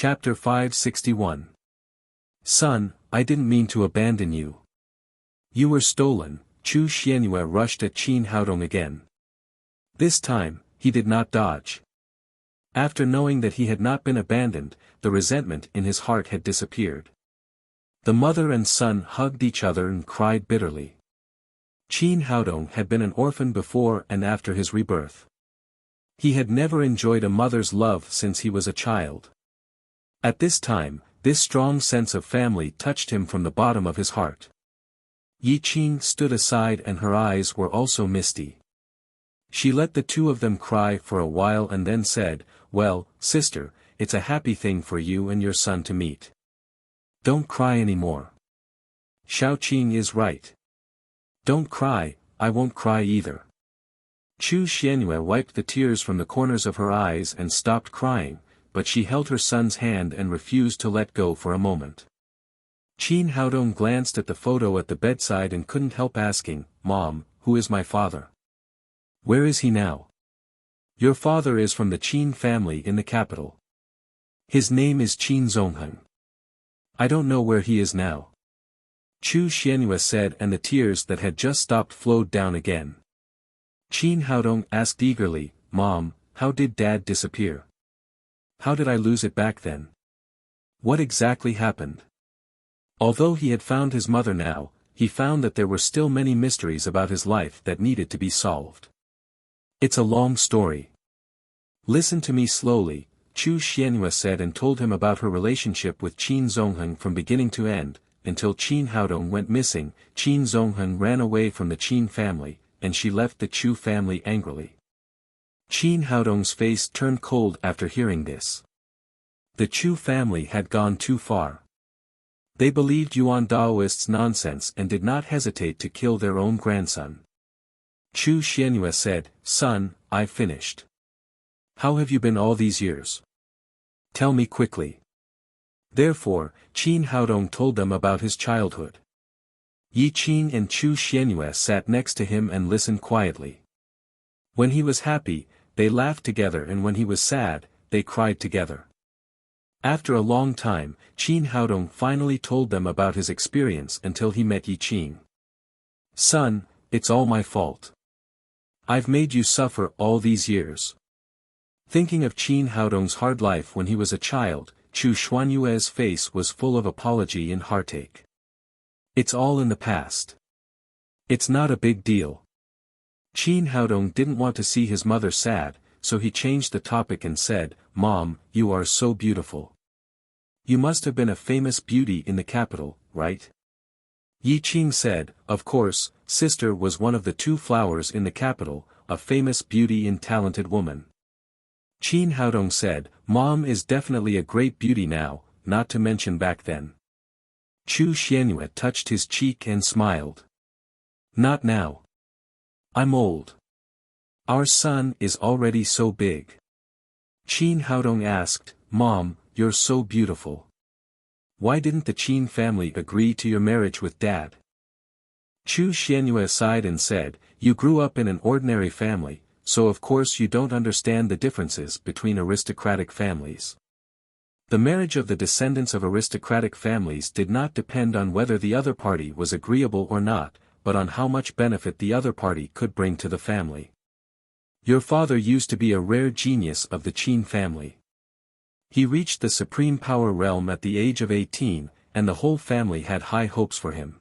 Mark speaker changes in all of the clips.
Speaker 1: Chapter 561. Son, I didn't mean to abandon you. You were stolen. Chu Xianyue rushed at Qin Haodong again. This time, he did not dodge. After knowing that he had not been abandoned, the resentment in his heart had disappeared. The mother and son hugged each other and cried bitterly. Qin Haodong had been an orphan before and after his rebirth. He had never enjoyed a mother's love since he was a child. At this time, this strong sense of family touched him from the bottom of his heart. Yi Qing stood aside and her eyes were also misty. She let the two of them cry for a while and then said, "Well, sister, it's a happy thing for you and your son to meet. Don't cry anymore. Xiao Qing is right. Don't cry, I won't cry either." Chu Xianyue wiped the tears from the corners of her eyes and stopped crying, but she held her son's hand and refused to let go for a moment. Qin Haodong glanced at the photo at the bedside and couldn't help asking, "Mom, who is my father? Where is he now?" "Your father is from the Qin family in the capital. His name is Qin Zongheng. I don't know where he is now," Chu Xianyue said, and the tears that had just stopped flowed down again. Qin Haodong asked eagerly, "Mom, how did Dad disappear? How did I lose it back then? What exactly happened?" Although he had found his mother now, he found that there were still many mysteries about his life that needed to be solved. "It's a long story. Listen to me slowly," Chu Xianyue said, and told him about her relationship with Qin Zongheng from beginning to end. Until Qin Haodong went missing, Qin Zongheng ran away from the Qin family, and she left the Chu family angrily. Qin Haodong's face turned cold after hearing this. The Chu family had gone too far. They believed Yuan Daoists' nonsense and did not hesitate to kill their own grandson. Chu Xianyue said, "Son, I've finished. How have you been all these years? Tell me quickly." Therefore, Qin Haodong told them about his childhood. Yi Qing and Chu Xianyue sat next to him and listened quietly. When he was happy, they laughed together, and when he was sad, they cried together. After a long time, Qin Haodong finally told them about his experience until he met Yi Qing. "Son, it's all my fault. I've made you suffer all these years." Thinking of Qin Haodong's hard life when he was a child, Chu Xuanyue's face was full of apology and heartache. "It's all in the past. It's not a big deal." Qin Haodong didn't want to see his mother sad, so he changed the topic and said, "Mom, you are so beautiful. You must have been a famous beauty in the capital, right?" Yi Qing said, "Of course, sister was one of the 2 flowers in the capital, a famous beauty and talented woman." Qin Haodong said, "Mom is definitely a great beauty now, not to mention back then." Chu Xianyue touched his cheek and smiled. "Not now. I'm old. Our son is already so big." Qin Haodong asked, "Mom, you're so beautiful. Why didn't the Qin family agree to your marriage with Dad?" Chu Xianyue sighed and said, "You grew up in an ordinary family, so of course you don't understand the differences between aristocratic families. The marriage of the descendants of aristocratic families did not depend on whether the other party was agreeable or not, but on how much benefit the other party could bring to the family. Your father used to be a rare genius of the Qin family. He reached the supreme power realm at the age of 18, and the whole family had high hopes for him.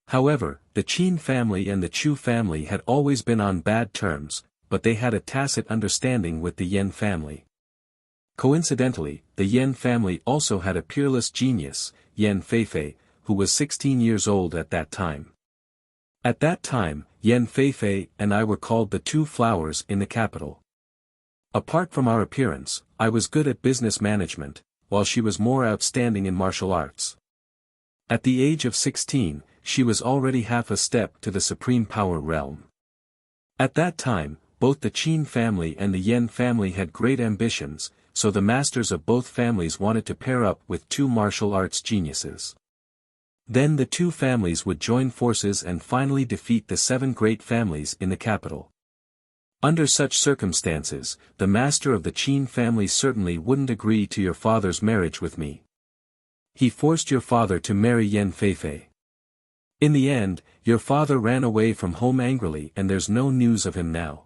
Speaker 1: However, the Qin family and the Chu family had always been on bad terms, but they had a tacit understanding with the Yan family. Coincidentally, the Yan family also had a peerless genius, Yan Feifei, who was 16 years old at that time. At that time, Yan Feifei and I were called the 2 flowers in the capital. Apart from our appearance, I was good at business management, while she was more outstanding in martial arts. At the age of 16, she was already half a step to the supreme power realm. At that time, both the Qin family and the Yan family had great ambitions, so the masters of both families wanted to pair up with 2 martial arts geniuses. Then the 2 families would join forces and finally defeat the 7 great families in the capital. Under such circumstances, the master of the Qin family certainly wouldn't agree to your father's marriage with me. He forced your father to marry Yan Feifei. In the end, your father ran away from home angrily and there's no news of him now.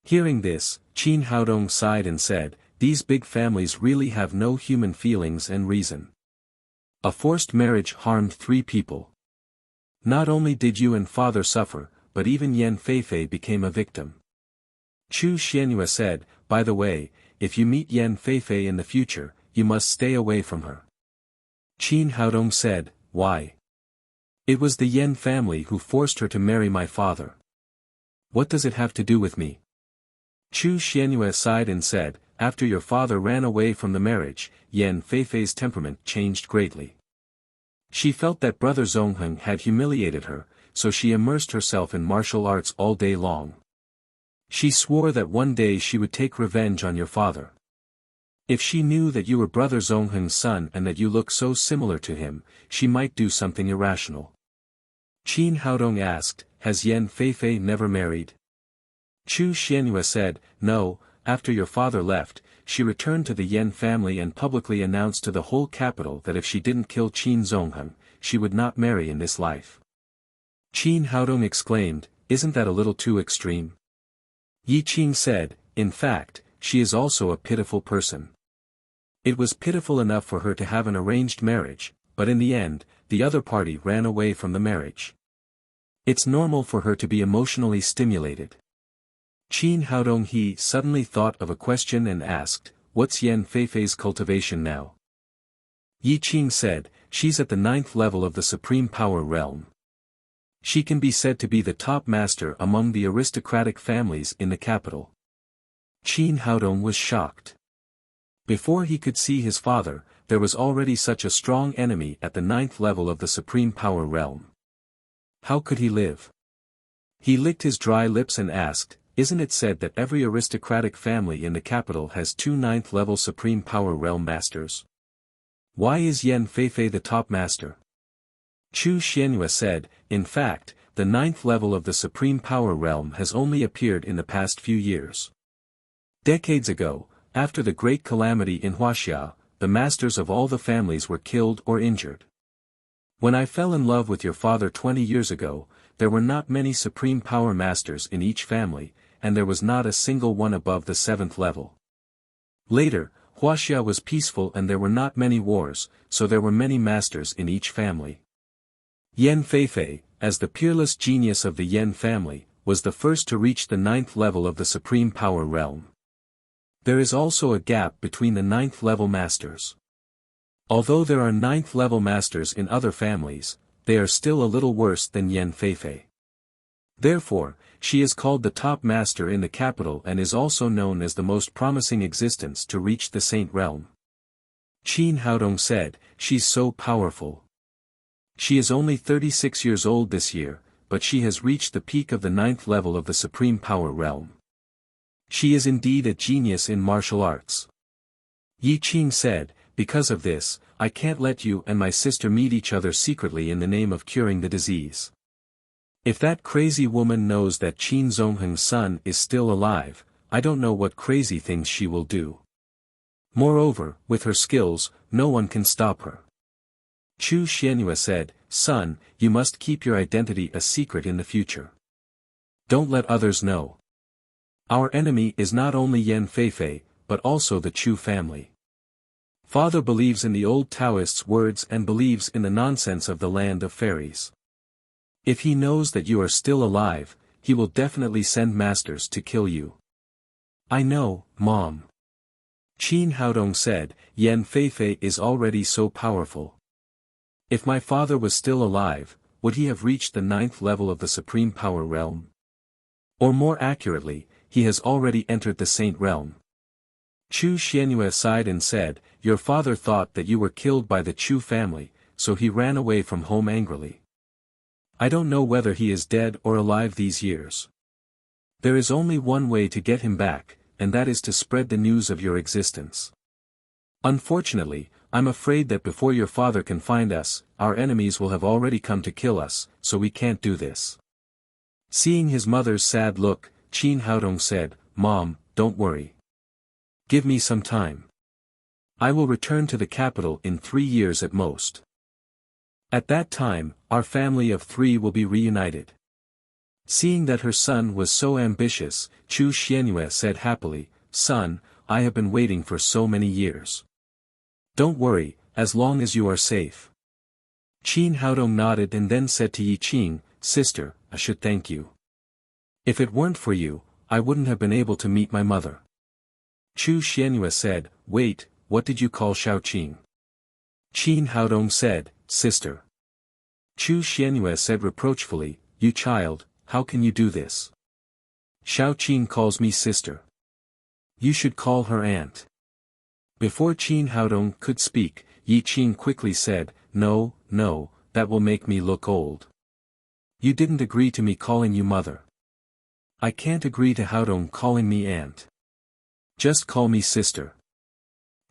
Speaker 1: Hearing this, Qin Haodong sighed and said, these big families really have no human feelings and reason. A forced marriage harmed 3 people. Not only did you and father suffer, but even Yan Feifei became a victim. Chu Xianyue said, by the way, if you meet Yan Feifei in the future, you must stay away from her. Qin Haodong said, why? It was the Yan family who forced her to marry my father. What does it have to do with me? Chu Xianyue sighed and said, after your father ran away from the marriage, Yan Feifei's temperament changed greatly. She felt that Brother Zongheng had humiliated her, so she immersed herself in martial arts all day long. She swore that one day she would take revenge on your father. If she knew that you were Brother Zongheng's son and that you look so similar to him, she might do something irrational. Qin Haodong asked, has Yan Feifei never married? Chu Xianyue said, no, after your father left, she returned to the Yan family and publicly announced to the whole capital that if she didn't kill Qin Zongheng, she would not marry in this life. Qin Haodong exclaimed, isn't that a little too extreme? Yi Qing said, in fact, she is also a pitiful person. It was pitiful enough for her to have an arranged marriage, but in the end, the other party ran away from the marriage. It's normal for her to be emotionally stimulated. Qin Haodong he suddenly thought of a question and asked, what's Yan Feifei's cultivation now? Yi Qing said, she's at the 9th level of the Supreme Power Realm. She can be said to be the top master among the aristocratic families in the capital. Qin Haodong was shocked. Before he could see his father, there was already such a strong enemy at the 9th level of the Supreme Power Realm. How could he live? He licked his dry lips and asked, isn't it said that every aristocratic family in the capital has 2 9th level Supreme Power Realm masters? Why is Yan Feifei the top master? Chu Xianyue said, in fact, the 9th level of the Supreme Power Realm has only appeared in the past few years. Decades ago, after the great calamity in Wuxia, the masters of all the families were killed or injured. When I fell in love with your father 20 years ago, there were not many Supreme Power Masters in each family, and there was not a single one above the 7th level. Later, Wuxia was peaceful and there were not many wars, so there were many masters in each family. Yan Feifei, as the peerless genius of the Yan family, was the first to reach the 9th level of the Supreme Power Realm. There is also a gap between the 9th level masters. Although there are 9th level masters in other families, they are still a little worse than Yan Feifei. Therefore, she is called the top master in the capital and is also known as the most promising existence to reach the Saint Realm. Qin Haodong said, she's so powerful. She is only 36 years old this year, but she has reached the peak of the 9th level of the Supreme Power Realm. She is indeed a genius in martial arts. Yi Qing said, because of this, I can't let you and my sister meet each other secretly in the name of curing the disease. If that crazy woman knows that Qin Zongheng's son is still alive, I don't know what crazy things she will do. Moreover, with her skills, no one can stop her. Chu Xianyue said, son, you must keep your identity a secret in the future. Don't let others know. Our enemy is not only Yan Feifei, but also the Chu family. Father believes in the old Taoists' words and believes in the nonsense of the land of fairies. If he knows that you are still alive, he will definitely send masters to kill you. I know, Mom. Qin Haodong said, Yan Feifei is already so powerful. If my father was still alive, would he have reached the 9th level of the Supreme Power Realm? Or more accurately, he has already entered the Saint Realm. Chu Xianyue sighed and said, your father thought that you were killed by the Chu family, so he ran away from home angrily. I don't know whether he is dead or alive these years. There is only one way to get him back, and that is to spread the news of your existence. Unfortunately, I'm afraid that before your father can find us, our enemies will have already come to kill us, so we can't do this. Seeing his mother's sad look, Qin Haodong said, "Mom, don't worry. Give me some time. I will return to the capital in 3 years at most. At that time, our family of 3 will be reunited." Seeing that her son was so ambitious, Chu Xianyue said happily, "Son, I have been waiting for so many years. Don't worry, as long as you are safe." Qin Haodong nodded and then said to Yi Qing, "Sister, I should thank you. If it weren't for you, I wouldn't have been able to meet my mother." Chu Xianyue said, "Wait, what did you call Xiao Qing?" Qin Haodong said, "Sister." Chu Xianyue said reproachfully, "You child, how can you do this? Xiao Qing calls me sister. You should call her aunt." Before Qin Haodong could speak, Yi Qing quickly said, "No, no, that will make me look old. You didn't agree to me calling you mother. I can't agree to Haodong calling me aunt. Just call me sister."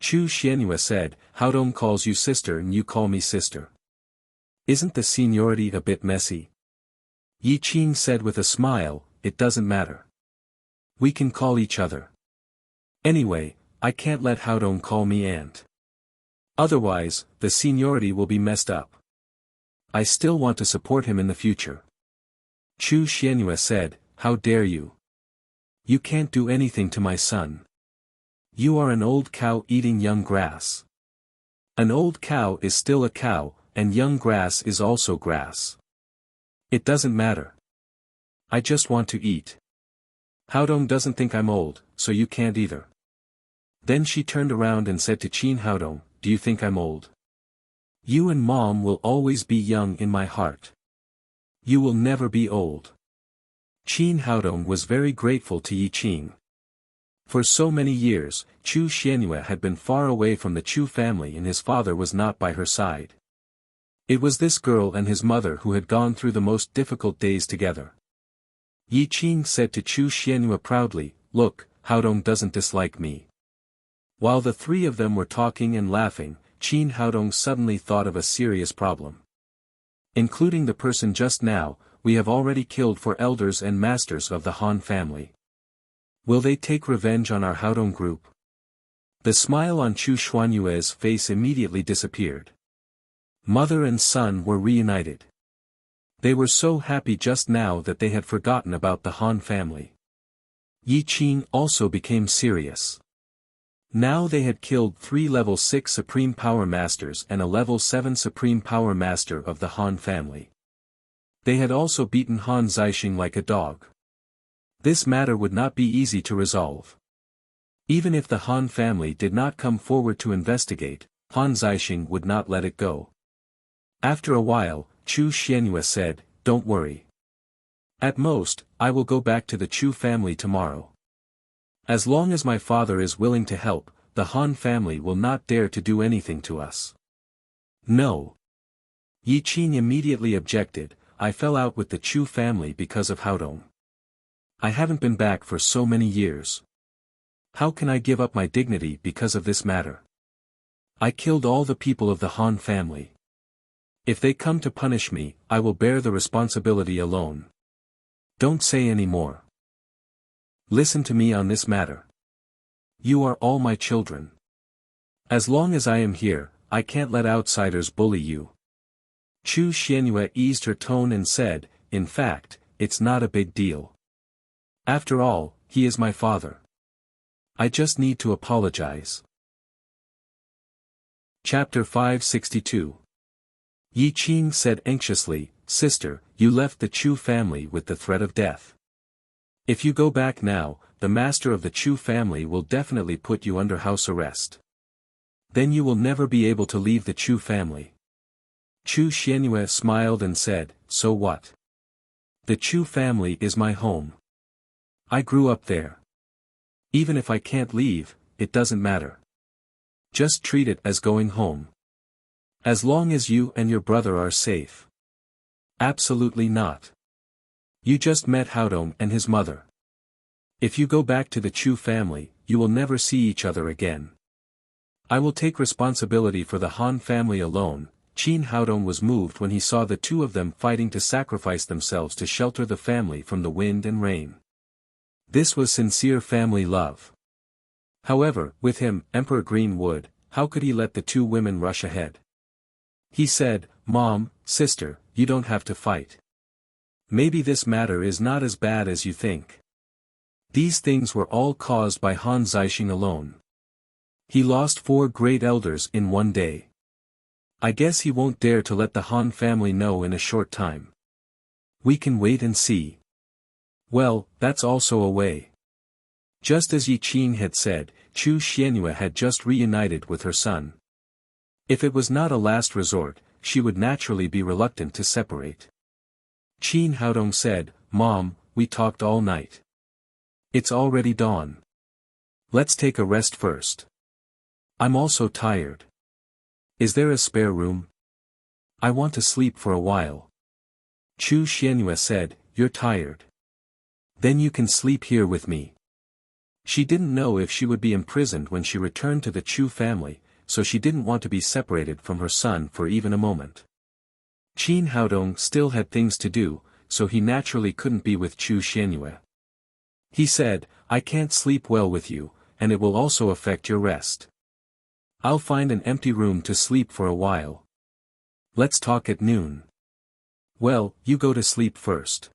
Speaker 1: Chu Xianyue said, "Haodong calls you sister and you call me sister. Isn't the seniority a bit messy?" Yi Qing said with a smile, "It doesn't matter. We can call each other. Anyway, I can't let Haodong call me aunt. Otherwise, the seniority will be messed up. I still want to support him in the future." Chu Xianyue said, "How dare you? You can't do anything to my son. You are an old cow eating young grass. An old cow is still a cow, and young grass is also grass. It doesn't matter. I just want to eat. Haodong doesn't think I'm old, so you can't either." Then she turned around and said to Qin Haodong, "Do you think I'm old? You and Mom will always be young in my heart. You will never be old." Qin Haodong was very grateful to Yi Qing. For so many years, Chu Xianyue had been far away from the Chu family and his father was not by her side. It was this girl and his mother who had gone through the most difficult days together. Yi Qing said to Chu Xianyue proudly, "Look, Haodong doesn't dislike me." While the 3 of them were talking and laughing, Qin Haodong suddenly thought of a serious problem. "Including the person just now, we have already killed 4 elders and masters of the Han family. Will they take revenge on our Haodong group?" The smile on Chu Xuanyue's face immediately disappeared. Mother and son were reunited. They were so happy just now that they had forgotten about the Han family. Yi Qing also became serious. Now they had killed 3 level 6 Supreme Power Masters and a level 7 Supreme Power Master of the Han family. They had also beaten Han Zixing like a dog. This matter would not be easy to resolve. Even if the Han family did not come forward to investigate, Han Zixing would not let it go. After a while, Chu Xianyue said, "Don't worry. At most, I will go back to the Chu family tomorrow. As long as my father is willing to help, the Han family will not dare to do anything to us." "No." Yi Qing immediately objected, "I fell out with the Chu family because of Haodong. I haven't been back for so many years. How can I give up my dignity because of this matter? I killed all the people of the Han family. If they come to punish me, I will bear the responsibility alone. Don't say any more. Listen to me on this matter. You are all my children. As long as I am here, I can't let outsiders bully you." Chu Xianyue eased her tone and said, "In fact, it's not a big deal. After all, he is my father. I just need to apologize." Chapter 562. Yi Qing said anxiously, "Sister, you left the Chu family with the threat of death. If you go back now, the master of the Chu family will definitely put you under house arrest. Then you will never be able to leave the Chu family." Chu Xianyue smiled and said, "So what? The Chu family is my home. I grew up there. Even if I can't leave, it doesn't matter. Just treat it as going home. As long as you and your brother are safe." "Absolutely not. You just met Haodong and his mother. If you go back to the Chu family, you will never see each other again. I will take responsibility for the Han family alone." Qin Haodong was moved when he saw the 2 of them fighting to sacrifice themselves to shelter the family from the wind and rain. This was sincere family love. However, with him, Emperor Greenwood, how could he let the two women rush ahead? He said, "Mom, sister, you don't have to fight. Maybe this matter is not as bad as you think. These things were all caused by Han Zixing alone. He lost 4 great elders in one day. I guess he won't dare to let the Han family know in a short time. We can wait and see." Well, that's also a way. Just as Yi Qin had said, Chu Xianyue had just reunited with her son. If it was not a last resort, she would naturally be reluctant to separate. Qin Haodong said, "Mom, we talked all night. It's already dawn. Let's take a rest first. I'm also tired. Is there a spare room? I want to sleep for a while." Chu Xianyue said, "You're tired. Then you can sleep here with me." She didn't know if she would be imprisoned when she returned to the Chu family, so she didn't want to be separated from her son for even a moment. Qin Haodong still had things to do, so he naturally couldn't be with Chu Xianyue. He said, "I can't sleep well with you, and it will also affect your rest. I'll find an empty room to sleep for a while. Let's talk at noon." "Well, you go to sleep first.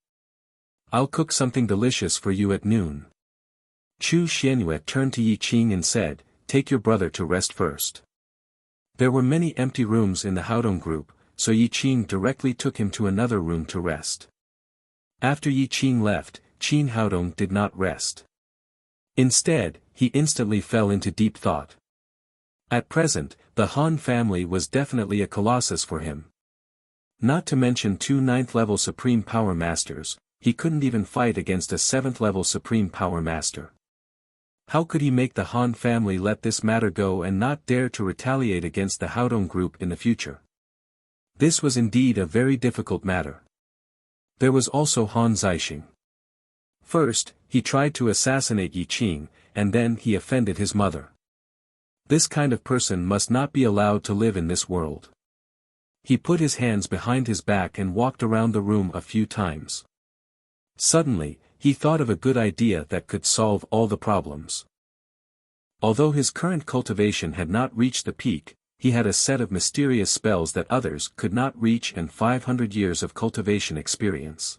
Speaker 1: I'll cook something delicious for you at noon." Chu Xianyue turned to Yi Qing and said, "Take your brother to rest first." There were many empty rooms in the Haodong group, so Yi Qing directly took him to another room to rest. After Yi Qing left, Qin Haodong did not rest. Instead, he instantly fell into deep thought. At present, the Han family was definitely a colossus for him. Not to mention 2 9th-level Supreme Power Masters, he couldn't even fight against a 7th-level Supreme Power Master. How could he make the Han family let this matter go and not dare to retaliate against the Haodong group in the future? This was indeed a very difficult matter. There was also Han Zixing. First, he tried to assassinate Yi Qing, and then he offended his mother. This kind of person must not be allowed to live in this world. He put his hands behind his back and walked around the room a few times. Suddenly, he thought of a good idea that could solve all the problems. Although his current cultivation had not reached the peak, he had a set of mysterious spells that others could not reach and 500 years of cultivation experience.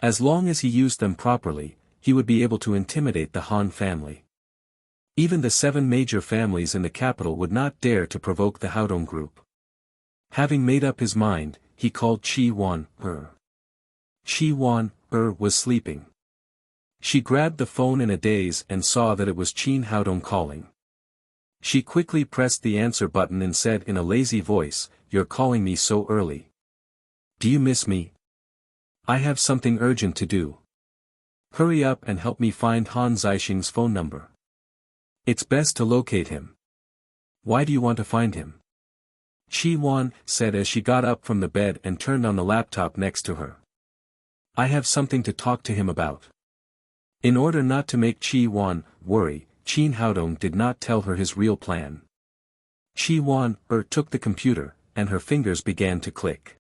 Speaker 1: As long as he used them properly, he would be able to intimidate the Han family. Even the 7 major families in the capital would not dare to provoke the Haodong group. Having made up his mind, he called Qi Wan-er. Qi Wan-er was sleeping. She grabbed the phone in a daze and saw that it was Qin Haodong calling. She quickly pressed the answer button and said in a lazy voice, "You're calling me so early. Do you miss me? I have something urgent to do. Hurry up and help me find Han Zixing's phone number. It's best to locate him." "Why do you want to find him?" Qi Wan said as she got up from the bed and turned on the laptop next to her. "I have something to talk to him about." In order not to make Qi Wan worry, Qin Haodong did not tell her his real plan. Qi Wan took the computer, and her fingers began to click.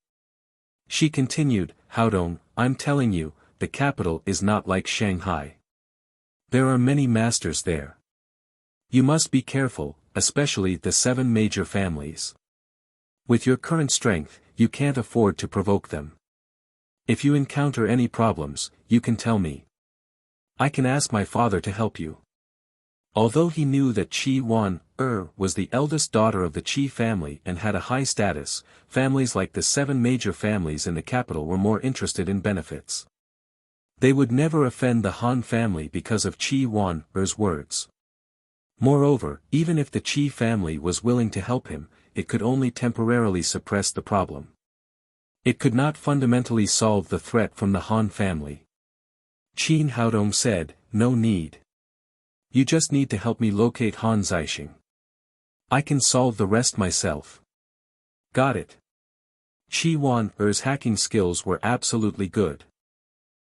Speaker 1: She continued, "Haodong, I'm telling you, the capital is not like Shanghai. There are many masters there. You must be careful, especially the 7 major families. With your current strength, you can't afford to provoke them. If you encounter any problems, you can tell me. I can ask my father to help you." Although he knew that Qi Wan-er was the eldest daughter of the Qi family and had a high status, families like the 7 major families in the capital were more interested in benefits. They would never offend the Han family because of Qi Wan-er's words. Moreover, even if the Qi family was willing to help him, it could only temporarily suppress the problem. It could not fundamentally solve the threat from the Han family. Qin Haodong said, "No need. You just need to help me locate Han Zixing. I can solve the rest myself." "Got it." Qi Wan-er's hacking skills were absolutely good.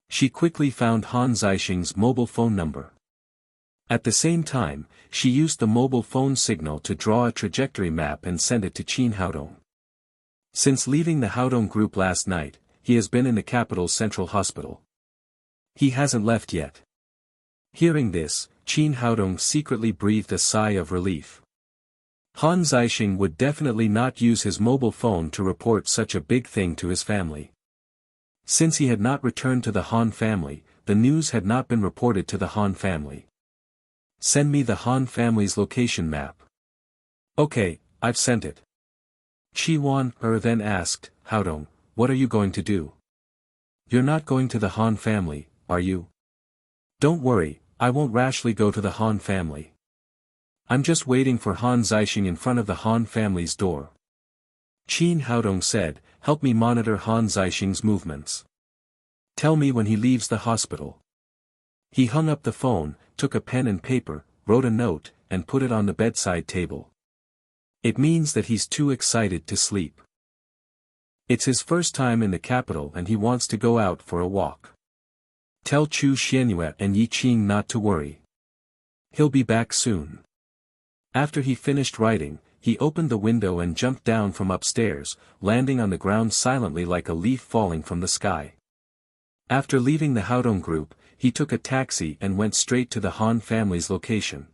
Speaker 1: She quickly found Han Zixing's mobile phone number. At the same time, she used the mobile phone signal to draw a trajectory map and send it to Qin Haodong. Since leaving the Haodong group last night, he has been in the capital's central hospital. He hasn't left yet. Hearing this, Qin Haodong secretly breathed a sigh of relief. Han Zixing would definitely not use his mobile phone to report such a big thing to his family. Since he had not returned to the Han family, the news had not been reported to the Han family. Send me the Han family's location map. Okay, I've sent it. Qi Wan then asked, Haodong, what are you going to do? You're not going to the Han family, are you? Don't worry, I won't rashly go to the Han family. I'm just waiting for Han Zixing in front of the Han family's door. Qin Haodong said, help me monitor Han Zixing's movements. Tell me when he leaves the hospital. He hung up the phone, took a pen and paper, wrote a note, and put it on the bedside table. It means that he's too excited to sleep. It's his first time in the capital and he wants to go out for a walk. Tell Chu Xianyue and Yi Qing not to worry. He'll be back soon. After he finished writing, he opened the window and jumped down from upstairs, landing on the ground silently like a leaf falling from the sky. After leaving the Haodong group, he took a taxi and went straight to the Han family's location.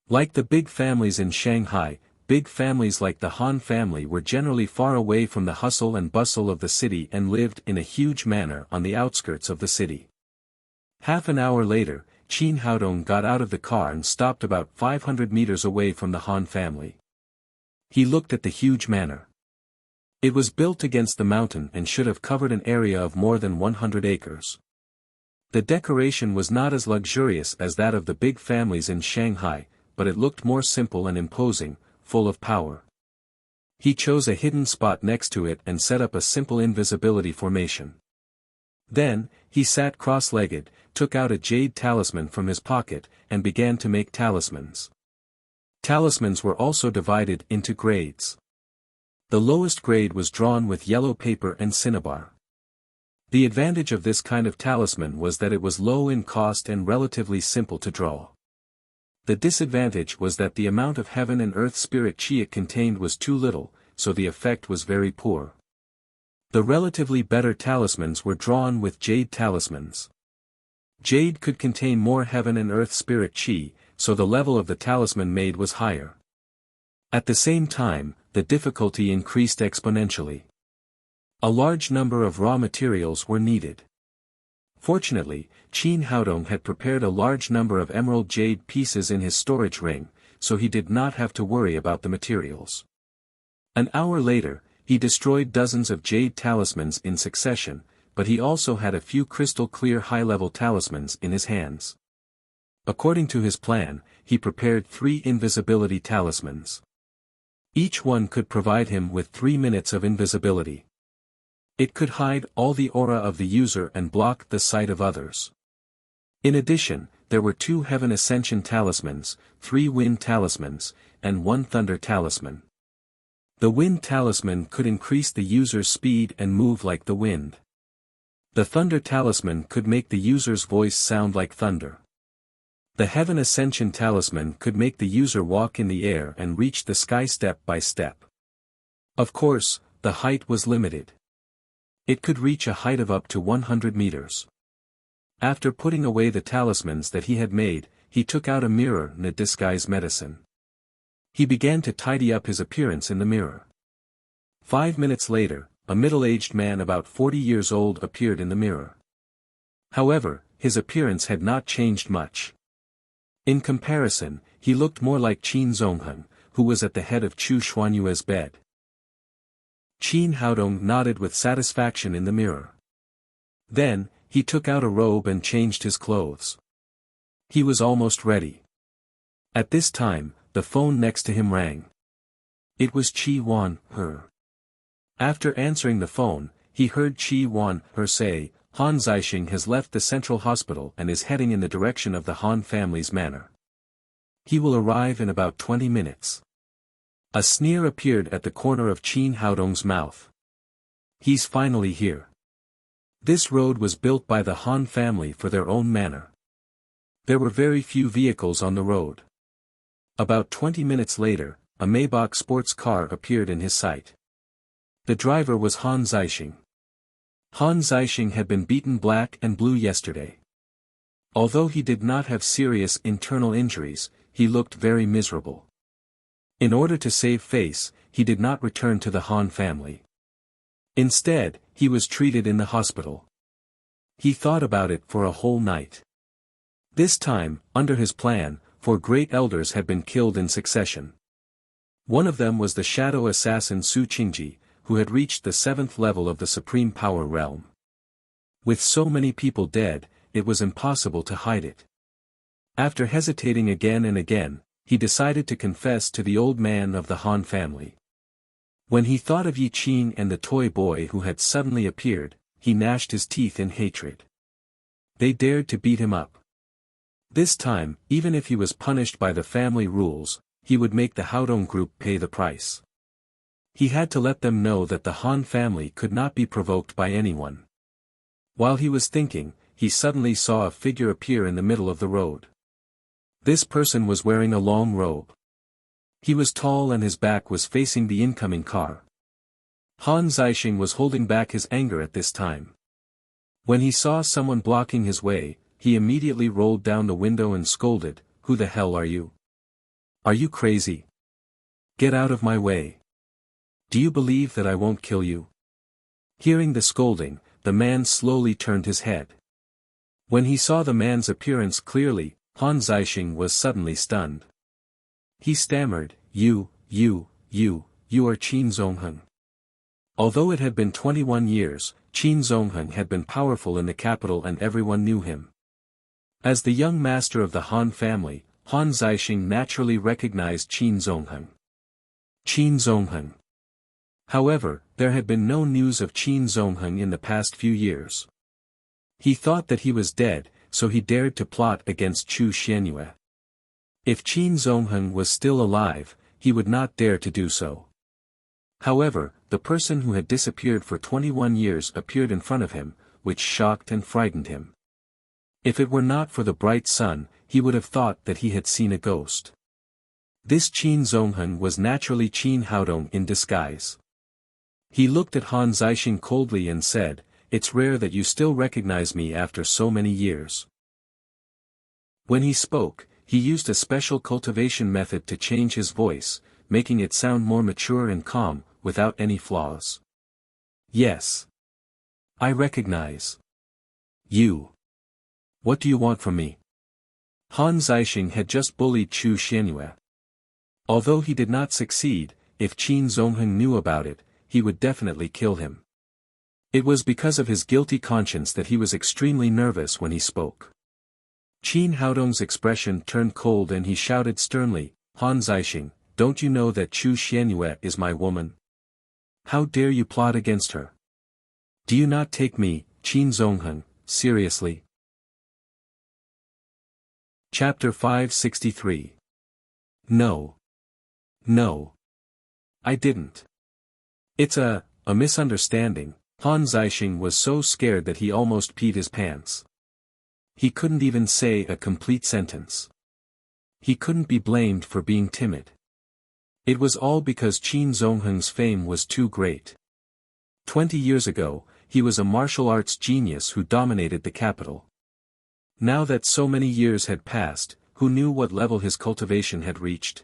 Speaker 1: Like the big families in Shanghai, big families like the Han family were generally far away from the hustle and bustle of the city and lived in a huge manor on the outskirts of the city. Half an hour later, Qin Haodong got out of the car and stopped about 500 meters away from the Han family. He looked at the huge manor. It was built against the mountain and should have covered an area of more than 100 acres. The decoration was not as luxurious as that of the big families in Shanghai, but it looked more simple and imposing, full of power. He chose a hidden spot next to it and set up a simple invisibility formation. Then, he sat cross-legged, took out a jade talisman from his pocket, and began to make talismans. Talismans were also divided into grades. The lowest grade was drawn with yellow paper and cinnabar. The advantage of this kind of talisman was that it was low in cost and relatively simple to draw. The disadvantage was that the amount of heaven and earth spirit chi it contained was too little, so the effect was very poor. The relatively better talismans were drawn with jade talismans. Jade could contain more heaven and earth spirit chi, so the level of the talisman made was higher. At the same time, the difficulty increased exponentially. A large number of raw materials were needed. Fortunately, Qin Haodong had prepared a large number of emerald jade pieces in his storage ring, so he did not have to worry about the materials. An hour later, he destroyed dozens of jade talismans in succession, but he also had a few crystal-clear high-level talismans in his hands. According to his plan, he prepared 3 invisibility talismans. Each one could provide him with 3 minutes of invisibility. It could hide all the aura of the user and block the sight of others. In addition, there were 2 Heaven Ascension talismans, 3 Wind talismans, and 1 Thunder talisman. The Wind talisman could increase the user's speed and move like the wind. The Thunder talisman could make the user's voice sound like thunder. The Heaven Ascension talisman could make the user walk in the air and reach the sky step by step. Of course, the height was limited. It could reach a height of up to 100 meters. After putting away the talismans that he had made, he took out a mirror and a disguise medicine. He began to tidy up his appearance in the mirror. 5 minutes later, a middle-aged man about 40 years old appeared in the mirror. However, his appearance had not changed much. In comparison, he looked more like Qin Zhonghen, who was at the head of Chu Xuanyue's bed. Qin Haodong nodded with satisfaction in the mirror. Then, he took out a robe and changed his clothes. He was almost ready. At this time, the phone next to him rang. It was Qi Wan, her. After answering the phone, he heard Qi Wan, her say, Han Zixing has left the central hospital and is heading in the direction of the Han family's manor. He will arrive in about 20 minutes. A sneer appeared at the corner of Qin Haodong's mouth. He's finally here. This road was built by the Han family for their own manor. There were very few vehicles on the road. About 20 minutes later, a Maybach sports car appeared in his sight. The driver was Han Zixing. Han Zixing had been beaten black and blue yesterday. Although he did not have serious internal injuries, he looked very miserable. In order to save face, he did not return to the Han family. Instead, he was treated in the hospital. He thought about it for a whole night. This time, under his plan, 4 great elders had been killed in succession. One of them was the shadow assassin Su Qingji, who had reached the 7th level of the supreme power realm. With so many people dead, it was impossible to hide it. After hesitating again and again, he decided to confess to the old man of the Han family. When he thought of Yi Qin and the toy boy who had suddenly appeared, he gnashed his teeth in hatred. They dared to beat him up. This time, even if he was punished by the family rules, he would make the Haodong group pay the price. He had to let them know that the Han family could not be provoked by anyone. While he was thinking, he suddenly saw a figure appear in the middle of the road. This person was wearing a long robe. He was tall and his back was facing the incoming car. Han Zixing was holding back his anger at this time. When he saw someone blocking his way, he immediately rolled down the window and scolded, "Who the hell are you? Are you crazy? Get out of my way. Do you believe that I won't kill you?" Hearing the scolding, the man slowly turned his head. When he saw the man's appearance clearly, Han Zixing was suddenly stunned. He stammered, You are Qin Zongheng." Although it had been 21 years, Qin Zongheng had been powerful in the capital and everyone knew him. As the young master of the Han family, Han Zixing naturally recognized Qin Zongheng. Qin Zongheng. However, there had been no news of Qin Zongheng in the past few years. He thought that he was dead, so he dared to plot against Chu Xianyue. If Qin Zongheng was still alive, he would not dare to do so. However, the person who had disappeared for 21 years appeared in front of him, which shocked and frightened him. If it were not for the bright sun, he would have thought that he had seen a ghost. This Qin Zongheng was naturally Qin Haodong in disguise. He looked at Han Zixing coldly and said, "It's rare that you still recognize me after so many years." When he spoke, he used a special cultivation method to change his voice, making it sound more mature and calm, without any flaws. "Yes. I recognize you. What do you want from me?" Han Zixing had just bullied Chu Xianyue. Although he did not succeed, if Qin Zongheng knew about it, he would definitely kill him. It was because of his guilty conscience that he was extremely nervous when he spoke. Qin Haodong's expression turned cold and he shouted sternly, "Han Zixing, don't you know that Chu Xianyue is my woman? How dare you plot against her? Do you not take me, Qin Zongheng, seriously?" Chapter 563. No. I didn't. It's a misunderstanding. Han Zixing was so scared that he almost peed his pants. He couldn't even say a complete sentence. He couldn't be blamed for being timid. It was all because Qin Zongheng's fame was too great. 20 years ago, he was a martial arts genius who dominated the capital. Now that so many years had passed, who knew what level his cultivation had reached?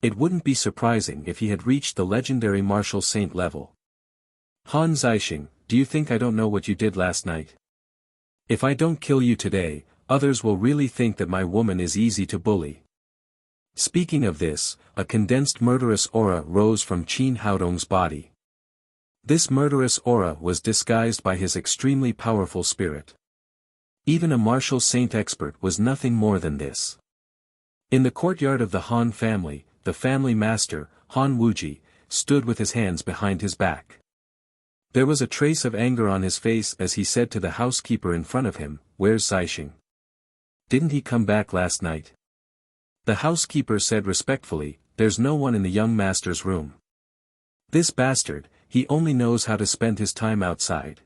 Speaker 1: It wouldn't be surprising if he had reached the legendary martial saint level. "Han Zixing, do you think I don't know what you did last night? If I don't kill you today, others will really think that my woman is easy to bully." Speaking of this, a condensed murderous aura rose from Qin Haodong's body. This murderous aura was disguised by his extremely powerful spirit. Even a martial saint expert was nothing more than this. In the courtyard of the Han family, the family master, Han Wuji, stood with his hands behind his back. There was a trace of anger on his face as he said to the housekeeper in front of him, "Where's Zixing? Didn't he come back last night?" The housekeeper said respectfully, "There's no one in the young master's room. This bastard, he only knows how to spend his time outside.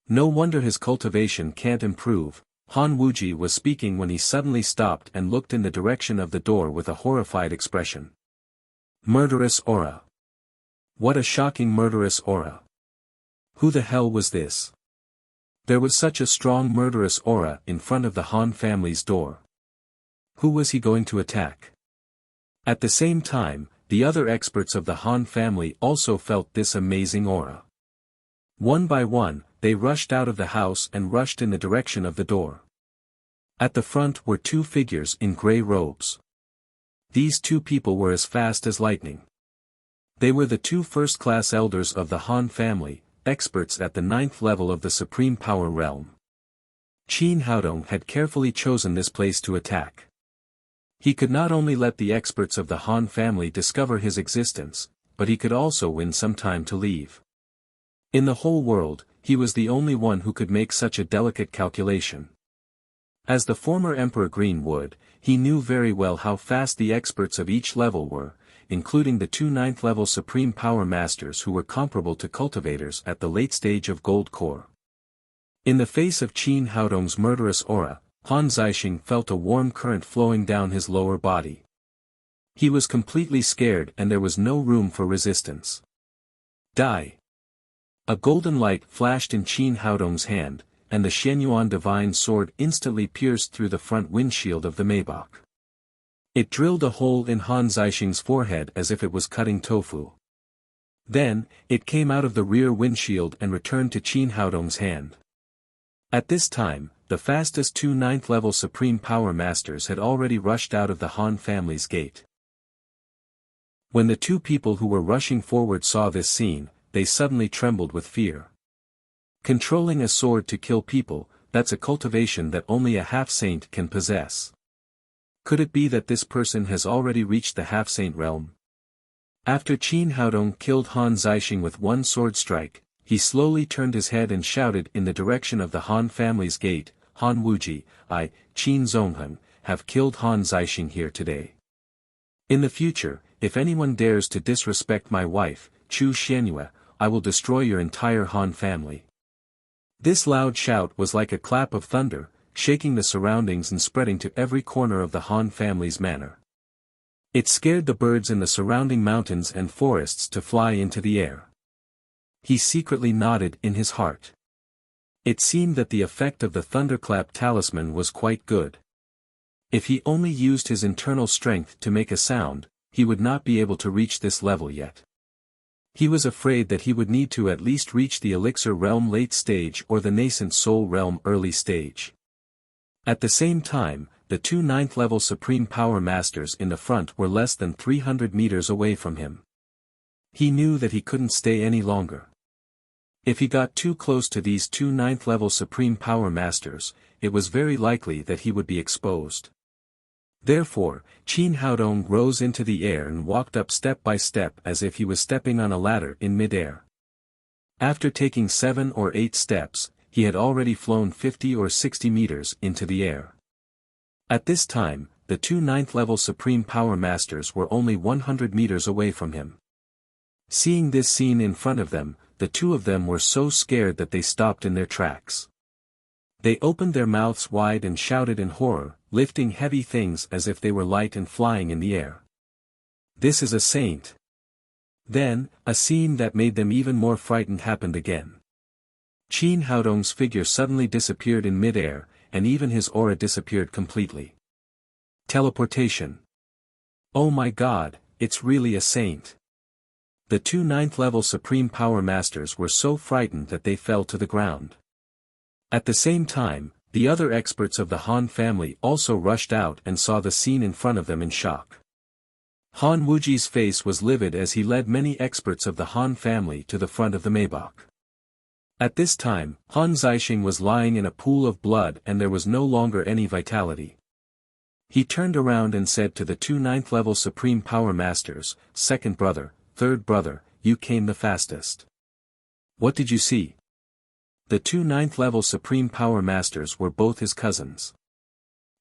Speaker 1: No wonder his cultivation can't improve." Han Wuji was speaking when he suddenly stopped and looked in the direction of the door with a horrified expression. Murderous aura. What a shocking murderous aura. Who the hell was this? There was such a strong murderous aura in front of the Han family's door. Who was he going to attack? At the same time, the other experts of the Han family also felt this amazing aura. One by one, they rushed out of the house and rushed in the direction of the door. At the front were two figures in grey robes. These two people were as fast as lightning. They were the two first-class elders of the Han family, experts at the 9th level of the Supreme Power Realm. Qin Haodong had carefully chosen this place to attack. He could not only let the experts of the Han family discover his existence, but he could also win some time to leave. In the whole world, he was the only one who could make such a delicate calculation. As the former Emperor Greenwood, he knew very well how fast the experts of each level were, including the two 9th level Supreme Power Masters who were comparable to cultivators at the late stage of Gold Core. In the face of Qin Haodong's murderous aura, Han Zixing felt a warm current flowing down his lower body. He was completely scared and there was no room for resistance. Die! A golden light flashed in Qin Haodong's hand, and the Xianyuan divine sword instantly pierced through the front windshield of the Maybach. It drilled a hole in Han Zixing's forehead as if it was cutting tofu. Then, it came out of the rear windshield and returned to Qin Haodong's hand. At this time, the fastest two 9th level Supreme Power Masters had already rushed out of the Han family's gate. When the two people who were rushing forward saw this scene, they suddenly trembled with fear. Controlling a sword to kill people, that's a cultivation that only a half-saint can possess. Could it be that this person has already reached the half-saint realm? After Qin Haodong killed Han Zixing with one sword strike, he slowly turned his head and shouted in the direction of the Han family's gate, Han Wuji, I, Qin Zonghen, have killed Han Zixing here today. In the future, if anyone dares to disrespect my wife, Chu Xianyue, I will destroy your entire Han family. This loud shout was like a clap of thunder, shaking the surroundings and spreading to every corner of the Han family's manor. It scared the birds in the surrounding mountains and forests to fly into the air. He secretly nodded in his heart. It seemed that the effect of the thunderclap talisman was quite good. If he only used his internal strength to make a sound, he would not be able to reach this level yet. He was afraid that he would need to at least reach the Elixir Realm late stage or the Nascent Soul Realm early stage. At the same time, the two 9th level Supreme Power Masters in the front were less than 300 meters away from him. He knew that he couldn't stay any longer. If he got too close to these two 9th level Supreme Power Masters, it was very likely that he would be exposed. Therefore, Qin Haodong rose into the air and walked up step by step as if he was stepping on a ladder in mid-air. After taking 7 or 8 steps, he had already flown 50 or 60 meters into the air. At this time, the two 9th level Supreme Power Masters were only 100 meters away from him. Seeing this scene in front of them, the two of them were so scared that they stopped in their tracks. They opened their mouths wide and shouted in horror, lifting heavy things as if they were light and flying in the air. This is a saint. Then, a scene that made them even more frightened happened again. Qin Haodong's figure suddenly disappeared in mid-air, and even his aura disappeared completely. Teleportation. Oh my God, it's really a saint. The two 9th level Supreme Power Masters were so frightened that they fell to the ground. At the same time, the other experts of the Han family also rushed out and saw the scene in front of them in shock. Han Wuji's face was livid as he led many experts of the Han family to the front of the Maybach. At this time, Han Zixing was lying in a pool of blood and there was no longer any vitality. He turned around and said to the two 9th level Supreme Power Masters, second brother, third brother, you came the fastest. What did you see? The two 9th level Supreme Power Masters were both his cousins.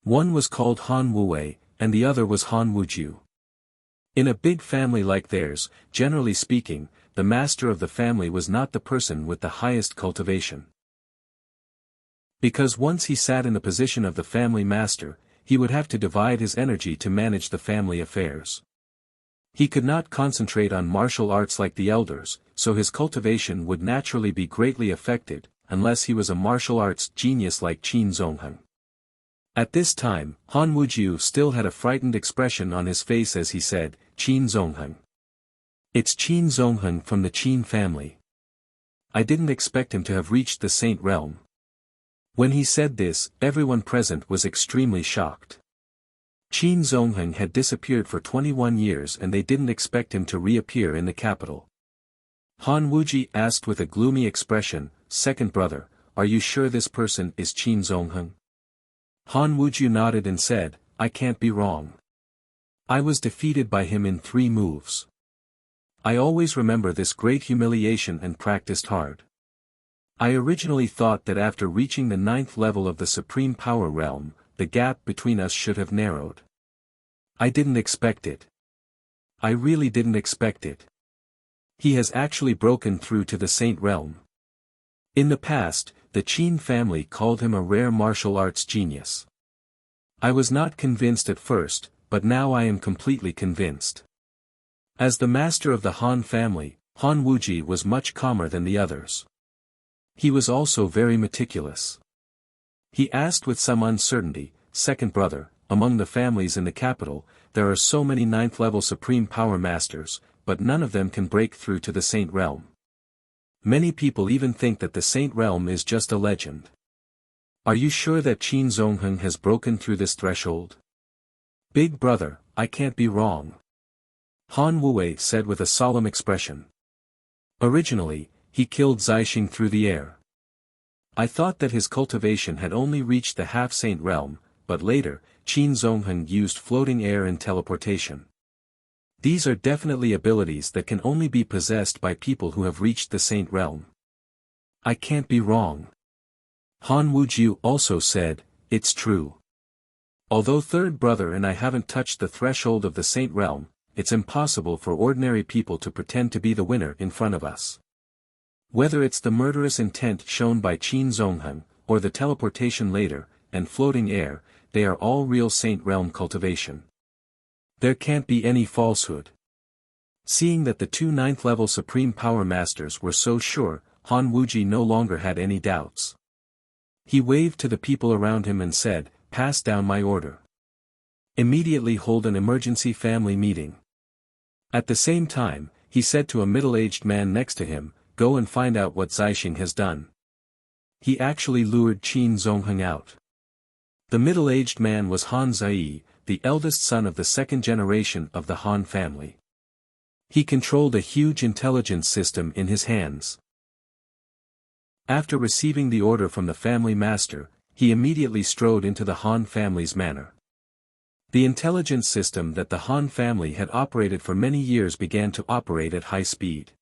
Speaker 1: One was called Han Wuwei, and the other was Han Wujiu. In a big family like theirs, generally speaking, the master of the family was not the person with the highest cultivation. Because once he sat in the position of the family master, he would have to divide his energy to manage the family affairs. He could not concentrate on martial arts like the elders, so his cultivation would naturally be greatly affected, unless he was a martial arts genius like Qin Zongheng. At this time, Han Wujiu still had a frightened expression on his face as he said, Qin Zongheng. It's Qin Zongheng from the Qin family. I didn't expect him to have reached the Saint Realm. When he said this, everyone present was extremely shocked. Qin Zongheng had disappeared for 21 years and they didn't expect him to reappear in the capital. Han Wuji asked with a gloomy expression, "Second brother, are you sure this person is Qin Zongheng?" Han Wuju nodded and said, "I can't be wrong. I was defeated by him in 3 moves. I always remember this great humiliation and practiced hard. I originally thought that after reaching the 9th level of the Supreme Power Realm, the gap between us should have narrowed. I didn't expect it. I really didn't expect it. He has actually broken through to the Saint Realm. In the past, the Qin family called him a rare martial arts genius. I was not convinced at first, but now I am completely convinced." As the master of the Han family, Han Wuji was much calmer than the others. He was also very meticulous. He asked with some uncertainty, "Second brother, among the families in the capital, there are so many 9th level Supreme Power Masters, but none of them can break through to the Saint Realm. Many people even think that the Saint Realm is just a legend. Are you sure that Qin Zongheng has broken through this threshold?" "Big brother, I can't be wrong," Han Wuwei said with a solemn expression. "Originally, he killed Zixing through the air. I thought that his cultivation had only reached the half-saint realm, but later, Qin Zongheng used floating air and teleportation. These are definitely abilities that can only be possessed by people who have reached the Saint Realm. I can't be wrong." Han Wujiu also said, "It's true. Although third brother and I haven't touched the threshold of the Saint Realm, it's impossible for ordinary people to pretend to be the winner in front of us. Whether it's the murderous intent shown by Qin Zongheng, or the teleportation later, and floating air, they are all real Saint Realm cultivation. There can't be any falsehood." Seeing that the 2 9th-level Supreme Power Masters were so sure, Han Wuji no longer had any doubts. He waved to the people around him and said, "Pass down my order. Immediately hold an emergency family meeting." At the same time, he said to a middle-aged man next to him, "Go and find out what Zixing has done. He actually lured Qin Zongheng out." The middle-aged man was Han Zai, the eldest son of the 2nd generation of the Han family. He controlled a huge intelligence system in his hands. After receiving the order from the family master, he immediately strode into the Han family's manor. The intelligence system that the Han family had operated for many years began to operate at high speed.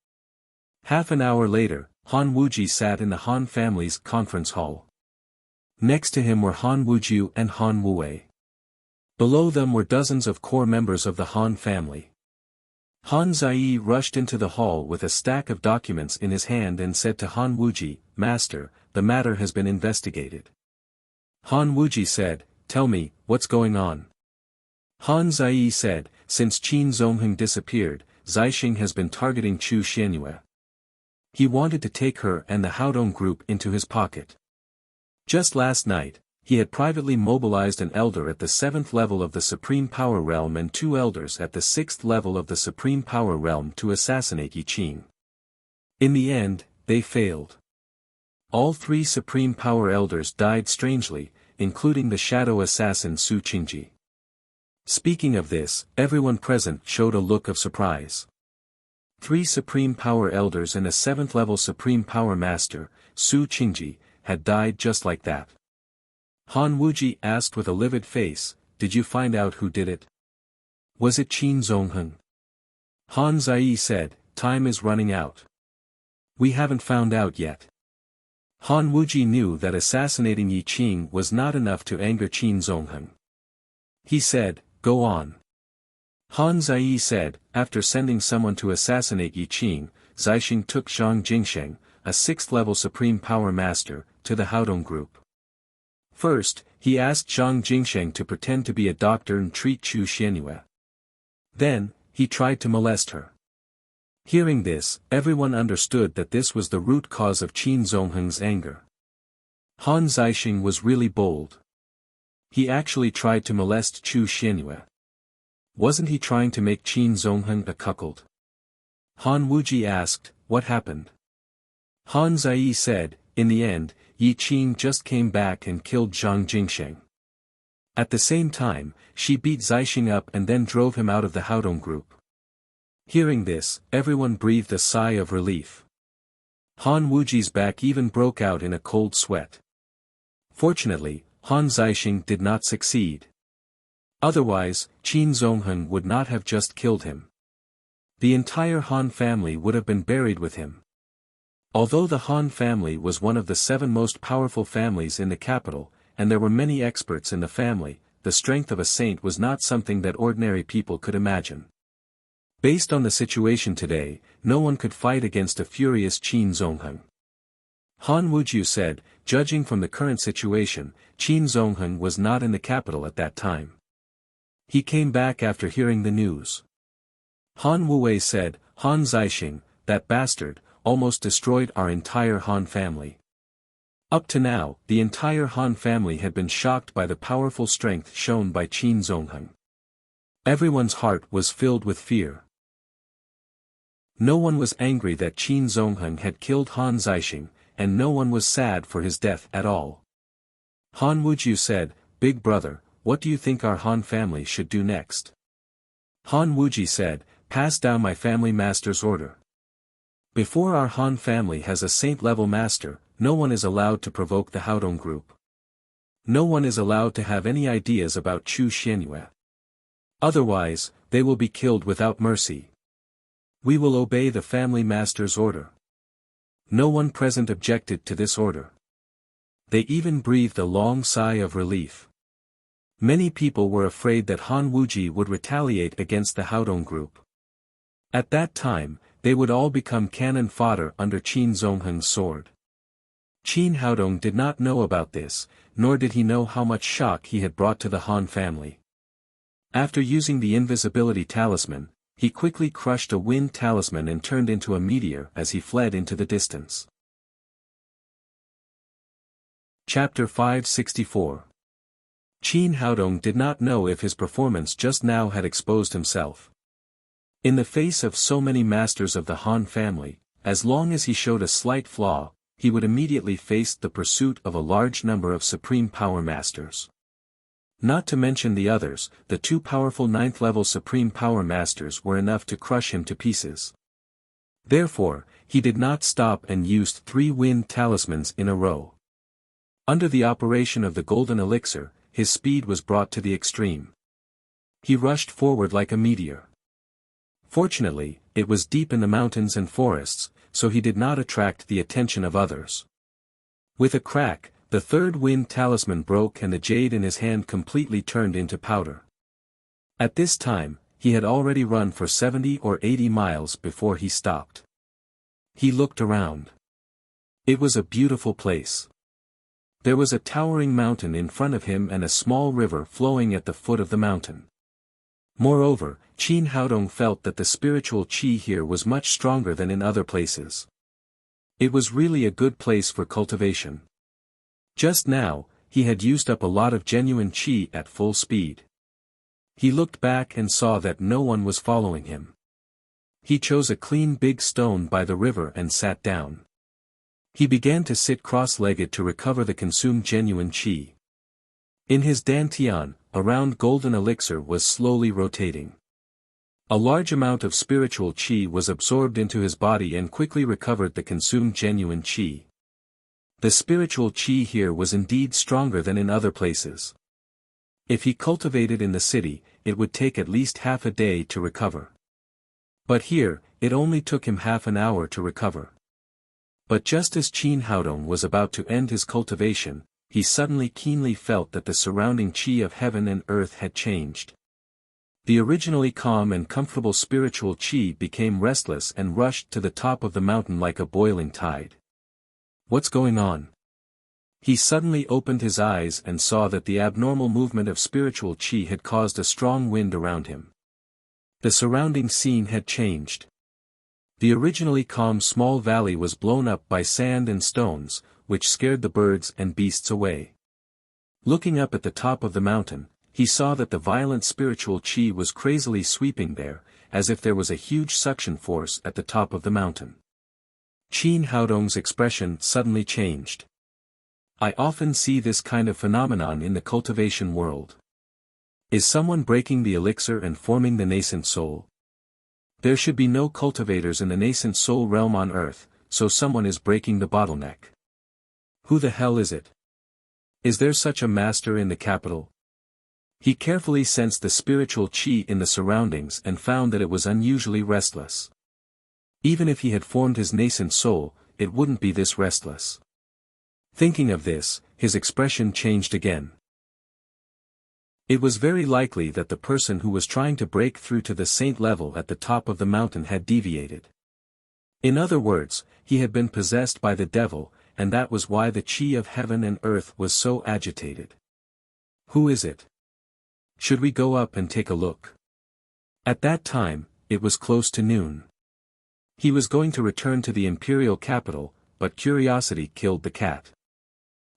Speaker 1: Half an hour later, Han Wuji sat in the Han family's conference hall. Next to him were Han Wujiu and Han Wuwei. Below them were dozens of core members of the Han family. Han Zai rushed into the hall with a stack of documents in his hand and said to Han Wuji, "Master, the matter has been investigated." Han Wuji said, "Tell me, what's going on?" Han Zai said, "Since Qin Zongheng disappeared, Zixing has been targeting Chu Xianyue. He wanted to take her and the Haodong group into his pocket. Just last night, he had privately mobilized an elder at the 7th level of the Supreme Power Realm and 2 elders at the 6th level of the Supreme Power Realm to assassinate Yi Qing. In the end, they failed. All 3 Supreme Power Elders died strangely, including the shadow assassin Su Qingji." Speaking of this, everyone present showed a look of surprise. 3 Supreme Power Elders and a 7th level Supreme Power Master, Su Qingji, had died just like that. Han Wuji asked with a livid face, "Did you find out who did it? Was it Qin Zongheng?" Han Zai said, "Time is running out. We haven't found out yet." Han Wuji knew that assassinating Yi Qing was not enough to anger Qin Zongheng. He said, "Go on." Han Zai said, after sending someone to assassinate Yi Qing, Zixing took Zhang Jingsheng, a 6th level Supreme Power Master, to the Haodong group. First, he asked Zhang Jingsheng to pretend to be a doctor and treat Chu Xianyue. Then, he tried to molest her. Hearing this, everyone understood that this was the root cause of Qin Zongheng's anger. Han Zixing was really bold. He actually tried to molest Chu Xianyue. Wasn't he trying to make Qin Zongheng a cuckold? Han Wuji asked, what happened? Han Zai said, in the end, Yi Qin just came back and killed Zhang Jingsheng. At the same time, she beat Zixing up and then drove him out of the Haodong group. Hearing this, everyone breathed a sigh of relief. Han Wuji's back even broke out in a cold sweat. Fortunately, Han Zixing did not succeed. Otherwise, Qin Zongheng would not have just killed him. The entire Han family would have been buried with him. Although the Han family was one of the 7 most powerful families in the capital, and there were many experts in the family, the strength of a saint was not something that ordinary people could imagine. Based on the situation today, no one could fight against a furious Qin Zongheng. Han Wuju said, judging from the current situation, Qin Zongheng was not in the capital at that time. He came back after hearing the news. Han Wuwei said, Han Zixing, that bastard, almost destroyed our entire Han family. Up to now, the entire Han family had been shocked by the powerful strength shown by Qin Zongheng. Everyone's heart was filled with fear. No one was angry that Qin Zongheng had killed Han Zixing, and no one was sad for his death at all. Han Wuju said, Big brother, what do you think our Han family should do next? Han Wuji said, pass down my family master's order. Before our Han family has a saint-level master, no one is allowed to provoke the Haodong group. No one is allowed to have any ideas about Chu Xianyue. Otherwise, they will be killed without mercy. We will obey the family master's order. No one present objected to this order. They even breathed a long sigh of relief. Many people were afraid that Han Wuji would retaliate against the Haodong group. At that time, they would all become cannon fodder under Qin Zongheng's sword. Qin Haodong did not know about this, nor did he know how much shock he had brought to the Han family. After using the invisibility talisman, he quickly crushed a wind talisman and turned into a meteor as he fled into the distance. Chapter 564. Qin Haodong did not know if his performance just now had exposed himself. In the face of so many masters of the Han family, as long as he showed a slight flaw, he would immediately face the pursuit of a large number of supreme power masters. Not to mention the others, the 2 powerful 9th-level supreme power masters were enough to crush him to pieces. Therefore, he did not stop and used 3 wind talismans in a row. Under the operation of the golden elixir, his speed was brought to the extreme. He rushed forward like a meteor. Fortunately, it was deep in the mountains and forests, so he did not attract the attention of others. With a crack, the 3rd wind talisman broke and the jade in his hand completely turned into powder. At this time, he had already run for 70 or 80 miles before he stopped. He looked around. It was a beautiful place. There was a towering mountain in front of him and a small river flowing at the foot of the mountain. Moreover, Qin Haodong felt that the spiritual qi here was much stronger than in other places. It was really a good place for cultivation. Just now, he had used up a lot of genuine qi at full speed. He looked back and saw that no one was following him. He chose a clean big stone by the river and sat down. He began to sit cross-legged to recover the consumed genuine qi. In his dantian, a round golden elixir was slowly rotating. A large amount of spiritual qi was absorbed into his body and quickly recovered the consumed genuine qi. The spiritual qi here was indeed stronger than in other places. If he cultivated in the city, it would take at least half a day to recover. But here, it only took him half an hour to recover. But just as Qin Haodong was about to end his cultivation, he suddenly keenly felt that the surrounding qi of heaven and earth had changed. The originally calm and comfortable spiritual qi became restless and rushed to the top of the mountain like a boiling tide. What's going on? He suddenly opened his eyes and saw that the abnormal movement of spiritual qi had caused a strong wind around him. The surrounding scene had changed. The originally calm small valley was blown up by sand and stones, which scared the birds and beasts away. Looking up at the top of the mountain, he saw that the violent spiritual chi was crazily sweeping there, as if there was a huge suction force at the top of the mountain. Qin Haodong's expression suddenly changed. I often see this kind of phenomenon in the cultivation world. Is someone breaking the elixir and forming the nascent soul? There should be no cultivators in the nascent soul realm on earth, so someone is breaking the bottleneck. Who the hell is it? Is there such a master in the capital? He carefully sensed the spiritual chi in the surroundings and found that it was unusually restless. Even if he had formed his nascent soul, it wouldn't be this restless. Thinking of this, his expression changed again. It was very likely that the person who was trying to break through to the saint level at the top of the mountain had deviated. In other words, he had been possessed by the devil, and that was why the chi of heaven and earth was so agitated. Who is it? Should we go up and take a look? At that time, it was close to noon. He was going to return to the imperial capital, but curiosity killed the cat.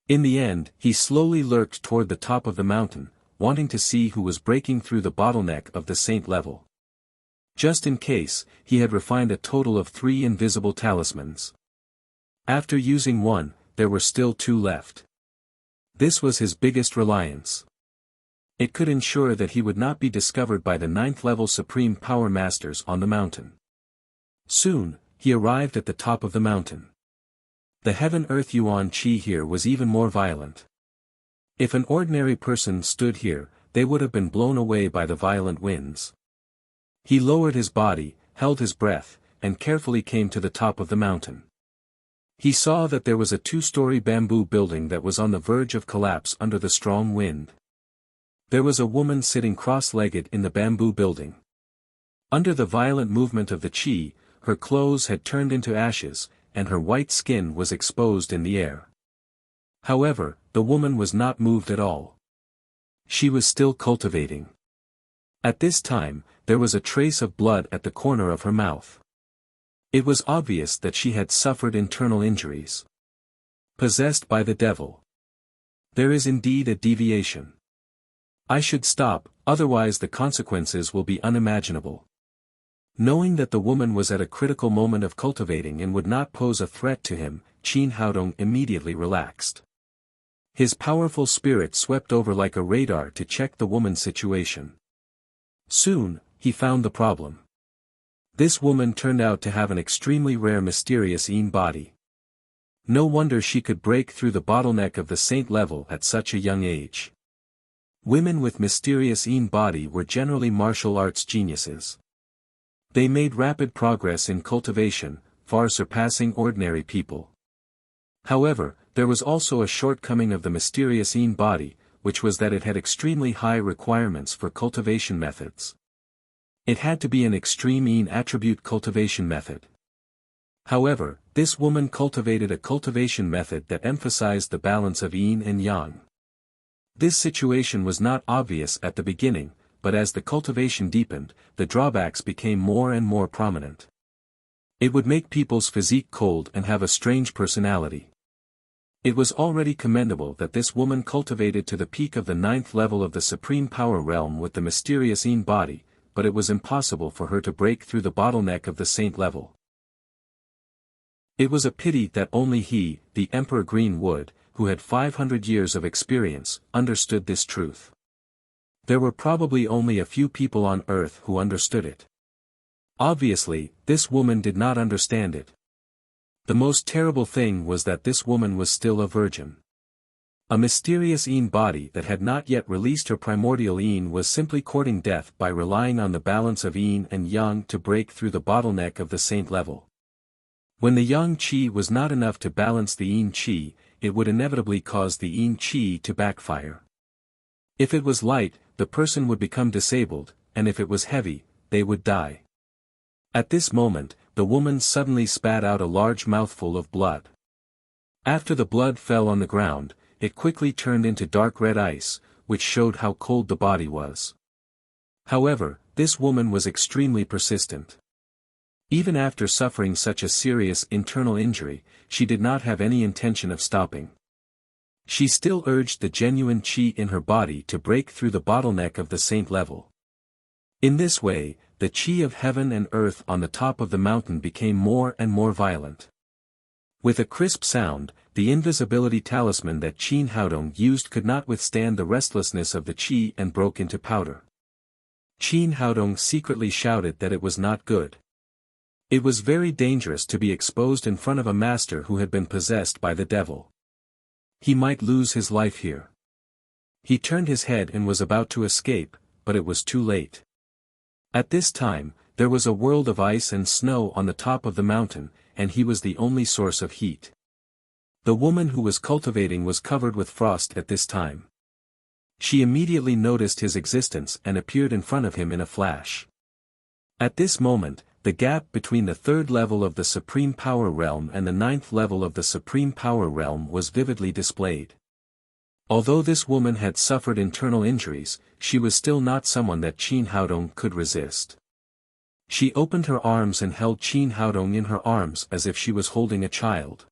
Speaker 1: In the end, he slowly lurked toward the top of the mountain, wanting to see who was breaking through the bottleneck of the saint level. Just in case, he had refined a total of 3 invisible talismans. After using one, there were still 2 left. This was his biggest reliance. It could ensure that he would not be discovered by the 9th-level Supreme Power Masters on the mountain. Soon, he arrived at the top of the mountain. The Heaven-Earth Yuan Qi here was even more violent. If an ordinary person stood here, they would have been blown away by the violent winds. He lowered his body, held his breath, and carefully came to the top of the mountain. He saw that there was a 2-story bamboo building that was on the verge of collapse under the strong wind. There was a woman sitting cross-legged in the bamboo building. Under the violent movement of the chi, her clothes had turned into ashes, and her white skin was exposed in the air. However, the woman was not moved at all. She was still cultivating. At this time, there was a trace of blood at the corner of her mouth. It was obvious that she had suffered internal injuries. Possessed by the devil. There is indeed a deviation. I should stop, otherwise the consequences will be unimaginable. Knowing that the woman was at a critical moment of cultivating and would not pose a threat to him, Qin Haodong immediately relaxed. His powerful spirit swept over like a radar to check the woman's situation. Soon, he found the problem. This woman turned out to have an extremely rare mysterious Yin body. No wonder she could break through the bottleneck of the saint level at such a young age. Women with mysterious Yin body were generally martial arts geniuses. They made rapid progress in cultivation, far surpassing ordinary people. However, there was also a shortcoming of the mysterious Yin body, which was that it had extremely high requirements for cultivation methods. It had to be an extreme Yin attribute cultivation method. However, this woman cultivated a cultivation method that emphasized the balance of Yin and Yang. This situation was not obvious at the beginning, but as the cultivation deepened, the drawbacks became more and more prominent. It would make people's physique cold and have a strange personality. It was already commendable that this woman cultivated to the peak of the 9th level of the supreme power realm with the mysterious Yin body, but it was impossible for her to break through the bottleneck of the saint level. It was a pity that only he, the Emperor Greenwood, who had 500 years of experience, understood this truth. There were probably only a few people on Earth who understood it. Obviously, this woman did not understand it. The most terrible thing was that this woman was still a virgin. A mysterious Yin body that had not yet released her primordial Yin was simply courting death by relying on the balance of Yin and Yang to break through the bottleneck of the saint level. When the Yang Qi was not enough to balance the Yin Qi, it would inevitably cause the Yin Qi to backfire. If it was light, the person would become disabled, and if it was heavy, they would die. At this moment, the woman suddenly spat out a large mouthful of blood. After the blood fell on the ground, it quickly turned into dark red ice, which showed how cold the body was. However, this woman was extremely persistent. Even after suffering such a serious internal injury, she did not have any intention of stopping. She still urged the genuine qi in her body to break through the bottleneck of the saint level. In this way, the qi of heaven and earth on the top of the mountain became more and more violent. With a crisp sound, the invisibility talisman that Qin Haodong used could not withstand the restlessness of the qi and broke into powder. Qin Haodong secretly shouted that it was not good. It was very dangerous to be exposed in front of a master who had been possessed by the devil. He might lose his life here. He turned his head and was about to escape, but it was too late. At this time, there was a world of ice and snow on the top of the mountain, and he was the only source of heat. The woman who was cultivating was covered with frost at this time. She immediately noticed his existence and appeared in front of him in a flash. At this moment, the gap between the third level of the Supreme Power Realm and the ninth level of the Supreme Power Realm was vividly displayed. Although this woman had suffered internal injuries, she was still not someone that Qin Haodong could resist. She opened her arms and held Qin Haodong in her arms as if she was holding a child.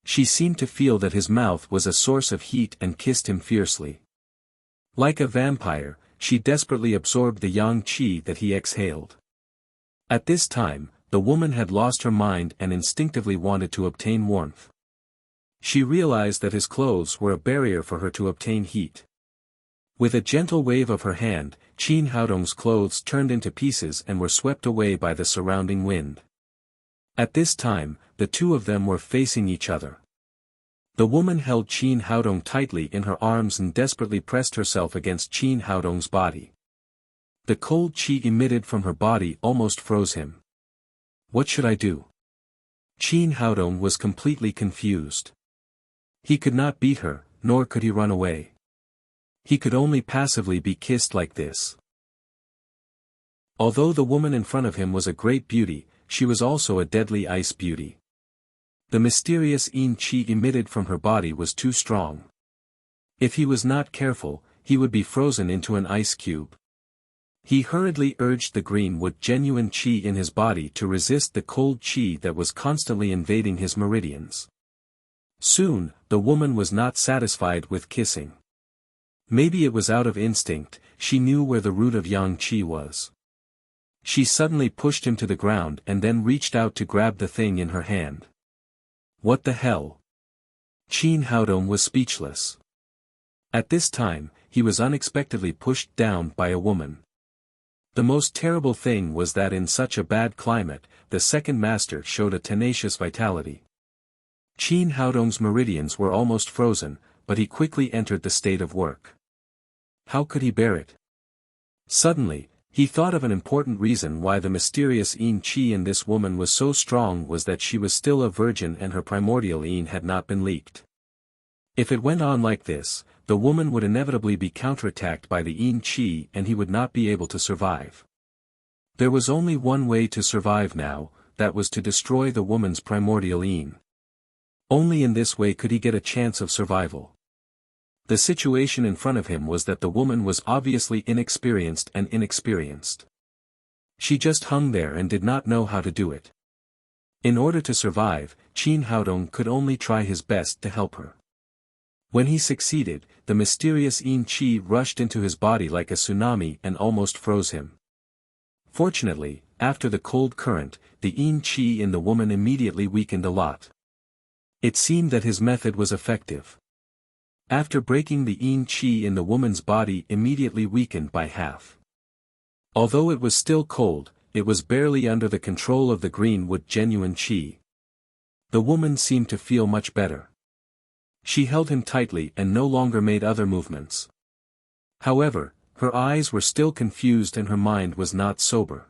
Speaker 1: She seemed to feel that his mouth was a source of heat and kissed him fiercely. Like a vampire, she desperately absorbed the yang qi that he exhaled. At this time, the woman had lost her mind and instinctively wanted to obtain warmth. She realized that his clothes were a barrier for her to obtain heat. With a gentle wave of her hand, Qin Haodong's clothes turned into pieces and were swept away by the surrounding wind. At this time, the two of them were facing each other. The woman held Qin Haodong tightly in her arms and desperately pressed herself against Qin Haodong's body. The cold qi emitted from her body almost froze him. What should I do? Qin Haodong was completely confused. He could not beat her, nor could he run away. He could only passively be kissed like this. Although the woman in front of him was a great beauty, she was also a deadly ice beauty. The mysterious yin qi emitted from her body was too strong. If he was not careful, he would be frozen into an ice cube. He hurriedly urged the green-wood genuine qi in his body to resist the cold qi that was constantly invading his meridians. Soon, the woman was not satisfied with kissing. Maybe it was out of instinct, she knew where the root of yang qi was. She suddenly pushed him to the ground and then reached out to grab the thing in her hand. What the hell? Qin Haodong was speechless. At this time, he was unexpectedly pushed down by a woman. The most terrible thing was that in such a bad climate, the second master showed a tenacious vitality. Qin Haodong's meridians were almost frozen, but he quickly entered the state of work. How could he bear it? Suddenly, he thought of an important reason why the mysterious yin qi in this woman was so strong was that she was still a virgin and her primordial yin had not been leaked. If it went on like this, the woman would inevitably be counterattacked by the yin qi and he would not be able to survive. There was only one way to survive now, that was to destroy the woman's primordial yin. Only in this way could he get a chance of survival. The situation in front of him was that the woman was obviously inexperienced. She just hung there and did not know how to do it. In order to survive, Qin Haodong could only try his best to help her. When he succeeded, the mysterious yin qi rushed into his body like a tsunami and almost froze him. Fortunately, after the cold current, the yin qi in the woman immediately weakened a lot. It seemed that his method was effective. After breaking, the yin qi in the woman's body immediately weakened by half. Although it was still cold, it was barely under the control of the green-wood genuine qi. The woman seemed to feel much better. She held him tightly and no longer made other movements. However, her eyes were still confused and her mind was not sober.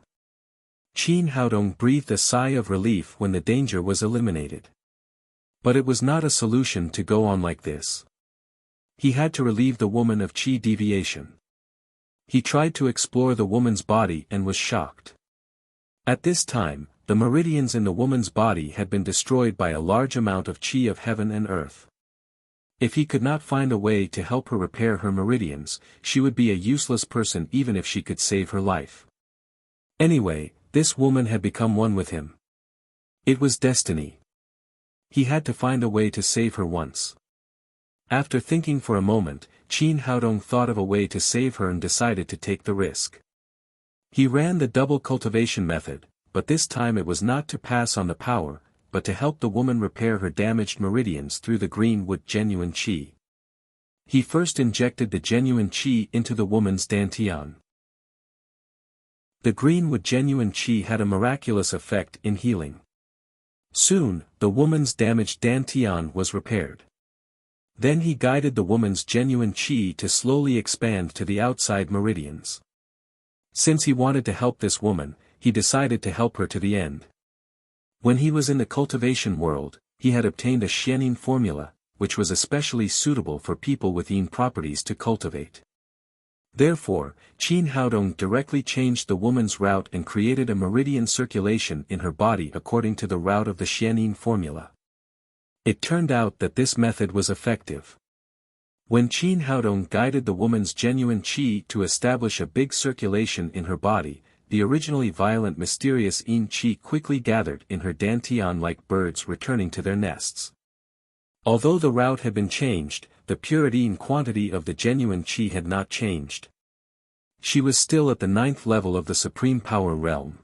Speaker 1: Qin Haodong breathed a sigh of relief when the danger was eliminated. But it was not a solution to go on like this. He had to relieve the woman of qi deviation. He tried to explore the woman's body and was shocked. At this time, the meridians in the woman's body had been destroyed by a large amount of qi of heaven and earth. If he could not find a way to help her repair her meridians, she would be a useless person even if she could save her life. Anyway, This woman had become one with him. It was destiny. He had to find a way to save her once. After thinking for a moment, Qin Haodong thought of a way to save her and decided to take the risk. He ran the double cultivation method, but this time it was not to pass on the power, but to help the woman repair her damaged meridians through the green wood genuine qi. He first injected the genuine qi into the woman's dantian. The green wood genuine qi had a miraculous effect in healing. Soon, the woman's damaged dantian was repaired. Then he guided the woman's genuine qi to slowly expand to the outside meridians. Since he wanted to help this woman, he decided to help her to the end. When he was in the cultivation world, he had obtained a xianin formula, which was especially suitable for people with yin properties to cultivate. Therefore, Qin Haodong directly changed the woman's route and created a meridian circulation in her body according to the route of the xianin formula. It turned out that this method was effective. When Qin Haodong guided the woman's genuine qi to establish a big circulation in her body, the originally violent mysterious yin qi quickly gathered in her dantian like birds returning to their nests. Although the route had been changed, the purity and quantity of the genuine qi had not changed. She was still at the 9th level of the supreme power realm.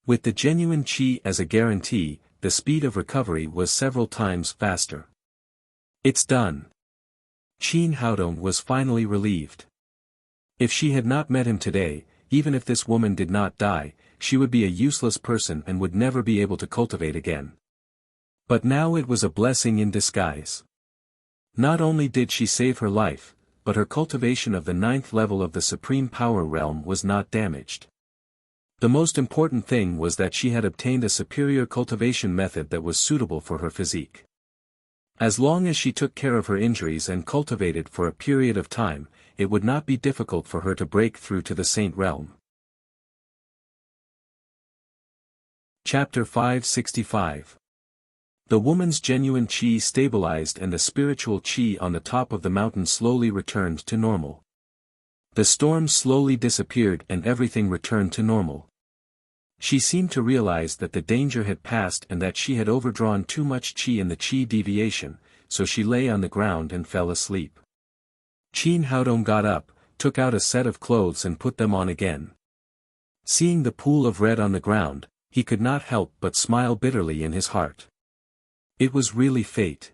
Speaker 1: With the genuine qi as a guarantee, the speed of recovery was several times faster. It's done. Qin Haodong was finally relieved. If she had not met him today, even if this woman did not die, she would be a useless person and would never be able to cultivate again. But now it was a blessing in disguise. Not only did she save her life, but her cultivation of the 9th level of the supreme power realm was not damaged. The most important thing was that she had obtained a superior cultivation method that was suitable for her physique. As long as she took care of her injuries and cultivated for a period of time, it would not be difficult for her to break through to the saint realm. Chapter 565. The woman's genuine qi stabilized and the spiritual qi on the top of the mountain slowly returned to normal. The storm slowly disappeared and everything returned to normal. She seemed to realize that the danger had passed and that she had overdrawn too much qi in the qi deviation, so she lay on the ground and fell asleep. Qin Haodong got up, took out a set of clothes and put them on again. Seeing the pool of red on the ground, he could not help but smile bitterly in his heart. It was really fate.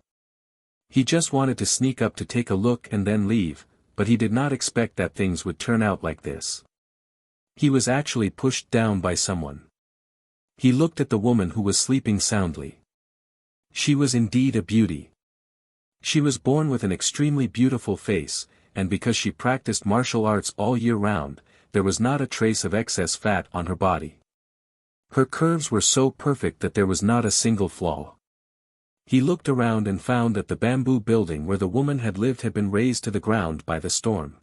Speaker 1: He just wanted to sneak up to take a look and then leave, but he did not expect that things would turn out like this. He was actually pushed down by someone. He looked at the woman who was sleeping soundly. She was indeed a beauty. She was born with an extremely beautiful face, and because she practiced martial arts all year round, there was not a trace of excess fat on her body. Her curves were so perfect that there was not a single flaw. He looked around and found that the bamboo building where the woman had lived had been razed to the ground by the storm.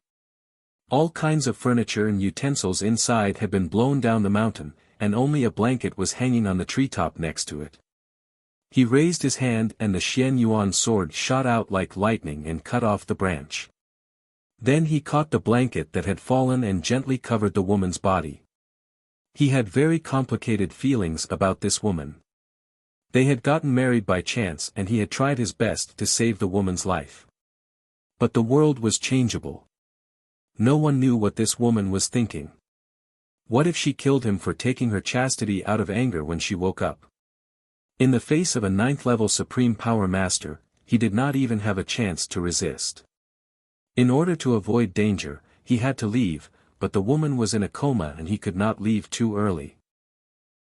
Speaker 1: All kinds of furniture and utensils inside had been blown down the mountain, and only a blanket was hanging on the treetop next to it. He raised his hand and the Xian Yuan sword shot out like lightning and cut off the branch. Then he caught the blanket that had fallen and gently covered the woman's body. He had very complicated feelings about this woman. They had gotten married by chance and he had tried his best to save the woman's life. But the world was changeable. No one knew what this woman was thinking. What if she killed him for taking her chastity out of anger when she woke up? In the face of a 9th-level Supreme Power Master, he did not even have a chance to resist. In order to avoid danger, he had to leave, but the woman was in a coma and he could not leave too early.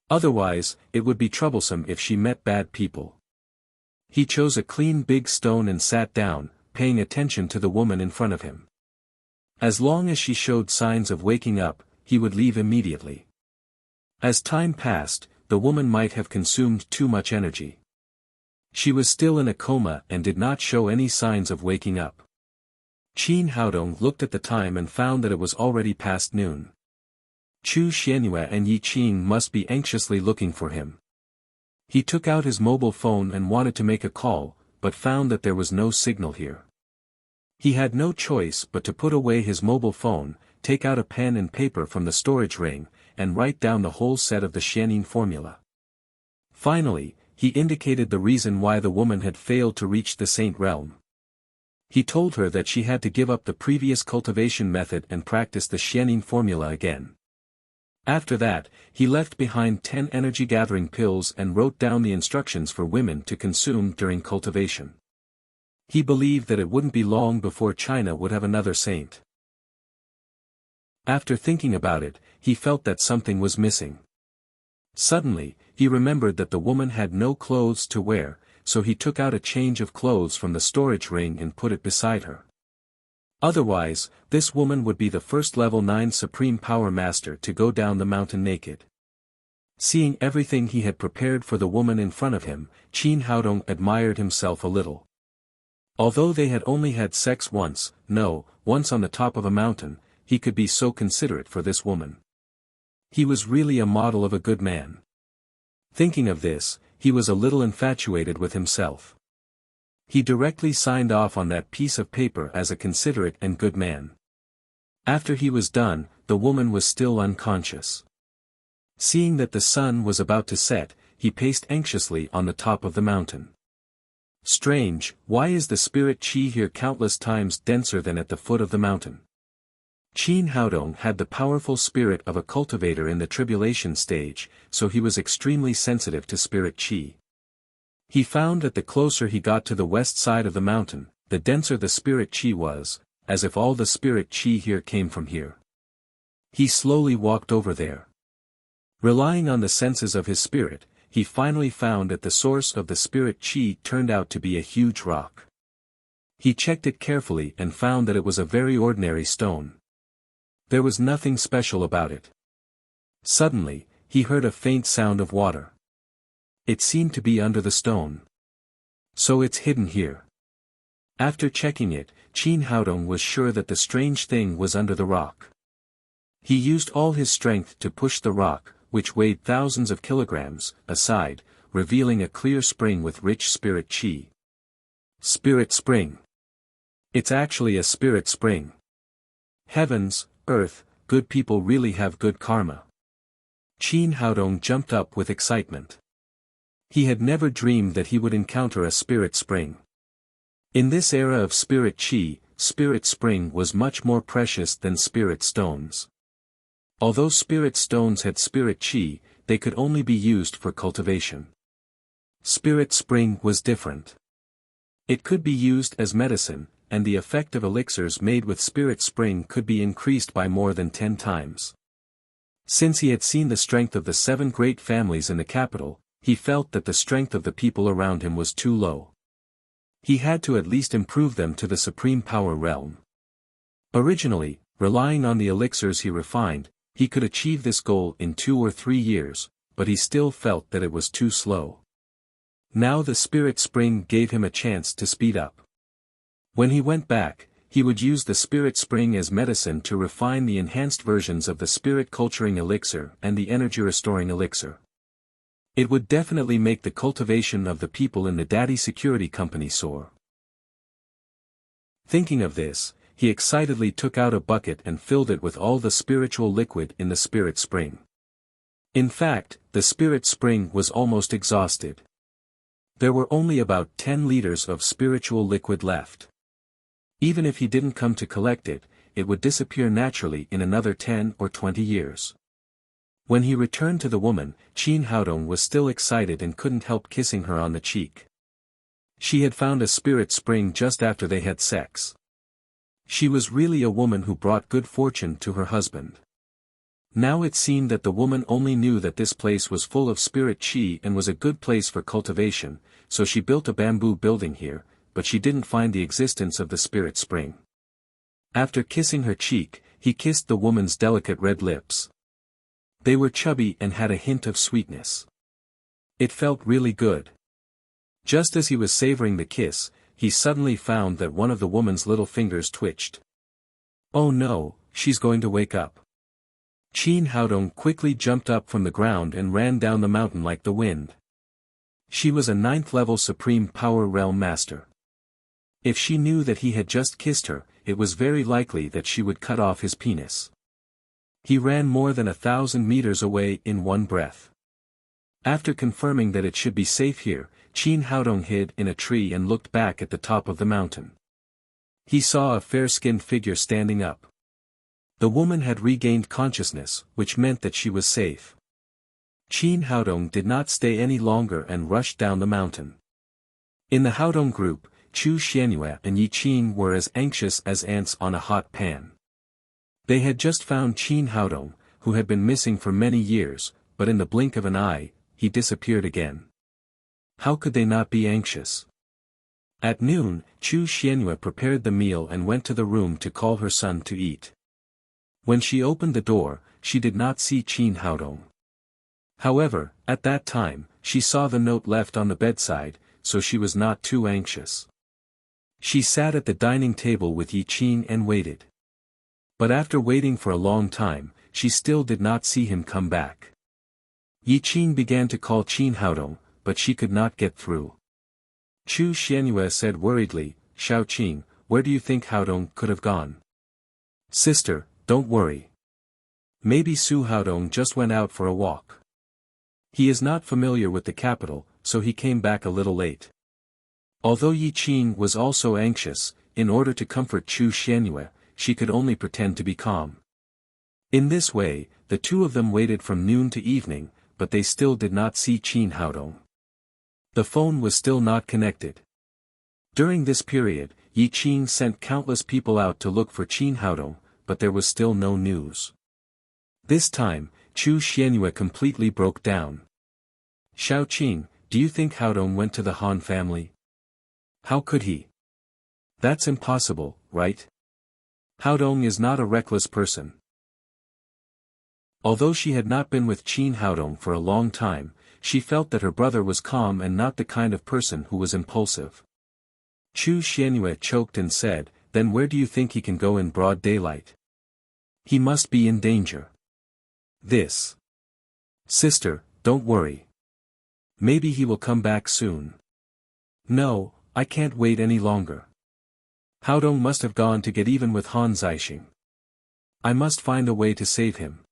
Speaker 1: Otherwise, it would be troublesome if she met bad people. He chose a clean big stone and sat down, paying attention to the woman in front of him. As long as she showed signs of waking up, he would leave immediately. As time passed, the woman might have consumed too much energy. She was still in a coma and did not show any signs of waking up. Qin Haodong looked at the time and found that it was already past noon. Chu Xianyue and Yi Qing must be anxiously looking for him. He took out his mobile phone and wanted to make a call, but found that there was no signal here. He had no choice but to put away his mobile phone, take out a pen and paper from the storage ring, and write down the whole set of the Xianin formula. Finally, he indicated the reason why the woman had failed to reach the saint realm. He told her that she had to give up the previous cultivation method and practice the Xianin formula again. After that, he left behind 10 energy-gathering pills and wrote down the instructions for women to consume during cultivation. He believed that it wouldn't be long before China would have another saint. After thinking about it, he felt that something was missing. Suddenly, he remembered that the woman had no clothes to wear, so he took out a change of clothes from the storage ring and put it beside her. Otherwise, this woman would be the first level 9 Supreme Power Master to go down the mountain naked. Seeing everything he had prepared for the woman in front of him, Qin Haodong admired himself a little. Although they had only had sex once on the top of a mountain, he could be so considerate for this woman. He was really a model of a good man. Thinking of this, he was a little infatuated with himself. He directly signed off on that piece of paper as a considerate and good man. After he was done, the woman was still unconscious. Seeing that the sun was about to set, he paced anxiously on the top of the mountain. Strange, why is the spirit qi here countless times denser than at the foot of the mountain? Qin Haodong had the powerful spirit of a cultivator in the tribulation stage, so he was extremely sensitive to spirit qi. He found that the closer he got to the west side of the mountain, the denser the spirit qi was, as if all the spirit qi here came from here. He slowly walked over there. Relying on the senses of his spirit, he finally found that the source of the spirit qi turned out to be a huge rock. He checked it carefully and found that it was a very ordinary stone. There was nothing special about it. Suddenly, he heard a faint sound of water. It seemed to be under the stone. So it's hidden here. After checking it, Qin Haodong was sure that the strange thing was under the rock. He used all his strength to push the rock, which weighed thousands of kilograms, aside, revealing a clear spring with rich spirit qi. Spirit spring. It's actually a spirit spring. Heavens, earth, good people really have good karma. Qin Haodong jumped up with excitement. He had never dreamed that he would encounter a spirit spring. In this era of spirit qi, spirit spring was much more precious than spirit stones. Although spirit stones had spirit qi, they could only be used for cultivation. Spirit spring was different. It could be used as medicine, and the effect of elixirs made with spirit spring could be increased by more than 10 times. Since he had seen the strength of the 7 great families in the capital, he felt that the strength of the people around him was too low. He had to at least improve them to the supreme power realm. Originally, relying on the elixirs he refined, he could achieve this goal in 2 or 3 years, but he still felt that it was too slow. Now the spirit spring gave him a chance to speed up. When he went back, he would use the spirit spring as medicine to refine the enhanced versions of the spirit culturing elixir and the energy restoring elixir. It would definitely make the cultivation of the people in the Daddy Security Company soar. Thinking of this, he excitedly took out a bucket and filled it with all the spiritual liquid in the spirit spring. In fact, the spirit spring was almost exhausted. There were only about 10 liters of spiritual liquid left. Even if he didn't come to collect it, it would disappear naturally in another 10 or 20 years. When he returned to the woman, Qin Haodong was still excited and couldn't help kissing her on the cheek. She had found a spirit spring just after they had sex. She was really a woman who brought good fortune to her husband. Now it seemed that the woman only knew that this place was full of spirit qi and was a good place for cultivation, so she built a bamboo building here, but she didn't find the existence of the spirit spring. After kissing her cheek, he kissed the woman's delicate red lips. They were chubby and had a hint of sweetness. It felt really good. Just as he was savoring the kiss, he suddenly found that one of the woman's little fingers twitched. Oh no, she's going to wake up. Qin Haodong quickly jumped up from the ground and ran down the mountain like the wind. She was a 9th level Supreme Power Realm Master. If she knew that he had just kissed her, it was very likely that she would cut off his penis. He ran more than 1,000 meters away in one breath. After confirming that it should be safe here, Qin Haodong hid in a tree and looked back at the top of the mountain. He saw a fair-skinned figure standing up. The woman had regained consciousness, which meant that she was safe. Qin Haodong did not stay any longer and rushed down the mountain. In the Haodong group, Chu Xianyue and Yi Qing were as anxious as ants on a hot pan. They had just found Qin Haodong, who had been missing for many years, but in the blink of an eye, he disappeared again. How could they not be anxious? At noon, Chu Xianyue prepared the meal and went to the room to call her son to eat. When she opened the door, she did not see Qin Haodong. However, at that time, she saw the note left on the bedside, so she was not too anxious. She sat at the dining table with Yi Qing and waited. But after waiting for a long time, she still did not see him come back. Yi Qing began to call Qin Haodong, but she could not get through. Chu Xianyue said worriedly, "Xiao Qing, where do you think Haodong could have gone?" "Sister, don't worry. Maybe Su Haodong just went out for a walk. He is not familiar with the capital, so he came back a little late." Although Yi Qing was also anxious, in order to comfort Chu Xianyue, she could only pretend to be calm. In this way, the two of them waited from noon to evening, but they still did not see Qin Haodong. The phone was still not connected. During this period, Yi Qing sent countless people out to look for Qin Haodong, but there was still no news. This time, Chu Xianyue completely broke down. "Xiao Qing, do you think Haodong went to the Han family? How could he? That's impossible, right? Haodong is not a reckless person." Although she had not been with Qin Haodong for a long time, she felt that her brother was calm and not the kind of person who was impulsive. Chu Xianyue choked and said, "Then where do you think he can go in broad daylight? He must be in danger." "This. Sister, don't worry. Maybe he will come back soon." "No, I can't wait any longer. Haodong must have gone to get even with Han Zixing. I must find a way to save him."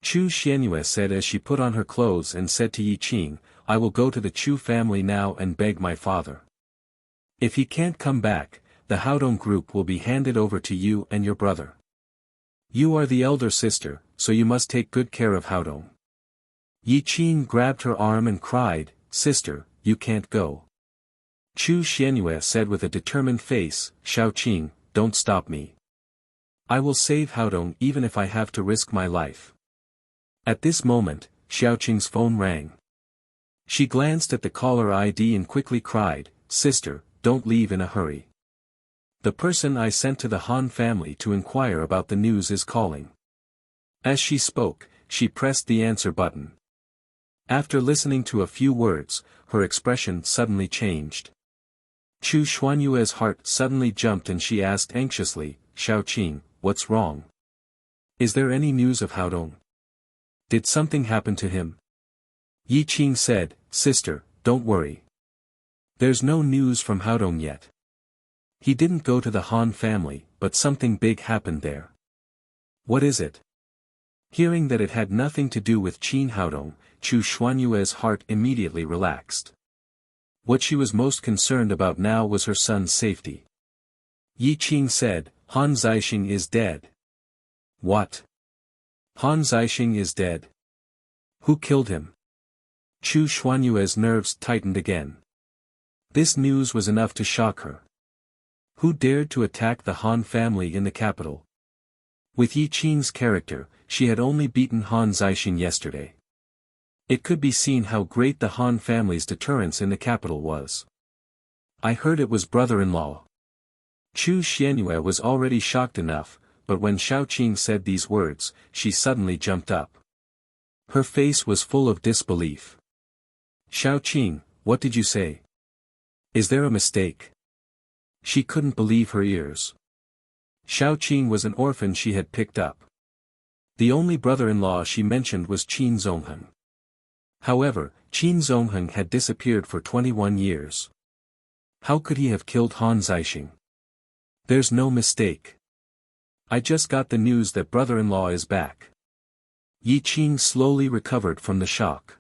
Speaker 1: Chu Xianyue said as she put on her clothes and said to Yi Qing, "I will go to the Chu family now and beg my father. If he can't come back, the Haodong group will be handed over to you and your brother. You are the elder sister, so you must take good care of Haodong." Yi Qing grabbed her arm and cried, "Sister, you can't go." Chu Xianyue said with a determined face, "Xiao Qing, don't stop me. I will save Haodong even if I have to risk my life." At this moment, Xiao Qing's phone rang. She glanced at the caller ID and quickly cried, "Sister, don't leave in a hurry. The person I sent to the Han family to inquire about the news is calling." As she spoke, she pressed the answer button. After listening to a few words, her expression suddenly changed. Chu Xuanyue's heart suddenly jumped and she asked anxiously, "Xiao Qing, what's wrong? Is there any news of Haodong? Did something happen to him?" Yi Qing said, "Sister, don't worry. There's no news from Haodong yet. He didn't go to the Han family, but something big happened there." "What is it?" Hearing that it had nothing to do with Qin Haodong, Chu Xuanyue's heart immediately relaxed. What she was most concerned about now was her son's safety. Yi Qing said, "Han Zixing is dead." "What? Han Zixing is dead? Who killed him?" Chu Xuanyue's nerves tightened again. This news was enough to shock her. Who dared to attack the Han family in the capital? With Yi Qing's character, she had only beaten Han Zixing yesterday. It could be seen how great the Han family's deterrence in the capital was. "I heard it was brother-in-law." Chu Xianyue was already shocked enough, but when Xiao Qing said these words, she suddenly jumped up. Her face was full of disbelief. "Xiao Qing, what did you say? Is there a mistake?" She couldn't believe her ears. Xiao Qing was an orphan she had picked up. The only brother-in-law she mentioned was Qin Zongheng. However, Qin Zongheng had disappeared for 21 years. How could he have killed Han Zixing? "There's no mistake. I just got the news that brother-in-law is back. Yi Qing slowly recovered from the shock.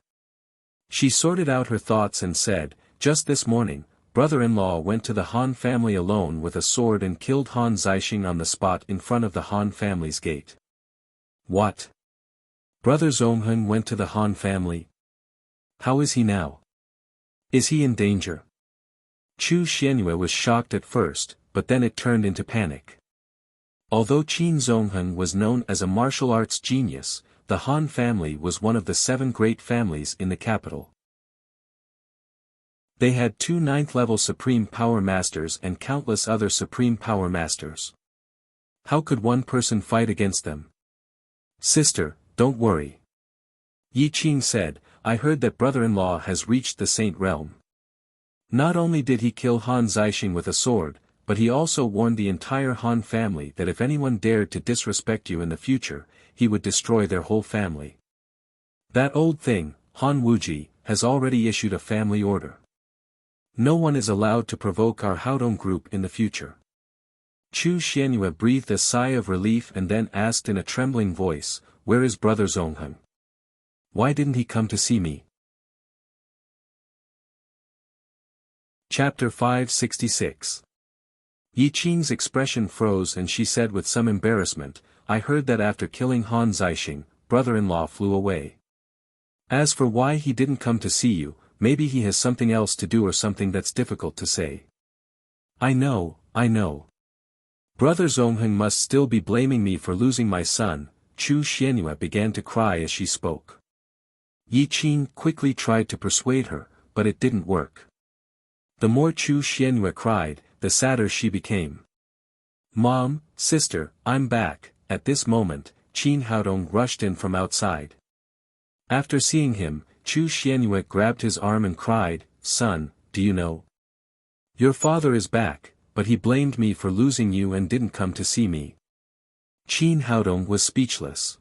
Speaker 1: She sorted out her thoughts and said, just this morning, brother-in-law went to the Han family alone with a sword and killed Han Zixing on the spot in front of the Han family's gate. What? Brother Zongheng went to the Han family? How is he now? Is he in danger? Chu Xianyue was shocked at first, but then it turned into panic. Although Qin Zongheng was known as a martial arts genius, the Han family was one of the 7 great families in the capital. They had 2 9th-level Supreme Power Masters and countless other Supreme Power Masters. How could one person fight against them? Sister, don't worry. Yi Qing said, I heard that brother-in-law has reached the Saint Realm. Not only did he kill Han Zixing with a sword, but he also warned the entire Han family that if anyone dared to disrespect you in the future, he would destroy their whole family. That old thing, Han Wuji, has already issued a family order. No one is allowed to provoke our Haodong group in the future. Chu Xianyue breathed a sigh of relief and then asked in a trembling voice, where is brother Zongheng? Why didn't he come to see me? Chapter 566. Yi Qing's expression froze and she said with some embarrassment, I heard that after killing Han Zixing, brother-in-law flew away. As for why he didn't come to see you, maybe he has something else to do or something that's difficult to say. I know. Brother Zongheng must still be blaming me for losing my son. Chu Xianyue began to cry as she spoke. Yi Qing quickly tried to persuade her, but it didn't work. The more Chu Xianyue cried, the sadder she became. Mom, sister, I'm back. At this moment, Qin Haodong rushed in from outside. After seeing him, Chu Xianyue grabbed his arm and cried, Son, do you know? Your father is back, but he blamed me for losing you and didn't come to see me. Qin Haodong was speechless.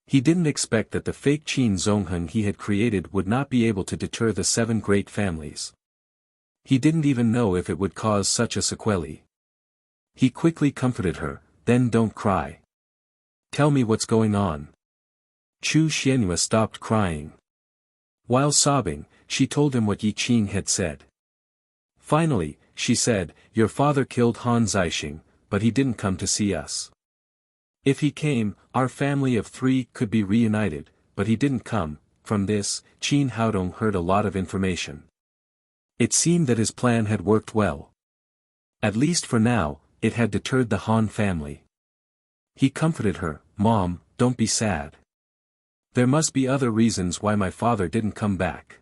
Speaker 1: He didn't expect that the fake Qin Zongheng he had created would not be able to deter the 7 great families. He didn't even know if it would cause such a sequelae. He quickly comforted her, then don't cry. Tell me what's going on. Chu Xianyue stopped crying. While sobbing, she told him what Yi Qing had said. Finally, she said, your father killed Han Zixing, but he didn't come to see us. If he came, our family of 3 could be reunited, but he didn't come. From this, Qin Haodong heard a lot of information. It seemed that his plan had worked well. At least for now, it had deterred the Han family. He comforted her, Mom, don't be sad. There must be other reasons why my father didn't come back.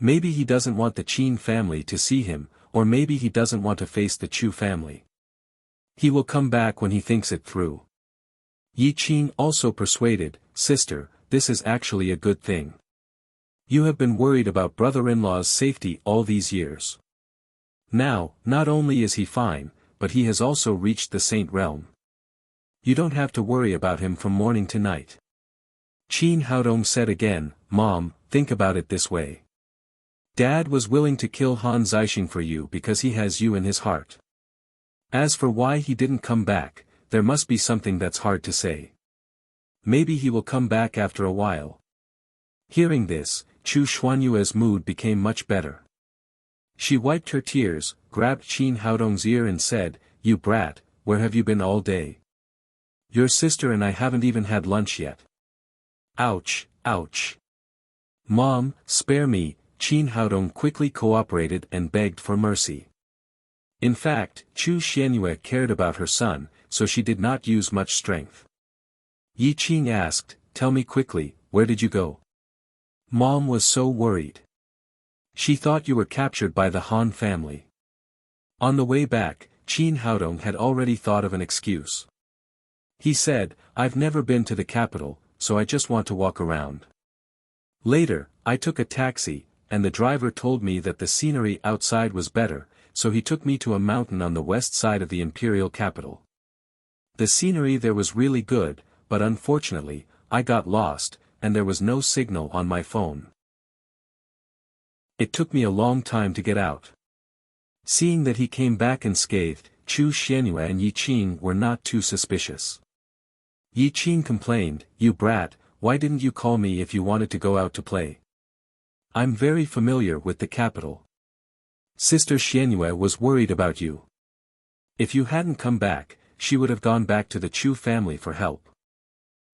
Speaker 1: Maybe he doesn't want the Qin family to see him, or maybe he doesn't want to face the Chu family. He will come back when he thinks it through. Yi Qing also persuaded, Sister, this is actually a good thing. You have been worried about brother-in-law's safety all these years. Now, not only is he fine, but he has also reached the Saint Realm. You don't have to worry about him from morning to night. Qin Haodong said again, Mom, think about it this way. Dad was willing to kill Han Zixing for you because he has you in his heart. As for why he didn't come back, there must be something that's hard to say. Maybe he will come back after a while. Hearing this, Chu Xuanyue's mood became much better. She wiped her tears, grabbed Qin Haodong's ear and said, You brat, where have you been all day? Your sister and I haven't even had lunch yet. Ouch, ouch. Mom, spare me. Qin Haodong quickly cooperated and begged for mercy. In fact, Chu Xianyue cared about her son, so she did not use much strength. Yi Qing asked, Tell me quickly, where did you go? Mom was so worried. She thought you were captured by the Han family. On the way back, Qin Haodong had already thought of an excuse. He said, I've never been to the capital, so I just want to walk around. Later, I took a taxi, and the driver told me that the scenery outside was better, so he took me to a mountain on the west side of the imperial capital. The scenery there was really good, but unfortunately, I got lost, and there was no signal on my phone. It took me a long time to get out. Seeing that he came back unscathed, Chu Xianyue and Yi Qing were not too suspicious. Yi Qing complained, "You brat, why didn't you call me if you wanted to go out to play? I'm very familiar with the capital. Sister Xianyue was worried about you. If you hadn't come back, she would have gone back to the Chu family for help.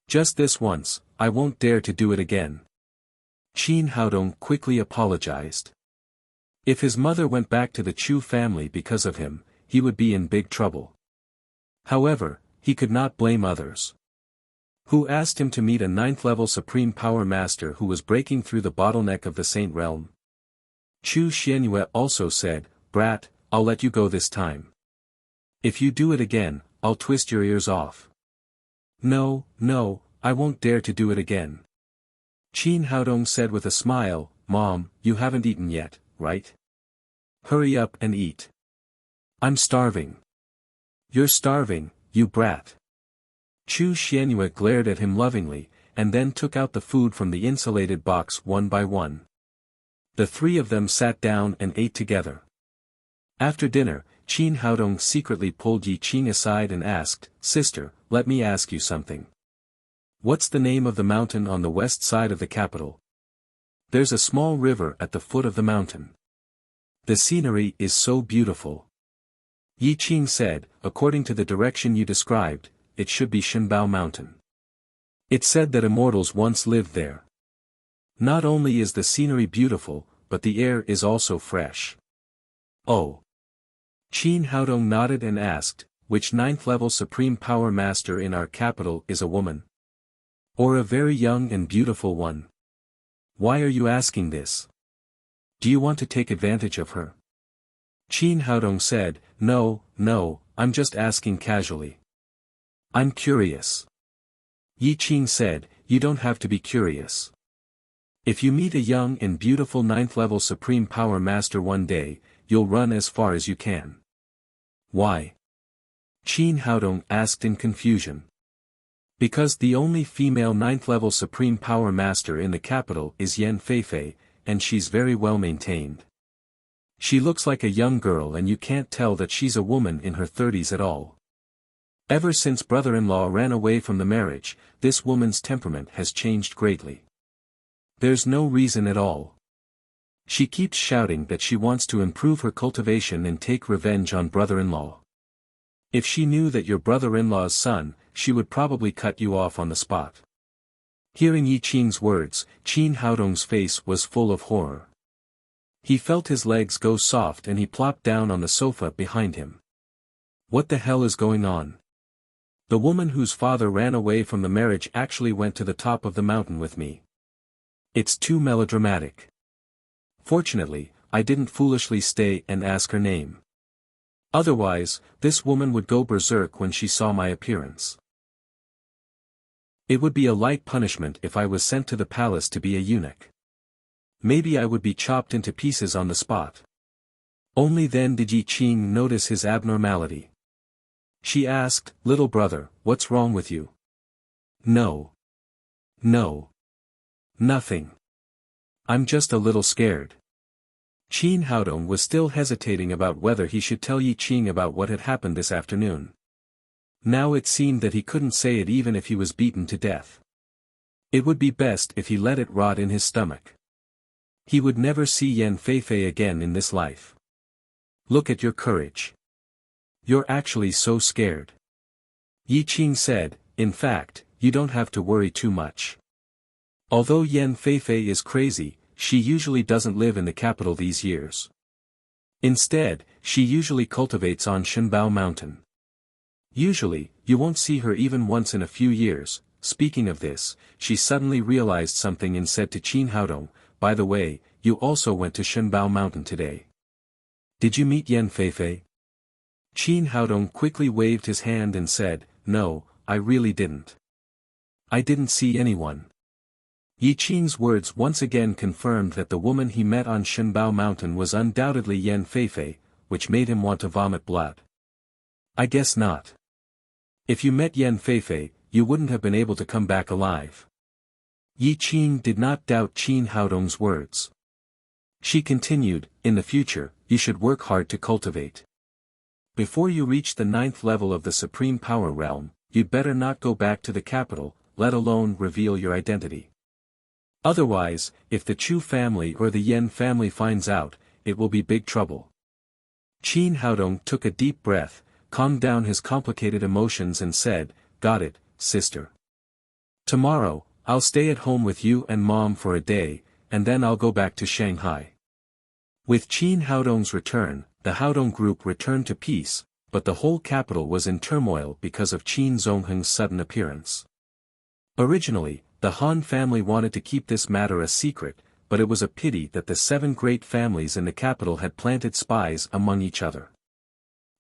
Speaker 1: Just this once, I won't dare to do it again." Qin Haodong quickly apologized. If his mother went back to the Chu family because of him, he would be in big trouble. However, he could not blame others. Who asked him to meet a 9th-level Supreme Power Master who was breaking through the bottleneck of the Saint Realm? Chu Xianyue also said, "Brat, I'll let you go this time. If you do it again, I'll twist your ears off." "No, no, I won't dare to do it again." Qin Haodong said with a smile, "Mom, you haven't eaten yet, right? Hurry up and eat. I'm starving." "You're starving, you brat." Chu Xianyue glared at him lovingly, and then took out the food from the insulated box one by one. The three of them sat down and ate together. After dinner, Qin Haodong secretly pulled Yi Qing aside and asked, "Sister, let me ask you something. What's the name of the mountain on the west side of the capital? There's a small river at the foot of the mountain. The scenery is so beautiful." Yi Qing said, "According to the direction you described, it should be Shenbao Mountain. It's said that immortals once lived there. Not only is the scenery beautiful, but the air is also fresh." "Oh." Qin Haodong nodded and asked, "Which 9th-level Supreme Power Master in our capital is a woman? Or a very young and beautiful one? Why are you asking this? Do you want to take advantage of her?" Qin Haodong said, "No, no, I'm just asking casually. I'm curious." Yi Qing said, "You don't have to be curious. If you meet a young and beautiful 9th-level Supreme Power Master one day, you'll run as far as you can." "Why?" Qin Haodong asked in confusion. "Because the only female 9th-level Supreme Power Master in the capital is Yan Feifei, and she's very well maintained. She looks like a young girl and you can't tell that she's a woman in her 30s at all. Ever since brother-in-law ran away from the marriage, this woman's temperament has changed greatly. There's no reason at all. She keeps shouting that she wants to improve her cultivation and take revenge on brother-in-law. If she knew that you're brother-in-law's son, she would probably cut you off on the spot." Hearing Yi Qing's words, Qin Haodong's face was full of horror. He felt his legs go soft and he plopped down on the sofa behind him. What the hell is going on? The woman whose father ran away from the marriage actually went to the top of the mountain with me. It's too melodramatic. Fortunately, I didn't foolishly stay and ask her name. Otherwise, this woman would go berserk when she saw my appearance. It would be a light punishment if I was sent to the palace to be a eunuch. Maybe I would be chopped into pieces on the spot. Only then did Yi Qing notice his abnormality. She asked, "Little brother, what's wrong with you?" No. Nothing. I'm just a little scared." Qin Haodong was still hesitating about whether he should tell Yi Qing about what had happened this afternoon. Now it seemed that he couldn't say it even if he was beaten to death. It would be best if he let it rot in his stomach. He would never see Yan Feifei again in this life. "Look at your courage. You're actually so scared." Yi Qing said, "In fact, you don't have to worry too much. Although Yan Feifei is crazy, she usually doesn't live in the capital these years. Instead, she usually cultivates on Shenbao Mountain. Usually, you won't see her even once in a few years." Speaking of this, she suddenly realized something and said to Qin Haodong, "By the way, you also went to Shenbao Mountain today. Did you meet Yan Feifei?" Qin Haodong quickly waved his hand and said, "No, I really didn't. I didn't see anyone." Yi Qing's words once again confirmed that the woman he met on Shenbao Mountain was undoubtedly Yan Feifei, which made him want to vomit blood. "I guess not. If you met Yan Feifei, you wouldn't have been able to come back alive." Yi Qing did not doubt Qin Haodong's words. She continued, "In the future, you should work hard to cultivate. Before you reach the 9th level of the Supreme Power Realm, you'd better not go back to the capital, let alone reveal your identity. Otherwise, if the Chu family or the Yen family finds out, it will be big trouble. Qin Haodong took a deep breath, calmed down his complicated emotions and said, "Got it, sister. Tomorrow, I'll stay at home with you and Mom for a day, and then I'll go back to Shanghai." With Qin Haodong's return, the Haodong group returned to peace, but the whole capital was in turmoil because of Qin Zongheng's sudden appearance. Originally, the Han family wanted to keep this matter a secret, but it was a pity that the 7 great families in the capital had planted spies among each other.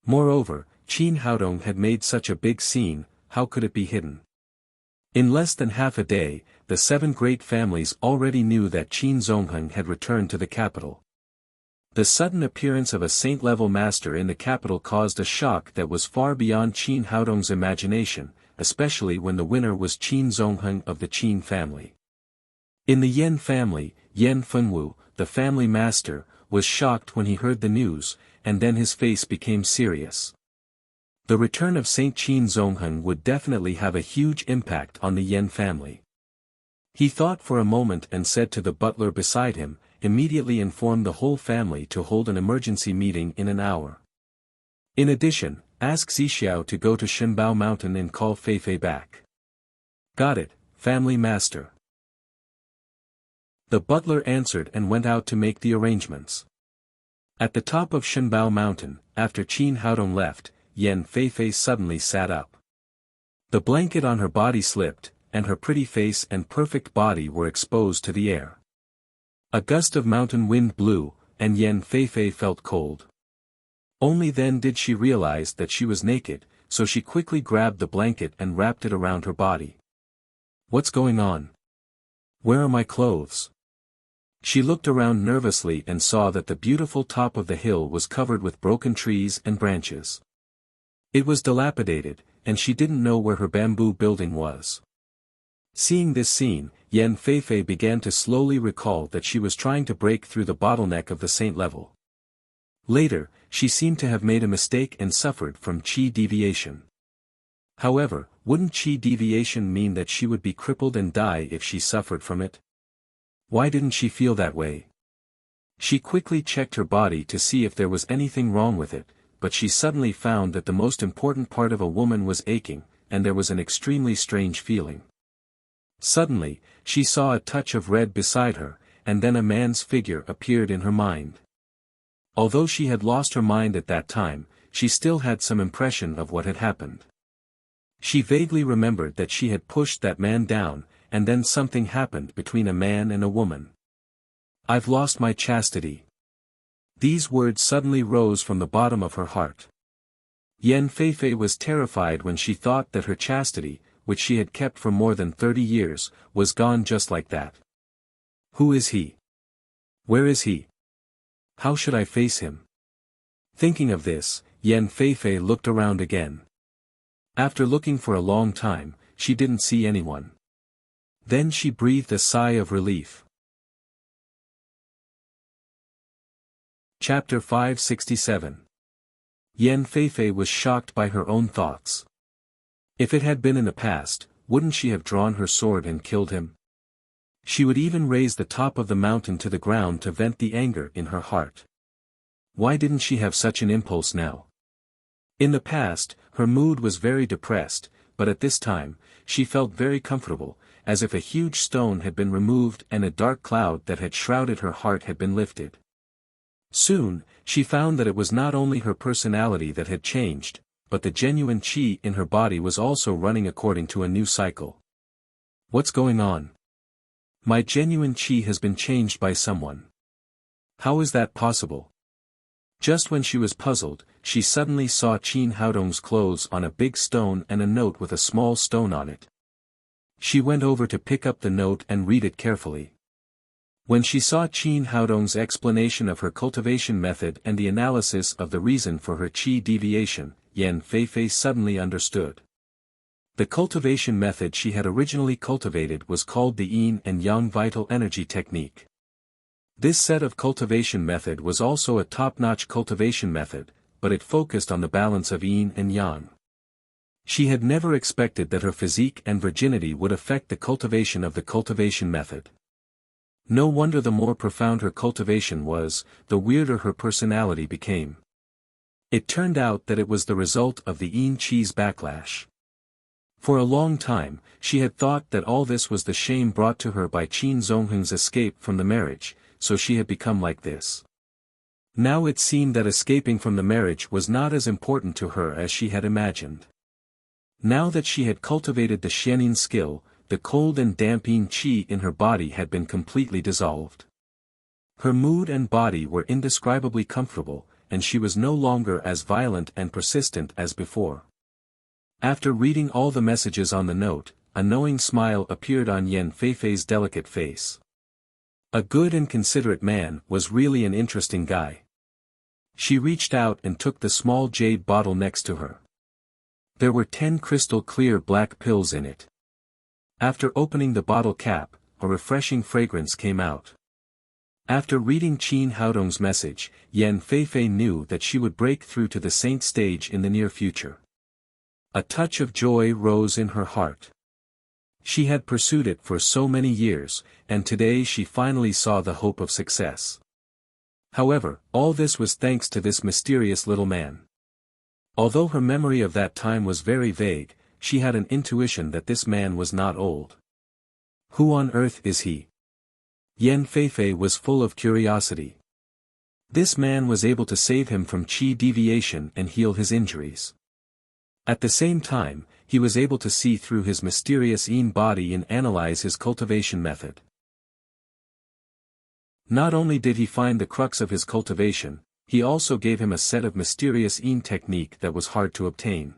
Speaker 1: Moreover, Qin Haodong had made such a big scene, how could it be hidden? In less than half a day, the 7 great families already knew that Qin Zongheng had returned to the capital. The sudden appearance of a saint-level master in the capital caused a shock that was far beyond Qin Haodong's imagination, especially when the winner was Qin Zongheng of the Qin family. In the Yen family, Yen Fenwu, the family master, was shocked when he heard the news, and then his face became serious. The return of Saint Qin Zongheng would definitely have a huge impact on the Yen family. He thought for a moment and said to the butler beside him, "Immediately inform the whole family to hold an emergency meeting in an hour. In addition, ask Zixiao to go to Shenbao Mountain and call Feifei back." "Got it, family master." The butler answered and went out to make the arrangements. At the top of Shenbao Mountain, after Qin Haodong left, Yen Feifei suddenly sat up. The blanket on her body slipped, and her pretty face and perfect body were exposed to the air. A gust of mountain wind blew, and Yen Feifei felt cold. Only then did she realize that she was naked, so she quickly grabbed the blanket and wrapped it around her body. "What's going on? Where are my clothes?" She looked around nervously and saw that the beautiful top of the hill was covered with broken trees and branches. It was dilapidated, and she didn't know where her bamboo building was. Seeing this scene, Yen Feifei began to slowly recall that she was trying to break through the bottleneck of the saint level. Later, she seemed to have made a mistake and suffered from qi deviation. However, wouldn't qi deviation mean that she would be crippled and die if she suffered from it? Why didn't she feel that way? She quickly checked her body to see if there was anything wrong with it, but she suddenly found that the most important part of a woman was aching, and there was an extremely strange feeling. Suddenly, she saw a touch of red beside her, and then a man's figure appeared in her mind. Although she had lost her mind at that time, she still had some impression of what had happened. She vaguely remembered that she had pushed that man down, and then something happened between a man and a woman. "I've lost my chastity." These words suddenly rose from the bottom of her heart. Yen Feifei was terrified when she thought that her chastity, which she had kept for more than 30 years, was gone just like that. Who is he? Where is he? How should I face him? Thinking of this, Yen Feifei looked around again. After looking for a long time, she didn't see anyone. Then she breathed a sigh of relief. Chapter 567. Yen Feifei was shocked by her own thoughts. If it had been in the past, wouldn't she have drawn her sword and killed him? She would even raise the top of the mountain to the ground to vent the anger in her heart. Why didn't she have such an impulse now? In the past, her mood was very depressed, but at this time, she felt very comfortable, as if a huge stone had been removed and a dark cloud that had shrouded her heart had been lifted. Soon, she found that it was not only her personality that had changed, but the genuine qi in her body was also running according to a new cycle. What's going on? My genuine qi has been changed by someone. How is that possible? Just when she was puzzled, she suddenly saw Qin Haodong's clothes on a big stone and a note with a small stone on it. She went over to pick up the note and read it carefully. When she saw Qin Haodong's explanation of her cultivation method and the analysis of the reason for her qi deviation, Yen Feifei suddenly understood. The cultivation method she had originally cultivated was called the Yin and Yang Vital Energy Technique. This set of cultivation method was also a top-notch cultivation method, but it focused on the balance of yin and yang. She had never expected that her physique and virginity would affect the cultivation of the cultivation method. No wonder the more profound her cultivation was, the weirder her personality became. It turned out that it was the result of the yin chi's backlash. For a long time, she had thought that all this was the shame brought to her by Qin Zongheng's escape from the marriage, so she had become like this. Now it seemed that escaping from the marriage was not as important to her as she had imagined. Now that she had cultivated the xianyin skill, the cold and damp yin qi in her body had been completely dissolved. Her mood and body were indescribably comfortable, and she was no longer as violent and persistent as before. After reading all the messages on the note, a knowing smile appeared on Yan Feifei's delicate face. A good and considerate man was really an interesting guy. She reached out and took the small jade bottle next to her. There were 10 crystal-clear black pills in it. After opening the bottle cap, a refreshing fragrance came out. After reading Qin Haodong's message, Yan Feifei knew that she would break through to the saint stage in the near future. A touch of joy rose in her heart. She had pursued it for so many years, and today she finally saw the hope of success. However, all this was thanks to this mysterious little man. Although her memory of that time was very vague, she had an intuition that this man was not old. Who on earth is he? Yan Feifei was full of curiosity. This man was able to save him from qi deviation and heal his injuries. At the same time, he was able to see through his mysterious yin body and analyze his cultivation method. Not only did he find the crux of his cultivation, he also gave him a set of mysterious yin technique that was hard to obtain.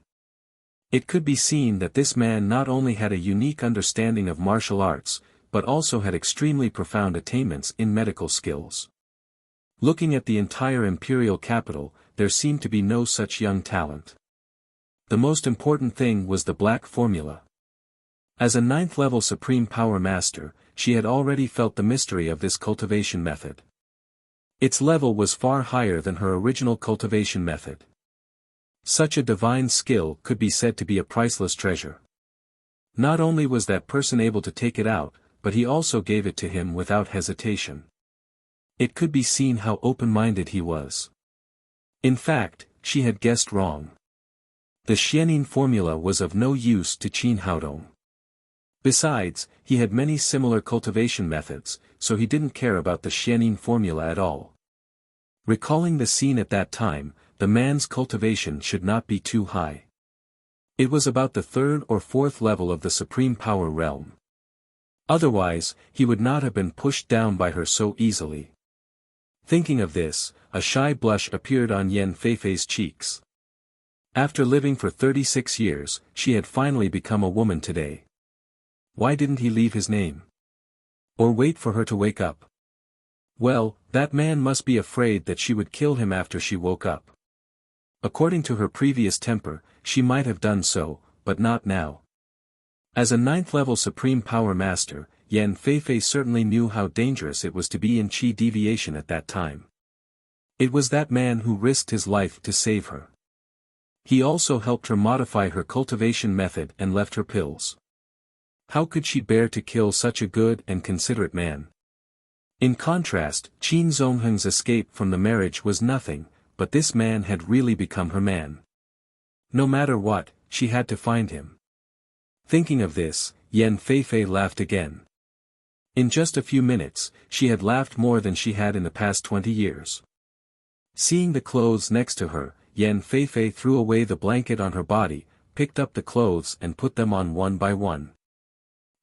Speaker 1: It could be seen that this man not only had a unique understanding of martial arts, but also had extremely profound attainments in medical skills. Looking at the entire imperial capital, there seemed to be no such young talent. The most important thing was the black formula. As a 9th-level Supreme Power Master, she had already felt the mystery of this cultivation method. Its level was far higher than her original cultivation method. Such a divine skill could be said to be a priceless treasure. Not only was that person able to take it out, but he also gave it to him without hesitation. It could be seen how open-minded he was. In fact, she had guessed wrong. The xianyin formula was of no use to Qin Haodong. Besides, he had many similar cultivation methods, so he didn't care about the xianyin formula at all. Recalling the scene at that time, the man's cultivation should not be too high. It was about the 3rd or 4th level of the supreme power realm. Otherwise, he would not have been pushed down by her so easily. Thinking of this, a shy blush appeared on Yan Feifei's cheeks. After living for 36 years, she had finally become a woman today. Why didn't he leave his name? Or wait for her to wake up? Well, that man must be afraid that she would kill him after she woke up. According to her previous temper, she might have done so, but not now. As a 9th-level Supreme Power Master, Yan Feifei certainly knew how dangerous it was to be in qi deviation at that time. It was that man who risked his life to save her. He also helped her modify her cultivation method and left her pills. How could she bear to kill such a good and considerate man? In contrast, Qin Zongheng's escape from the marriage was nothing, but this man had really become her man. No matter what, she had to find him. Thinking of this, Yan Feifei laughed again. In just a few minutes, she had laughed more than she had in the past 20 years. Seeing the clothes next to her, Yan Feifei threw away the blanket on her body, picked up the clothes and put them on one by one.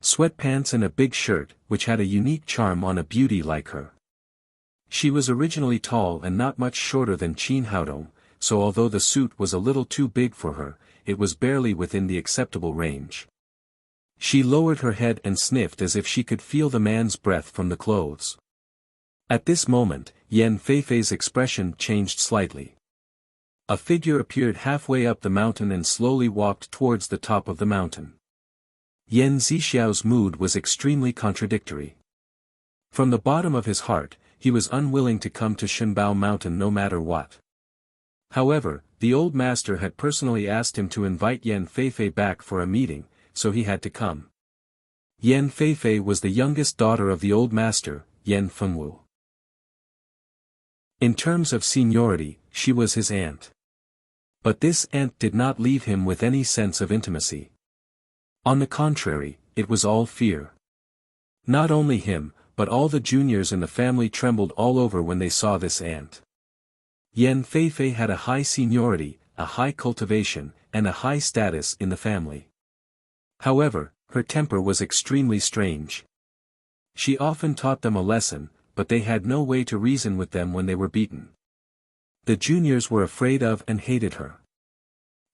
Speaker 1: Sweatpants and a big shirt, which had a unique charm on a beauty like her. She was originally tall and not much shorter than Qin Haodong, so although the suit was a little too big for her, it was barely within the acceptable range. She lowered her head and sniffed as if she could feel the man's breath from the clothes. At this moment, Yan Feifei's expression changed slightly. A figure appeared halfway up the mountain and slowly walked towards the top of the mountain. Yan Zixiao's mood was extremely contradictory. From the bottom of his heart, he was unwilling to come to Shenbao Mountain no matter what. However, the old master had personally asked him to invite Yan Feifei back for a meeting, so he had to come. Yan Feifei was the youngest daughter of the old master, Yan Fengwu. In terms of seniority, she was his aunt. But this aunt did not leave him with any sense of intimacy. On the contrary, it was all fear. Not only him, but all the juniors in the family trembled all over when they saw this aunt. Yan Feifei had a high seniority, a high cultivation, and a high status in the family. However, her temper was extremely strange. She often taught them a lesson, but they had no way to reason with them when they were beaten. The juniors were afraid of and hated her.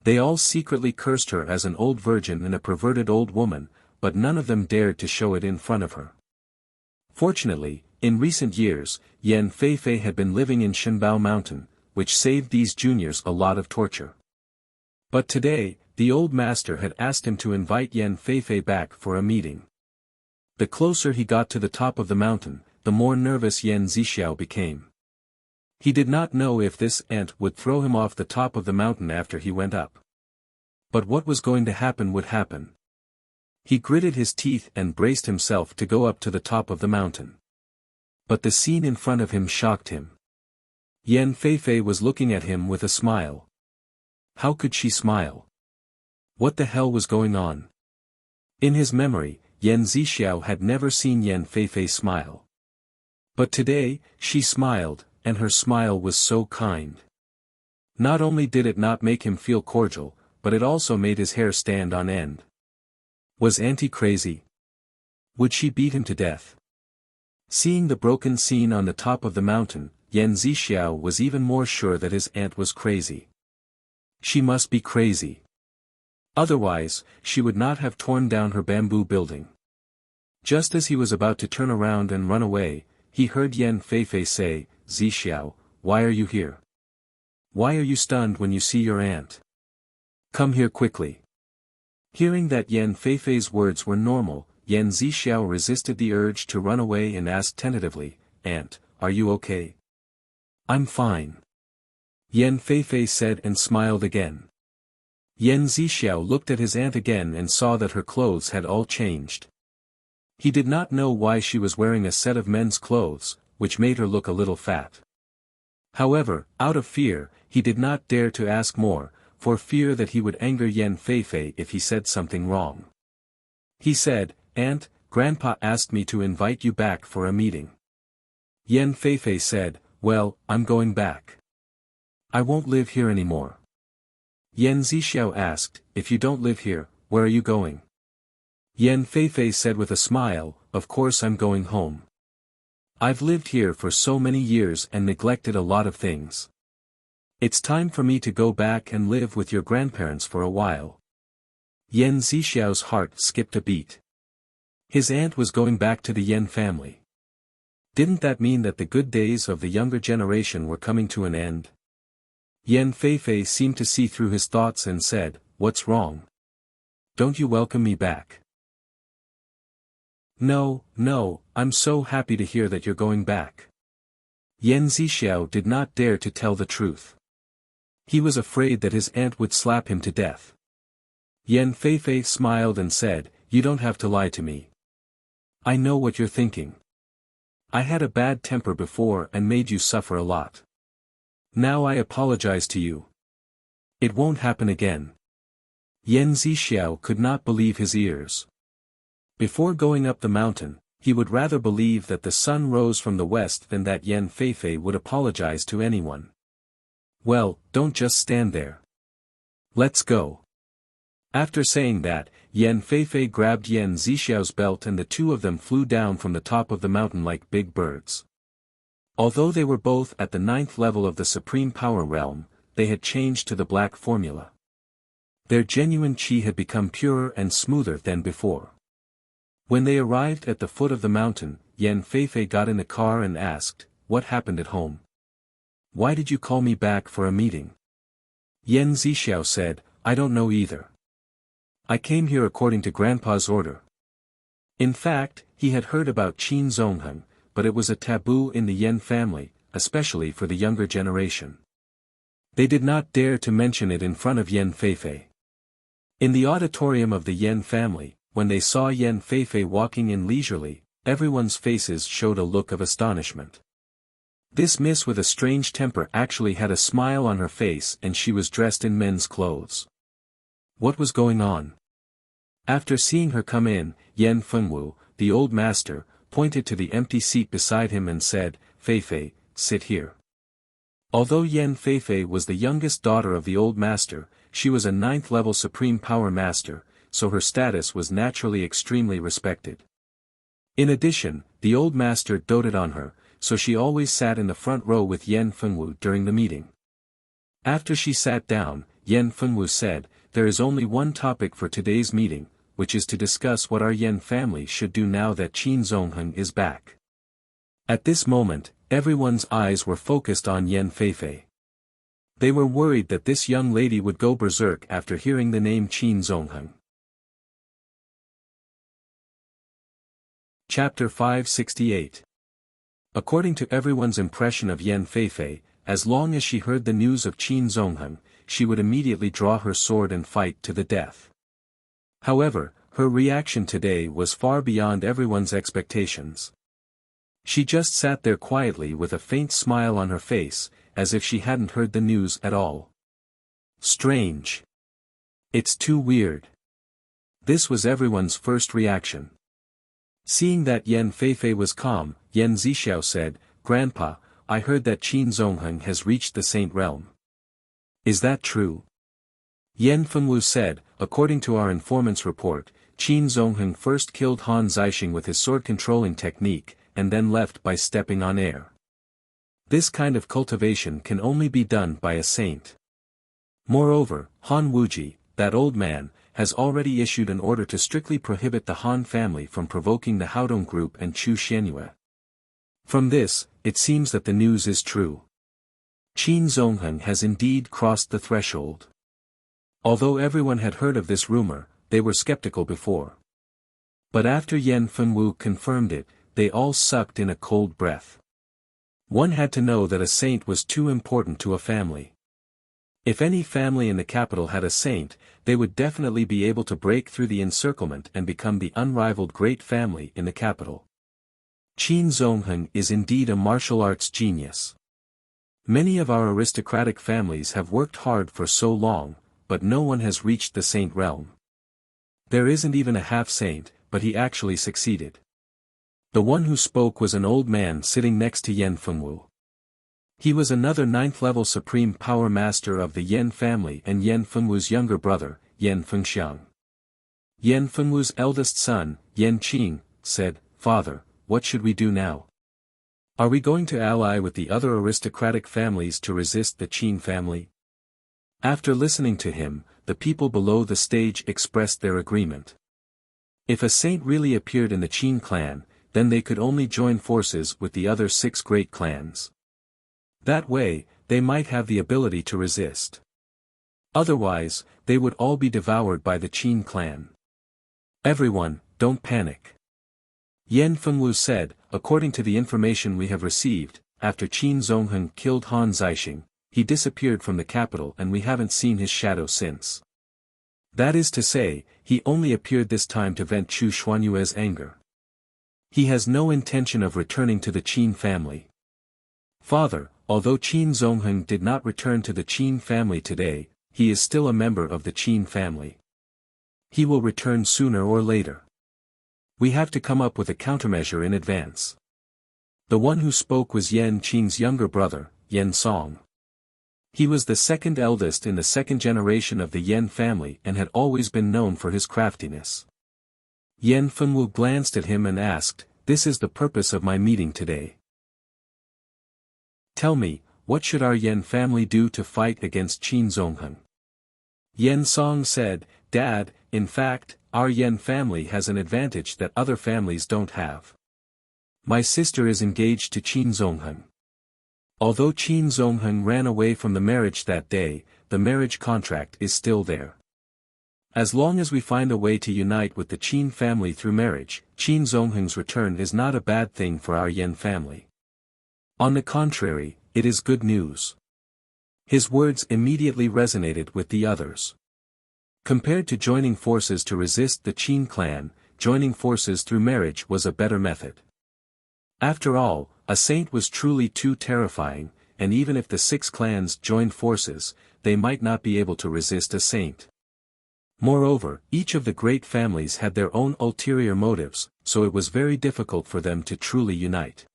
Speaker 1: They all secretly cursed her as an old virgin and a perverted old woman, but none of them dared to show it in front of her. Fortunately, in recent years, Yan Feifei had been living in Shenbao Mountain, which saved these juniors a lot of torture. But today, the old master had asked him to invite Yan Feifei back for a meeting. The closer he got to the top of the mountain, the more nervous Yan Zixiao became. He did not know if this aunt would throw him off the top of the mountain after he went up. But what was going to happen would happen. He gritted his teeth and braced himself to go up to the top of the mountain. But the scene in front of him shocked him. Yan Feifei was looking at him with a smile. How could she smile? What the hell was going on? In his memory, Yan Zixiao had never seen Yan Feifei smile. But today, she smiled, and her smile was so kind. Not only did it not make him feel cordial, but it also made his hair stand on end. Was Auntie crazy? Would she beat him to death? Seeing the broken scene on the top of the mountain, Yan Zixiao was even more sure that his aunt was crazy. She must be crazy. Otherwise, she would not have torn down her bamboo building. Just as he was about to turn around and run away, he heard Yan Feifei say, "Zixiao, why are you here? Why are you stunned when you see your aunt? Come here quickly." Hearing that Yan Feifei's words were normal, Yan Zixiao resisted the urge to run away and asked tentatively, "Aunt, are you okay?" "I'm fine," Yan Feifei said and smiled again. Yan Zixiao looked at his aunt again and saw that her clothes had all changed. He did not know why she was wearing a set of men's clothes, which made her look a little fat. However, out of fear, he did not dare to ask more, for fear that he would anger Yan Feifei if he said something wrong. He said, "Aunt, Grandpa asked me to invite you back for a meeting." Yan Feifei said, "Well, I'm going back. I won't live here anymore." Yan Zixiao asked, "If you don't live here, where are you going?" Yan Feifei said with a smile, "Of course I'm going home. I've lived here for so many years and neglected a lot of things. It's time for me to go back and live with your grandparents for a while." Yan Zixiao's heart skipped a beat. His aunt was going back to the Yan family. Didn't that mean that the good days of the younger generation were coming to an end? Yan Feifei seemed to see through his thoughts and said, "What's wrong? Don't you welcome me back?" No, I'm so happy to hear that you're going back." Yan Zixiao did not dare to tell the truth. He was afraid that his aunt would slap him to death. Yan Feifei smiled and said, "You don't have to lie to me. I know what you're thinking. I had a bad temper before and made you suffer a lot. Now I apologize to you. It won't happen again." Yan Zixiao could not believe his ears. Before going up the mountain, he would rather believe that the sun rose from the west than that Yan Feifei would apologize to anyone. "Well, don't just stand there. Let's go." After saying that, Yan Feifei grabbed Yan Zixiao's belt and the two of them flew down from the top of the mountain like big birds. Although they were both at the 9th level of the Supreme Power Realm, they had changed to the black formula. Their genuine chi had become purer and smoother than before. When they arrived at the foot of the mountain, Yan Feifei got in the car and asked, "What happened at home? Why did you call me back for a meeting?" Yan Zixiao said, "I don't know either. I came here according to Grandpa's order." In fact, he had heard about Qin Zongheng, but it was a taboo in the Yan family, especially for the younger generation. They did not dare to mention it in front of Yan Feifei. In the auditorium of the Yan family, when they saw Yan Feifei walking in leisurely, everyone's faces showed a look of astonishment. This miss with a strange temper actually had a smile on her face, and she was dressed in men's clothes. What was going on? After seeing her come in, Yan Fengwu, the old master, pointed to the empty seat beside him and said, "Feifei, sit here." Although Yan Feifei was the youngest daughter of the old master, she was a 9th-level Supreme Power Master, so her status was naturally extremely respected. In addition, the old master doted on her, so she always sat in the front row with Yan Fengwu during the meeting. After she sat down, Yan Fengwu said, "There is only one topic for today's meeting, which is to discuss what our Yan family should do now that Qin Zongheng is back." At this moment, everyone's eyes were focused on Yan Feifei. They were worried that this young lady would go berserk after hearing the name Qin Zongheng. Chapter 568. According to everyone's impression of Yan Feifei, as long as she heard the news of Qin Zongheng, she would immediately draw her sword and fight to the death. However, her reaction today was far beyond everyone's expectations. She just sat there quietly with a faint smile on her face, as if she hadn't heard the news at all. Strange. It's too weird. This was everyone's first reaction. Seeing that Yan Feifei was calm, Yan Zixiao said, "Grandpa, I heard that Qin Zongheng has reached the Saint Realm. Is that true?" Yan Fengwu said, "According to our informant's report, Qin Zongheng first killed Han Zixing with his sword-controlling technique, and then left by stepping on air. This kind of cultivation can only be done by a saint. Moreover, Han Wuji, that old man, has already issued an order to strictly prohibit the Han family from provoking the Haodong group and Chu Xianyue. From this, it seems that the news is true. Qin Zongheng has indeed crossed the threshold." Although everyone had heard of this rumor, they were skeptical before. But after Yan Fengwu confirmed it, they all sucked in a cold breath. One had to know that a saint was too important to a family. If any family in the capital had a saint, they would definitely be able to break through the encirclement and become the unrivaled great family in the capital. Qin Zongheng is indeed a martial arts genius. Many of our aristocratic families have worked hard for so long, but no one has reached the saint realm. There isn't even a half-saint, but he actually succeeded. The one who spoke was an old man sitting next to Yan Fengwu. He was another 9th-level Supreme Power Master of the Yan family and Yan Fengwu's younger brother, Yan Fengxiang. Yan Fengwu's eldest son, Yan Qing, said, "Father, what should we do now? Are we going to ally with the other aristocratic families to resist the Qin family?" After listening to him, the people below the stage expressed their agreement. If a saint really appeared in the Qin clan, then they could only join forces with the other 6 great clans. That way, they might have the ability to resist. Otherwise, they would all be devoured by the Qin clan. "Everyone, don't panic." Yan Fengwu said, "According to the information we have received, after Qin Zongheng killed Han Zixing, he disappeared from the capital and we haven't seen his shadow since. That is to say, he only appeared this time to vent Chu Xuanyue's anger. He has no intention of returning to the Qin family. Father, although Qin Zongheng did not return to the Qin family today, he is still a member of the Qin family. He will return sooner or later. We have to come up with a countermeasure in advance." The one who spoke was Yan Qing's younger brother, Yan Song. He was the second eldest in the second generation of the Yan family and had always been known for his craftiness. Yan Fengwu glanced at him and asked, "This is the purpose of my meeting today. Tell me, what should our Yan family do to fight against Qin Zongheng?" Yan Song said, "Dad, in fact, our Yan family has an advantage that other families don't have. My sister is engaged to Qin Zongheng. Although Qin Zongheng ran away from the marriage that day, the marriage contract is still there. As long as we find a way to unite with the Qin family through marriage, Qin Zongheng's return is not a bad thing for our Yan family. On the contrary, it is good news. His words immediately resonated with the others. Compared to joining forces to resist the Qin clan, joining forces through marriage was a better method. After all, a saint was truly too terrifying, and even if the 6 clans joined forces, they might not be able to resist a saint. Moreover, each of the great families had their own ulterior motives, so it was very difficult for them to truly unite.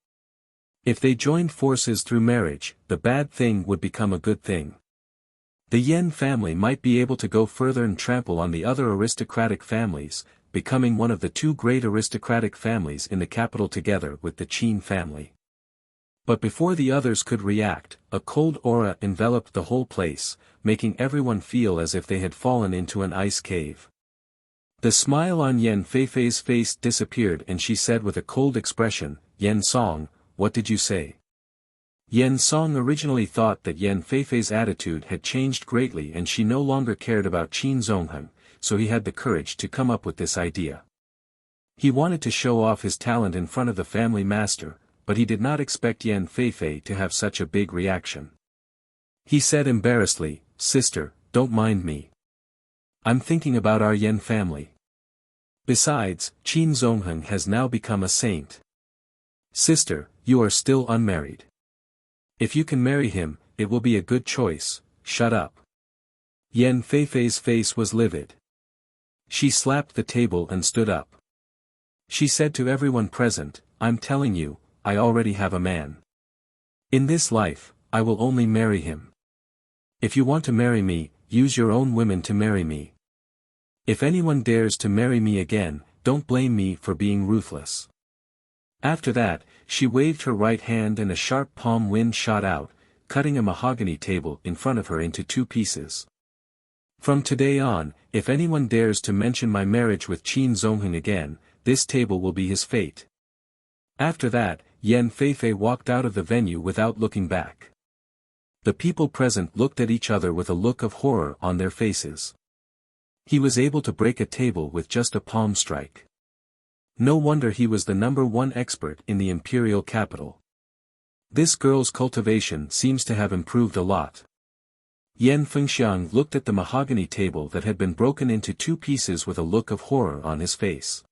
Speaker 1: If they joined forces through marriage, the bad thing would become a good thing. The Yen family might be able to go further and trample on the other aristocratic families, becoming one of the 2 great aristocratic families in the capital together with the Qin family. But before the others could react, a cold aura enveloped the whole place, making everyone feel as if they had fallen into an ice cave. The smile on Yan Feifei's face disappeared and she said with a cold expression, "Yan Song, what did you say?" Yan Song originally thought that Yan Feifei's attitude had changed greatly and she no longer cared about Qin Zongheng, so he had the courage to come up with this idea. He wanted to show off his talent in front of the family master, but he did not expect Yan Feifei to have such a big reaction. He said embarrassedly, "Sister, don't mind me. I'm thinking about our Yan family. Besides, Qin Zongheng has now become a saint. Sister, you are still unmarried. If you can marry him, it will be a good choice." "Shut up." Yan Feifei's face was livid. She slapped the table and stood up. She said to everyone present, "I'm telling you, I already have a man. In this life, I will only marry him. If you want to marry me, use your own women to marry me. If anyone dares to marry me again, don't blame me for being ruthless." After that, she waved her right hand and a sharp palm wind shot out, cutting a mahogany table in front of her into 2 pieces. "From today on, if anyone dares to mention my marriage with Qin Zongheng again, this table will be his fate." After that, Yan Feifei walked out of the venue without looking back. The people present looked at each other with a look of horror on their faces. He was able to break a table with just a palm strike. No wonder he was the #1 expert in the imperial capital. This girl's cultivation seems to have improved a lot. Yan Fengxiang looked at the mahogany table that had been broken into 2 pieces with a look of horror on his face.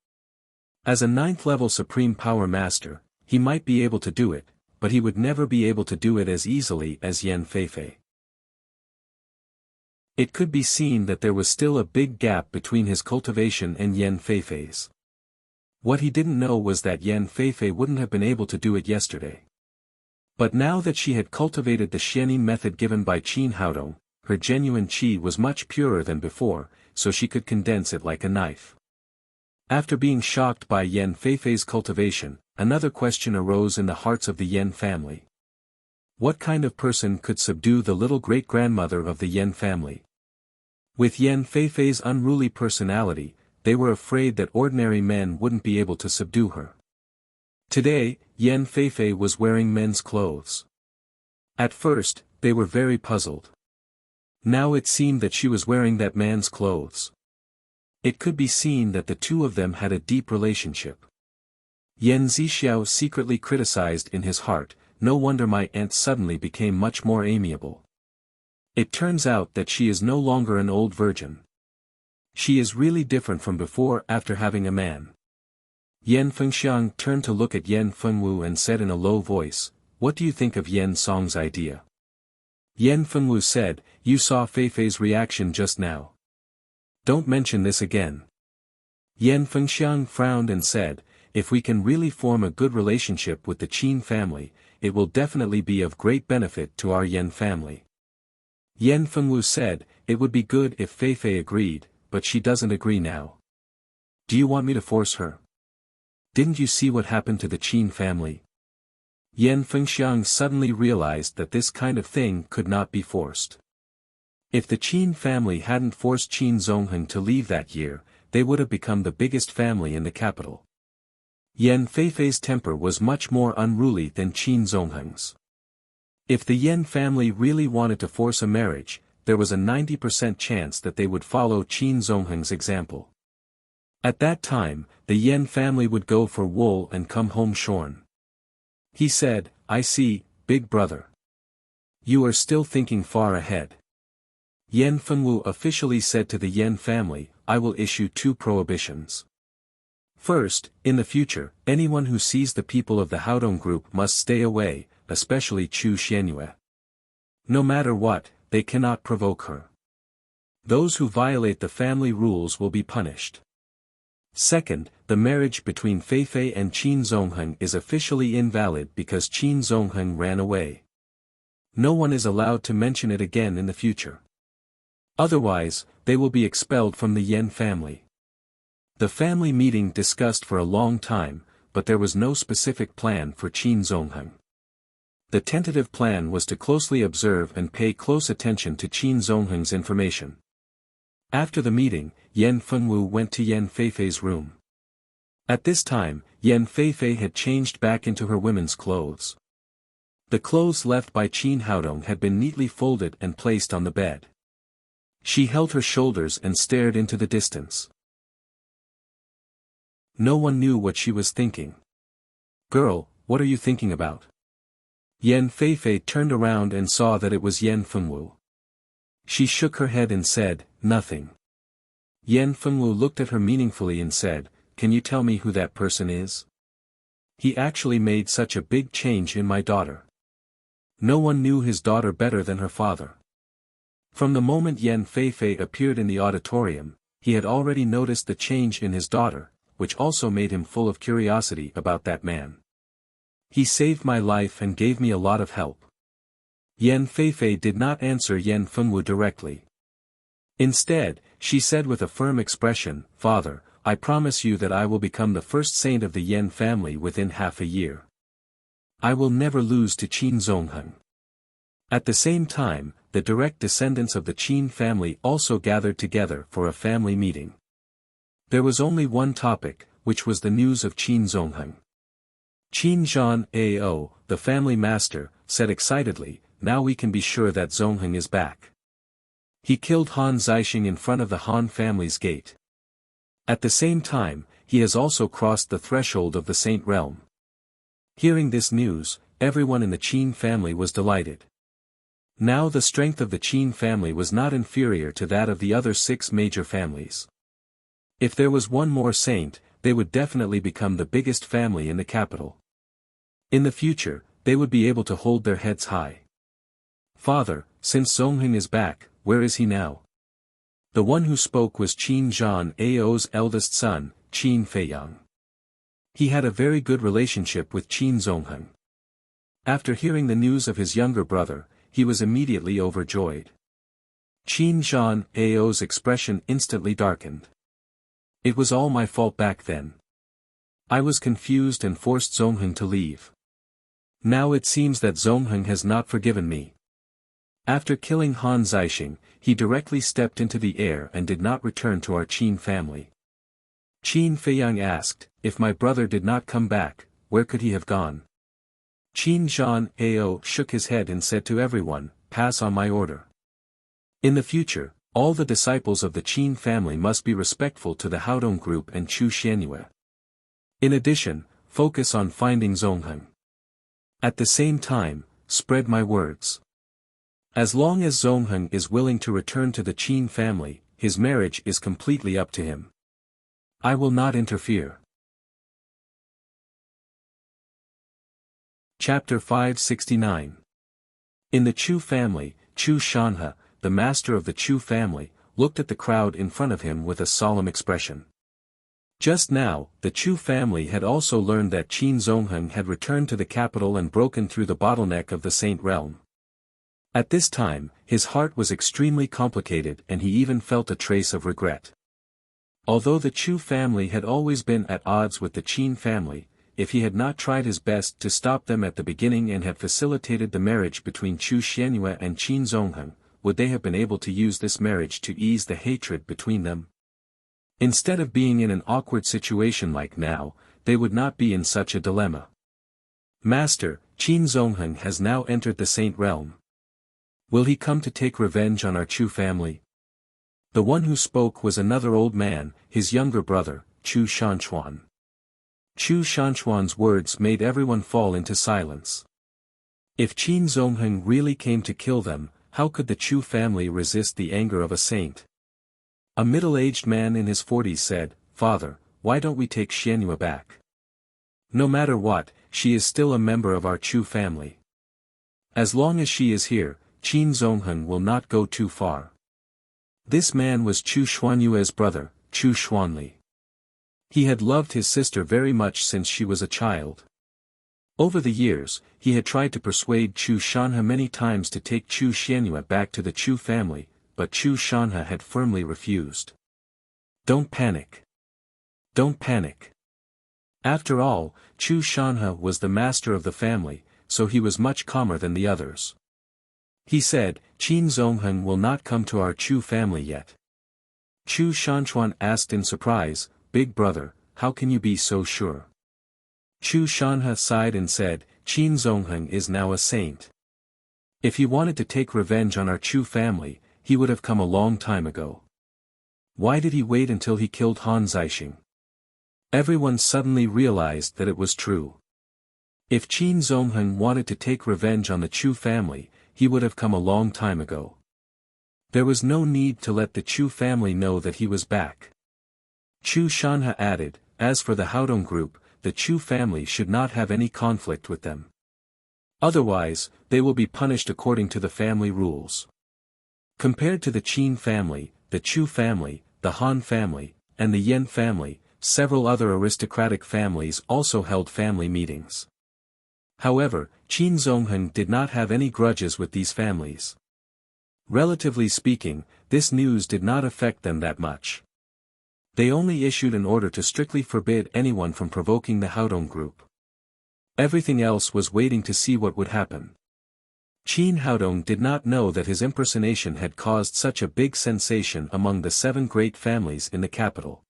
Speaker 1: As a 9th-level Supreme Power Master, he might be able to do it, but he would never be able to do it as easily as Yan Feifei. It could be seen that there was still a big gap between his cultivation and Yan Feifei's. What he didn't know was that Yan Feifei wouldn't have been able to do it yesterday. But now that she had cultivated the Xianyi method given by Qin Haodong, her genuine qi was much purer than before, so she could condense it like a knife. After being shocked by Yan Feifei's cultivation, another question arose in the hearts of the Yan family. What kind of person could subdue the little great-grandmother of the Yan family? With Yan Feifei's unruly personality, they were afraid that ordinary men wouldn't be able to subdue her. Today, Yan Feifei was wearing men's clothes. At first, they were very puzzled. Now it seemed that she was wearing that man's clothes. It could be seen that the 2 of them had a deep relationship. Yan Zixiao secretly criticized in his heart, "No wonder my aunt suddenly became much more amiable. It turns out that she is no longer an old virgin. She is really different from before after having a man." Yan Fengxiang turned to look at Yan Fengwu and said in a low voice, "What do you think of Yan Song's idea?" Yan Fengwu said, "You saw Feifei's reaction just now. Don't mention this again." Yan Fengxiang frowned and said, "If we can really form a good relationship with the Qin family, it will definitely be of great benefit to our Yan family." Yan Fengwu said, "It would be good if Feifei agreed, but she doesn't agree now. Do you want me to force her? Didn't you see what happened to the Qin family?" Yan Fengxiang suddenly realized that this kind of thing could not be forced. If the Qin family hadn't forced Qin Zongheng to leave that year, they would have become the biggest family in the capital. Yan Feifei's temper was much more unruly than Qin Zongheng's. If the Yan family really wanted to force a marriage, there was a 90% chance that they would follow Qin Zongheng's example. At that time, the Yan family would go for wool and come home shorn. He said, "I see, big brother. You are still thinking far ahead. Yan Fengwu officially said to the Yan family, I will issue 2 prohibitions. First, in the future, anyone who sees the people of the Haodong group must stay away, especially Chu Xianyue. No matter what, they cannot provoke her. Those who violate the family rules will be punished. Second, the marriage between Feifei and Qin Zongheng is officially invalid because Qin Zongheng ran away. No one is allowed to mention it again in the future. Otherwise, they will be expelled from the Yan family. The family meeting discussed for a long time, but there was no specific plan for Qin Zongheng. The tentative plan was to closely observe and pay close attention to Qin Zongheng's information. After the meeting, Yan Fengwu went to Yan Feifei's room. At this time, Yan Feifei had changed back into her women's clothes. The clothes left by Qin Haodong had been neatly folded and placed on the bed. She held her shoulders and stared into the distance. No one knew what she was thinking. Girl, what are you thinking about? Yan Feifei turned around and saw that it was Yan Fengwu. She shook her head and said, nothing. Yan Fengwu looked at her meaningfully and said, can you tell me who that person is? He actually made such a big change in my daughter. No one knew his daughter better than her father. From the moment Yan Feifei appeared in the auditorium, he had already noticed the change in his daughter, which also made him full of curiosity about that man. He saved my life and gave me a lot of help. Yan Feifei did not answer Yan Fengwu directly. Instead, she said with a firm expression, Father, I promise you that I will become the first saint of the Yan family within half a year. I will never lose to Qin Zongheng. At the same time, the direct descendants of the Qin family also gathered together for a family meeting. There was only one topic, which was the news of Qin Zongheng. Qin Zhan Ao, the family master, said excitedly, now we can be sure that Zongheng is back. He killed Han Zixing in front of the Han family's gate. At the same time, he has also crossed the threshold of the Saint Realm. Hearing this news, everyone in the Qin family was delighted. Now the strength of the Qin family was not inferior to that of the other 6 major families. If there was one more saint, they would definitely become the biggest family in the capital. In the future, they would be able to hold their heads high. Father, since Zongheng is back, where is he now? The one who spoke was Qin Zhan Ao's eldest son, Qin Feiyang. He had a very good relationship with Qin Zongheng. After hearing the news of his younger brother, he was immediately overjoyed. Qin Zhan Ao's expression instantly darkened. It was all my fault back then. I was confused and forced Zongheng to leave. Now it seems that Zongheng has not forgiven me. After killing Han Zixing, he directly stepped into the air and did not return to our Qin family. Qin Feiyang asked, if my brother did not come back, where could he have gone? Qin Zhan Ao shook his head and said to everyone, pass on my order. In the future, all the disciples of the Qin family must be respectful to the Haodong group and Chu Xianyue. In addition, focus on finding Zongheng. At the same time, spread my words. As long as Zongheng is willing to return to the Qin family, his marriage is completely up to him. I will not interfere. Chapter 569. In the Chu family, Chu Shanhe, the master of the Chu family, looked at the crowd in front of him with a solemn expression. Just now, the Chu family had also learned that Qin Zongheng had returned to the capital and broken through the bottleneck of the Saint Realm. At this time, his heart was extremely complicated and he even felt a trace of regret. Although the Chu family had always been at odds with the Qin family, if he had not tried his best to stop them at the beginning and had facilitated the marriage between Chu Xianyue and Qin Zongheng, would they have been able to use this marriage to ease the hatred between them? Instead of being in an awkward situation like now, they would not be in such a dilemma. Master, Qin Zongheng has now entered the Saint Realm. Will he come to take revenge on our Chu family? The one who spoke was another old man, his younger brother, Chu Shanchuan. Chu Shanchuan's words made everyone fall into silence. If Qin Zongheng really came to kill them, how could the Chu family resist the anger of a saint? A middle-aged man in his 40s said, "Father, why don't we take Xianyue back? No matter what, she is still a member of our Chu family. As long as she is here, Qin Zongheng will not go too far." This man was Chu Xuanyue's brother, Chu Xuanli. He had loved his sister very much since she was a child. Over the years, he had tried to persuade Chu Shanhe many times to take Chu Xianyue back to the Chu family, but Chu Shanhe had firmly refused. "Don't panic. Don't panic." After all, Chu Shanhe was the master of the family, so he was much calmer than the others. He said, "Qin Zongheng will not come to our Chu family yet." Chu Shanchuan asked in surprise, "Big brother, how can you be so sure?" Chu Shanhe sighed and said, "Qin Zongheng is now a saint. If he wanted to take revenge on our Chu family, he would have come a long time ago. Why did he wait until he killed Han Zixing?" Everyone suddenly realized that it was true. If Qin Zongheng wanted to take revenge on the Chu family, he would have come a long time ago. There was no need to let the Chu family know that he was back. Chu Shanhe added, "As for the Haodong group, the Chu family should not have any conflict with them. Otherwise, they will be punished according to the family rules." Compared to the Qin family, the Chu family, the Han family, and the Yan family, several other aristocratic families also held family meetings. However, Qin Zongheng did not have any grudges with these families. Relatively speaking, this news did not affect them that much. They only issued an order to strictly forbid anyone from provoking the Haodong group. Everything else was waiting to see what would happen. Qin Haodong did not know that his impersonation had caused such a big sensation among the 7 great families in the capital.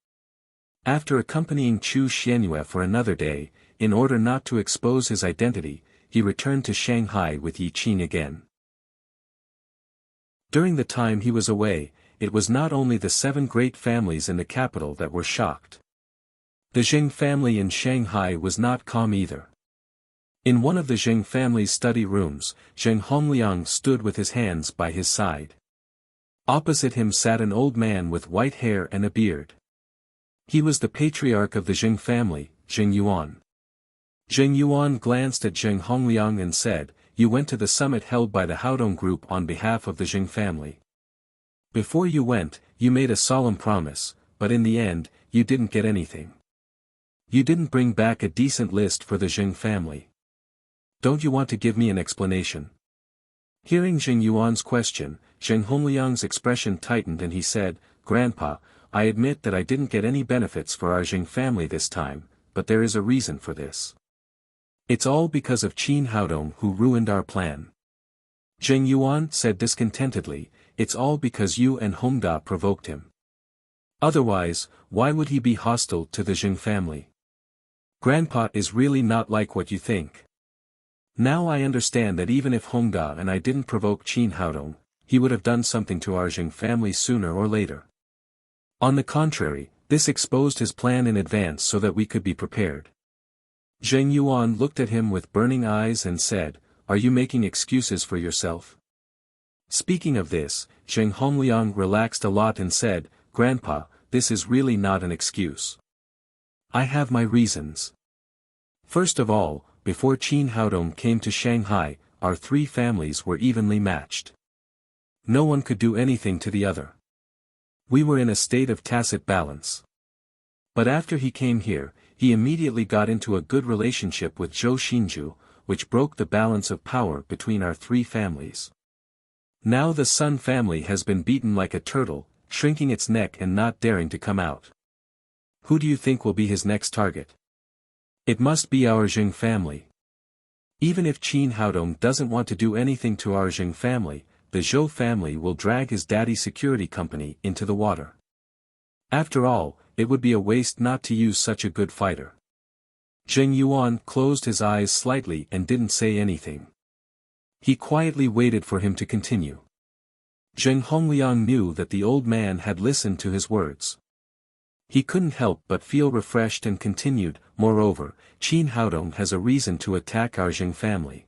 Speaker 1: After accompanying Chu Xianyue for another day, in order not to expose his identity, he returned to Shanghai with Yi Qin again. During the time he was away, it was not only the 7 great families in the capital that were shocked. The Zheng family in Shanghai was not calm either. In one of the Zheng family's study rooms, Zheng Hongliang stood with his hands by his side. Opposite him sat an old man with white hair and a beard. He was the patriarch of the Zheng family, Zheng Yuan. Zheng Yuan glanced at Zheng Hongliang and said, "You went to the summit held by the Haodong group on behalf of the Zheng family. Before you went, you made a solemn promise, but in the end, you didn't get anything. You didn't bring back a decent list for the Zheng family. Don't you want to give me an explanation?" Hearing Zheng Yuan's question, Zheng Hongliang's expression tightened and he said, "Grandpa, I admit that I didn't get any benefits for our Zheng family this time, but there is a reason for this. It's all because of Qin Haodong who ruined our plan." Zheng Yuan said discontentedly, "It's all because you and Hongda provoked him. Otherwise, why would he be hostile to the Zheng family? Grandpa is really not like what you think. Now I understand that even if Hongda and I didn't provoke Qin Haodong, he would have done something to our Zheng family sooner or later. On the contrary, this exposed his plan in advance so that we could be prepared." Zheng Yuan looked at him with burning eyes and said, "Are you making excuses for yourself?" Speaking of this, Zheng Hongliang relaxed a lot and said, "Grandpa, this is really not an excuse. I have my reasons. First of all, before Qin Haodong came to Shanghai, our 3 families were evenly matched. No one could do anything to the other. We were in a state of tacit balance. But after he came here, he immediately got into a good relationship with Zhou Xinju, which broke the balance of power between our 3 families. Now the Sun family has been beaten like a turtle, shrinking its neck and not daring to come out. Who do you think will be his next target? It must be our Zheng family. Even if Qin Haodong doesn't want to do anything to our Zheng family, the Zhou family will drag his daddy's security company into the water. After all, it would be a waste not to use such a good fighter." Zheng Yuan closed his eyes slightly and didn't say anything. He quietly waited for him to continue. Zheng Hongliang knew that the old man had listened to his words. He couldn't help but feel refreshed and continued, "Moreover, Qin Haodong has a reason to attack our Zheng family.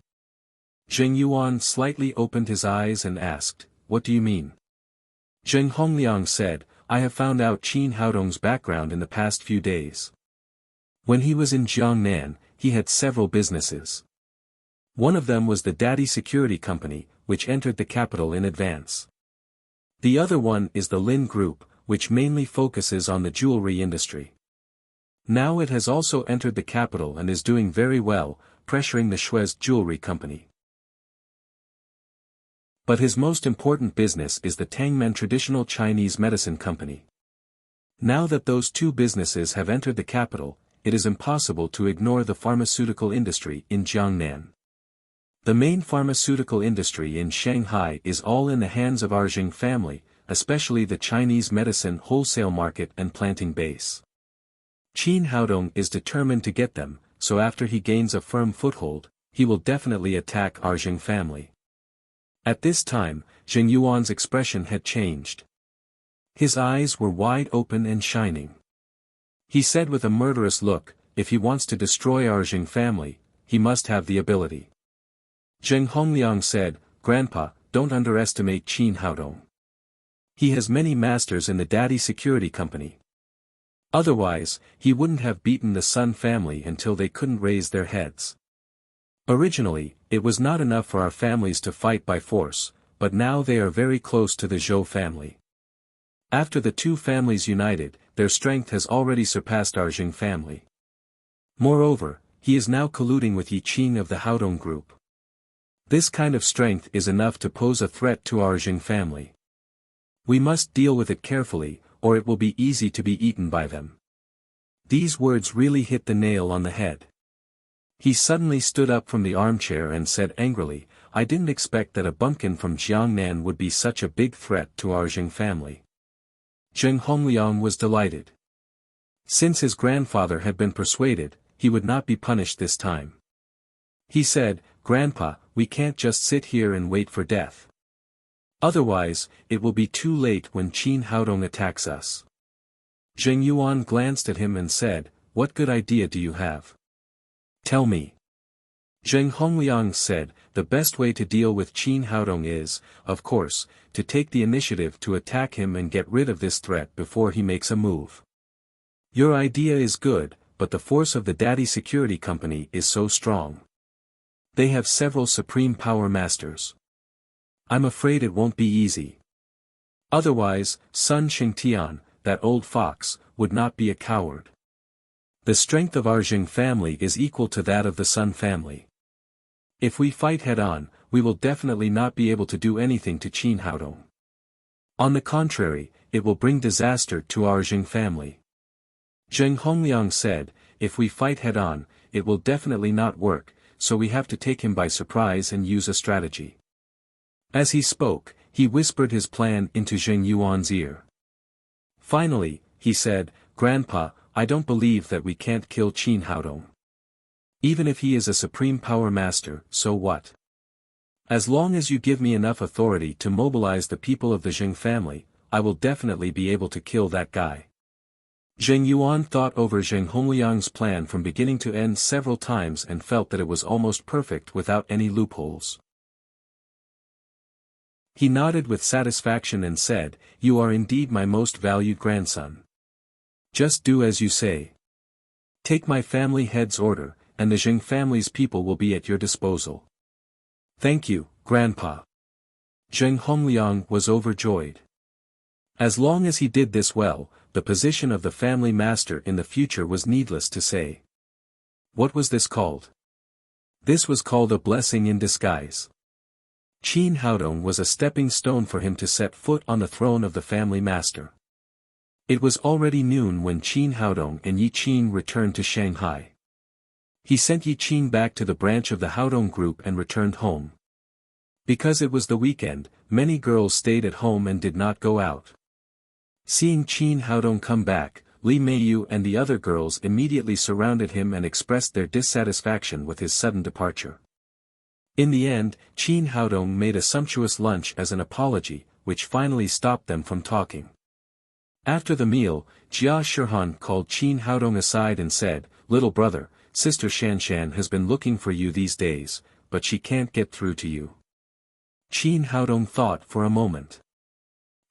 Speaker 1: Zheng Yuan slightly opened his eyes and asked, "What do you mean?" Zheng Hongliang said, "I have found out Qin Haodong's background in the past few days. When he was in Jiangnan, he had several businesses. One of them was the Daddy Security Company, which entered the capital in advance. The other one is the Lin Group, which mainly focuses on the jewelry industry. Now it has also entered the capital and is doing very well, pressuring the Shui's jewelry company. But his most important business is the Tangmen Traditional Chinese Medicine Company. Now that those two businesses have entered the capital, it is impossible to ignore the pharmaceutical industry in Jiangnan. The main pharmaceutical industry in Shanghai is all in the hands of our Zheng family, especially the Chinese medicine wholesale market and planting base. Qin Haodong is determined to get them, so after he gains a firm foothold, he will definitely attack our Zheng family." At this time, Zheng Yuan's expression had changed. His eyes were wide open and shining. He said with a murderous look, "If he wants to destroy our Zheng family, he must have the ability." Zheng Hongliang said, "Grandpa, don't underestimate Qin Haodong. He has many masters in the Daddy Security Company. Otherwise, he wouldn't have beaten the Sun family until they couldn't raise their heads. Originally, it was not enough for our families to fight by force, but now they are very close to the Zhou family. After the two families united, their strength has already surpassed our Zheng family. Moreover, he is now colluding with Yi Qing of the Haodong group. This kind of strength is enough to pose a threat to our Zheng family. We must deal with it carefully, or it will be easy to be eaten by them." These words really hit the nail on the head. He suddenly stood up from the armchair and said angrily, "I didn't expect that a bumpkin from Jiangnan would be such a big threat to our Zheng family." Zheng Hongliang was delighted. Since his grandfather had been persuaded, he would not be punished this time. He said, "Grandpa, we can't just sit here and wait for death. Otherwise, it will be too late when Qin Haodong attacks us." Zheng Yuan glanced at him and said, "What good idea do you have? Tell me." Zheng Hongliang said, "The best way to deal with Qin Haodong is, of course, to take the initiative to attack him and get rid of this threat before he makes a move. Your idea is good, but the force of the Daddy Security Company is so strong. They have several supreme power masters. I'm afraid it won't be easy. Otherwise, Sun Xingtian, that old fox, would not be a coward. The strength of our Zheng family is equal to that of the Sun family. If we fight head-on, we will definitely not be able to do anything to Qin Haodong. On the contrary, it will bring disaster to our Zheng family." Zheng Hongliang said, "If we fight head-on, it will definitely not work, so we have to take him by surprise and use a strategy." As he spoke, he whispered his plan into Zheng Yuan's ear. Finally, he said, "Grandpa, I don't believe that we can't kill Qin Haodong. Even if he is a supreme power master, so what? As long as you give me enough authority to mobilize the people of the Zheng family, I will definitely be able to kill that guy." Zheng Yuan thought over Zheng Hongliang's plan from beginning to end several times and felt that it was almost perfect without any loopholes. He nodded with satisfaction and said, "You are indeed my most valued grandson. Just do as you say. Take my family head's order, and the Zheng family's people will be at your disposal." "Thank you, Grandpa." Zheng Hongliang was overjoyed. As long as he did this well, the position of the family master in the future was needless to say. What was this called? This was called a blessing in disguise. Qin Haodong was a stepping stone for him to set foot on the throne of the family master. It was already noon when Qin Haodong and Yi Qing returned to Shanghai. He sent Yi Qing back to the branch of the Haodong group and returned home. Because it was the weekend, many girls stayed at home and did not go out. Seeing Qin Haodong come back, Li Meiyu and the other girls immediately surrounded him and expressed their dissatisfaction with his sudden departure. In the end, Qin Haodong made a sumptuous lunch as an apology, which finally stopped them from talking. After the meal, Jia Shihan called Qin Haodong aside and said, "Little brother, Sister Shanshan has been looking for you these days, but she can't get through to you. Qin Haodong thought for a moment.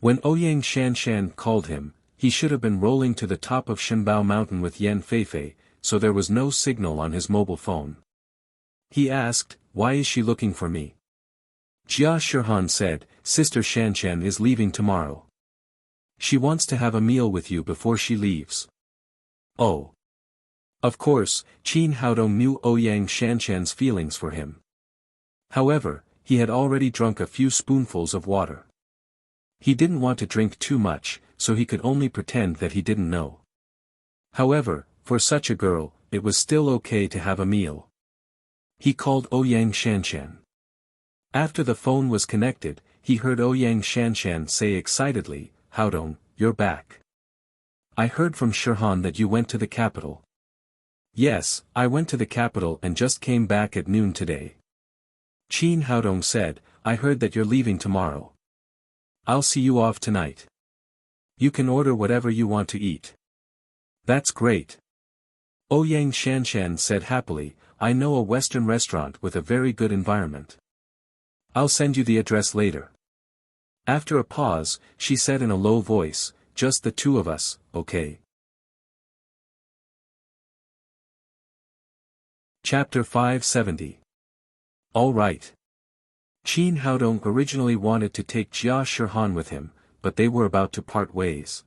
Speaker 1: When Ouyang Shanshan called him, he should have been rolling to the top of Shenbao Mountain with Yan Feifei, so there was no signal on his mobile phone. He asked, "Why is she looking for me?" Jia Shihan said, "Sister Shanshan is leaving tomorrow. She wants to have a meal with you before she leaves." Oh. Of course, Qin Haodong knew Ouyang Shanshan's feelings for him. However, he had already drunk a few spoonfuls of water. He didn't want to drink too much, so he could only pretend that he didn't know. However, for such a girl, it was still okay to have a meal. He called Ouyang Shanshan. After the phone was connected, he heard Ouyang Shanshan say excitedly, "Haodong, you're back. I heard from Shihan that you went to the capital." "Yes, I went to the capital and just came back at noon today." Qin Haodong said, "I heard that you're leaving tomorrow. I'll see you off tonight. You can order whatever you want to eat." "That's great." Ouyang Shanshan said happily, "I know a Western restaurant with a very good environment. I'll send you the address later." After a pause, she said in a low voice, "Just the two of us, okay?" Chapter 570. All right. Qin Haodong originally wanted to take Jia Shihan with him, but they were about to part ways.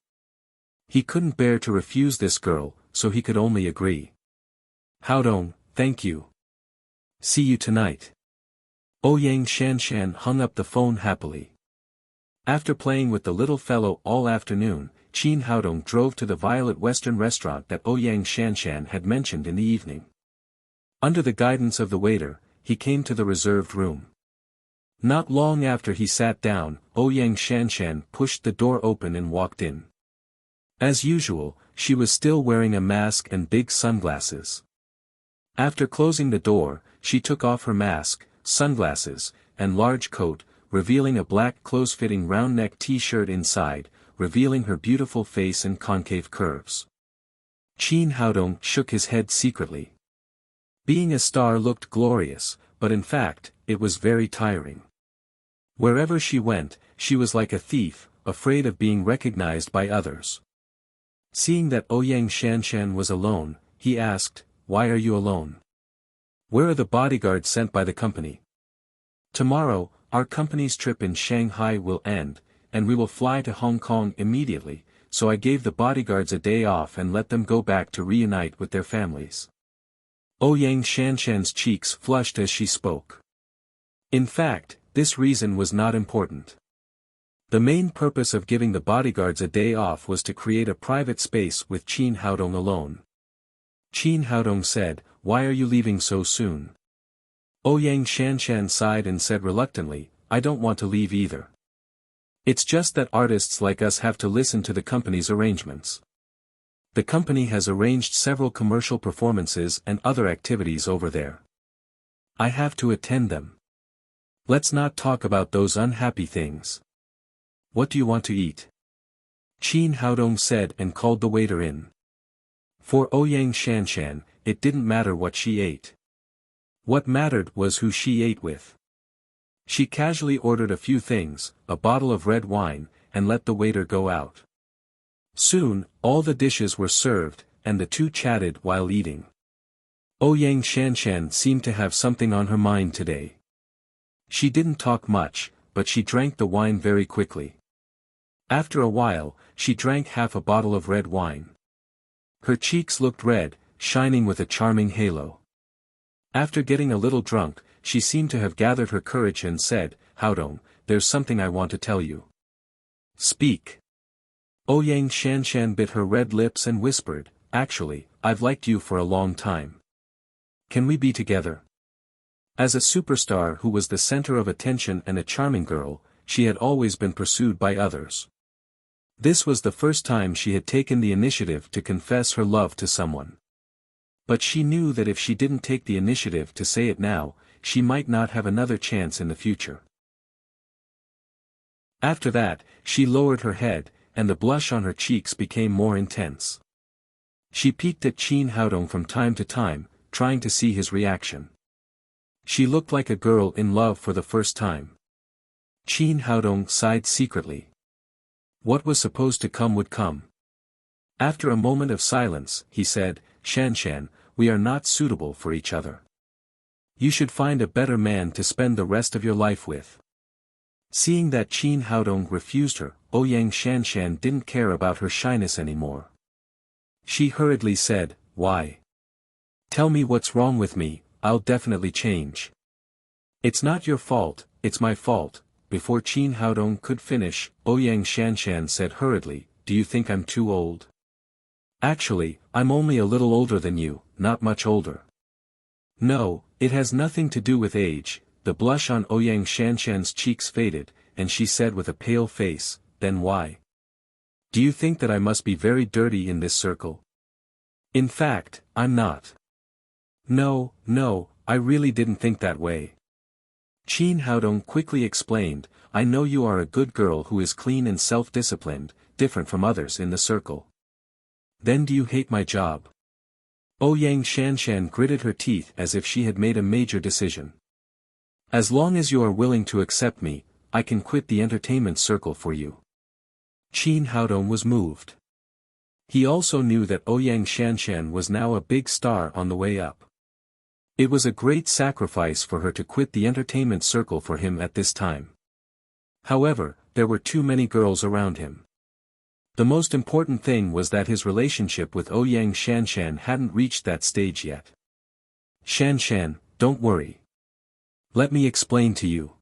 Speaker 1: He couldn't bear to refuse this girl, so he could only agree. "Haodong, thank you. See you tonight." Ouyang Shanshan hung up the phone happily. After playing with the little fellow all afternoon, Qin Haodong drove to the Violet Western restaurant that Ouyang Shanshan had mentioned in the evening. Under the guidance of the waiter, he came to the reserved room. Not long after he sat down, Ouyang Shanshan pushed the door open and walked in. As usual, she was still wearing a mask and big sunglasses. After closing the door, she took off her mask, sunglasses, and large coat, revealing a black close-fitting round-neck t-shirt inside, revealing her beautiful face and concave curves. Qin Haodong shook his head secretly. Being a star looked glorious, but in fact, it was very tiring. Wherever she went, she was like a thief, afraid of being recognized by others. Seeing that Ouyang Shanshan was alone, he asked, "Why are you alone? Where are the bodyguards sent by the company?" "Tomorrow, our company's trip in Shanghai will end, and we will fly to Hong Kong immediately, so I gave the bodyguards a day off and let them go back to reunite with their families." Ouyang Shanshan's cheeks flushed as she spoke. In fact, this reason was not important. The main purpose of giving the bodyguards a day off was to create a private space with Qin Haodong alone. Qin Haodong said, "Why are you leaving so soon?" Ouyang Shanshan sighed and said reluctantly, "I don't want to leave either. It's just that artists like us have to listen to the company's arrangements. The company has arranged several commercial performances and other activities over there. I have to attend them. Let's not talk about those unhappy things. What do you want to eat?" Qin Haodong said and called the waiter in. For Ouyang Shanshan, it didn't matter what she ate. What mattered was who she ate with. She casually ordered a few things, a bottle of red wine, and let the waiter go out. Soon, all the dishes were served, and the two chatted while eating. Ouyang Shanshan seemed to have something on her mind today. She didn't talk much, but she drank the wine very quickly. After a while, she drank half a bottle of red wine. Her cheeks looked red, shining with a charming halo. After getting a little drunk, she seemed to have gathered her courage and said, "Haodong, there's something I want to tell you." "Speak." Ouyang Shanshan bit her red lips and whispered, "Actually, I've liked you for a long time. Can we be together?" As a superstar who was the center of attention and a charming girl, she had always been pursued by others. This was the first time she had taken the initiative to confess her love to someone. But she knew that if she didn't take the initiative to say it now, she might not have another chance in the future. After that, she lowered her head, and the blush on her cheeks became more intense. She peeked at Qin Haodong from time to time, trying to see his reaction. She looked like a girl in love for the first time. Qin Haodong sighed secretly. What was supposed to come would come. After a moment of silence, he said, Shanshan, we are not suitable for each other. You should find a better man to spend the rest of your life with. Seeing that Qin Haodong refused her, Ouyang Shanshan didn't care about her shyness anymore. She hurriedly said, Why? Tell me what's wrong with me, I'll definitely change. It's not your fault, it's my fault. Before Qin Haodong could finish, Ouyang Shanshan said hurriedly, Do you think I'm too old? Actually, I'm only a little older than you, not much older. No, it has nothing to do with age. The blush on Ouyang Shanshan's cheeks faded, and she said with a pale face, Then why? Do you think that I must be very dirty in this circle? In fact, I'm not. No, I really didn't think that way. Qin Haodong quickly explained, I know you are a good girl who is clean and self-disciplined, different from others in the circle. Then do you hate my job? Ouyang Shanshan gritted her teeth as if she had made a major decision. As long as you are willing to accept me, I can quit the entertainment circle for you. Qin Haodong was moved. He also knew that Ouyang Shanshan was now a big star on the way up. It was a great sacrifice for her to quit the entertainment circle for him at this time. However, there were too many girls around him. The most important thing was that his relationship with Ouyang Shanshan hadn't reached that stage yet. Shanshan, don't worry. Let me explain to you.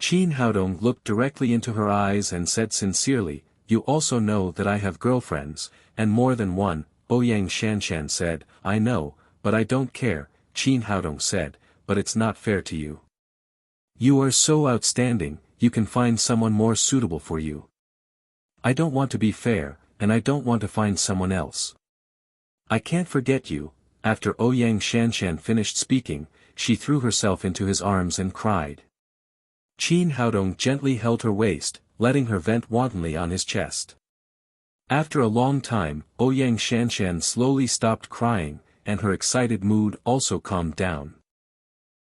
Speaker 1: Qin Haodong looked directly into her eyes and said sincerely, You also know that I have girlfriends, and more than one. Ouyang Shanshan said, I know, but I don't care. Qin Haodong said, but it's not fair to you. You are so outstanding, you can find someone more suitable for you. I don't want to be fair, and I don't want to find someone else. I can't forget you. After Ouyang Shanshan finished speaking, she threw herself into his arms and cried. Qin Haodong gently held her waist, letting her vent wantonly on his chest. After a long time, Ouyang Shanshan slowly stopped crying, and her excited mood also calmed down.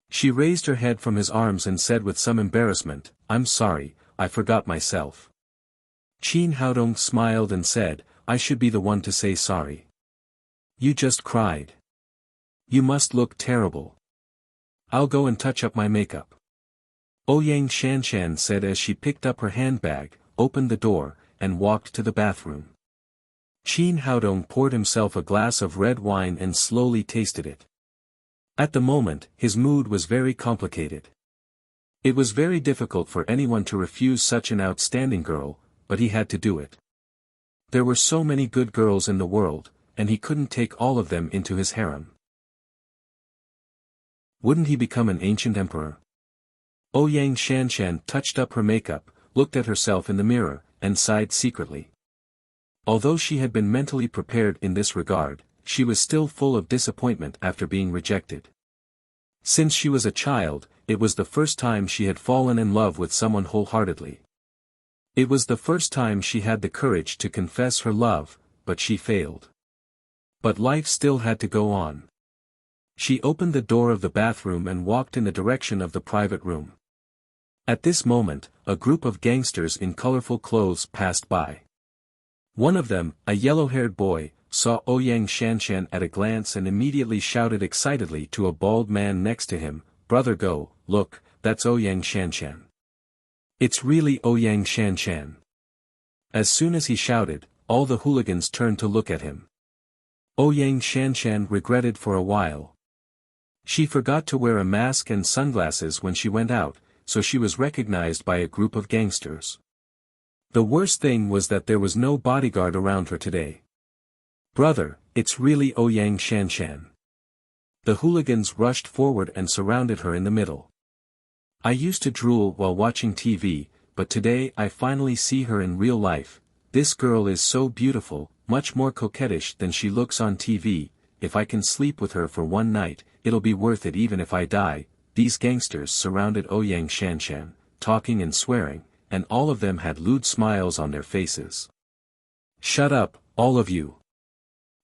Speaker 1: She raised her head from his arms and said with some embarrassment, I'm sorry, I forgot myself. Qin Haodong smiled and said, I should be the one to say sorry. You just cried. You must look terrible. I'll go and touch up my makeup. Ouyang Shanshan said as she picked up her handbag, opened the door, and walked to the bathroom. Qin Haodong poured himself a glass of red wine and slowly tasted it. At the moment, his mood was very complicated. It was very difficult for anyone to refuse such an outstanding girl, but he had to do it. There were so many good girls in the world, and he couldn't take all of them into his harem. Wouldn't he become an ancient emperor? Ouyang Shanshan touched up her makeup, looked at herself in the mirror, and sighed secretly. Although she had been mentally prepared in this regard, she was still full of disappointment after being rejected. Since she was a child, it was the first time she had fallen in love with someone wholeheartedly. It was the first time she had the courage to confess her love, but she failed. But life still had to go on. She opened the door of the bathroom and walked in the direction of the private room. At this moment, a group of gangsters in colorful clothes passed by. One of them, a yellow-haired boy, saw Ouyang Shanshan at a glance and immediately shouted excitedly to a bald man next to him, Brother Go, look, that's Ouyang Shanshan. It's really Ouyang Shanshan. As soon as he shouted, all the hooligans turned to look at him. Ouyang Shanshan regretted for a while. She forgot to wear a mask and sunglasses when she went out, so she was recognized by a group of gangsters. The worst thing was that there was no bodyguard around her today. Brother, it's really Ouyang Shanshan. The hooligans rushed forward and surrounded her in the middle. I used to drool while watching TV, but today I finally see her in real life. This girl is so beautiful, much more coquettish than she looks on TV. If I can sleep with her for one night, it'll be worth it even if I die. These gangsters surrounded Ouyang Shanshan, talking and swearing, and all of them had lewd smiles on their faces. Shut up, all of you.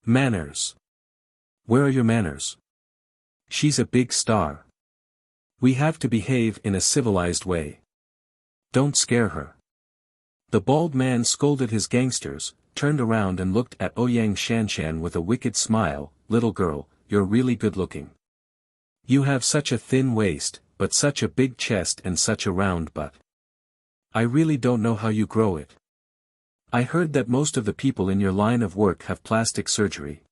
Speaker 1: Manners. Where are your manners? She's a big star. We have to behave in a civilized way. Don't scare her. The bald man scolded his gangsters, turned around and looked at Ouyang Shanshan with a wicked smile. Little girl, you're really good looking. You have such a thin waist, but such a big chest and such a round butt. I really don't know how you grow it. I heard that most of the people in your line of work have plastic surgery.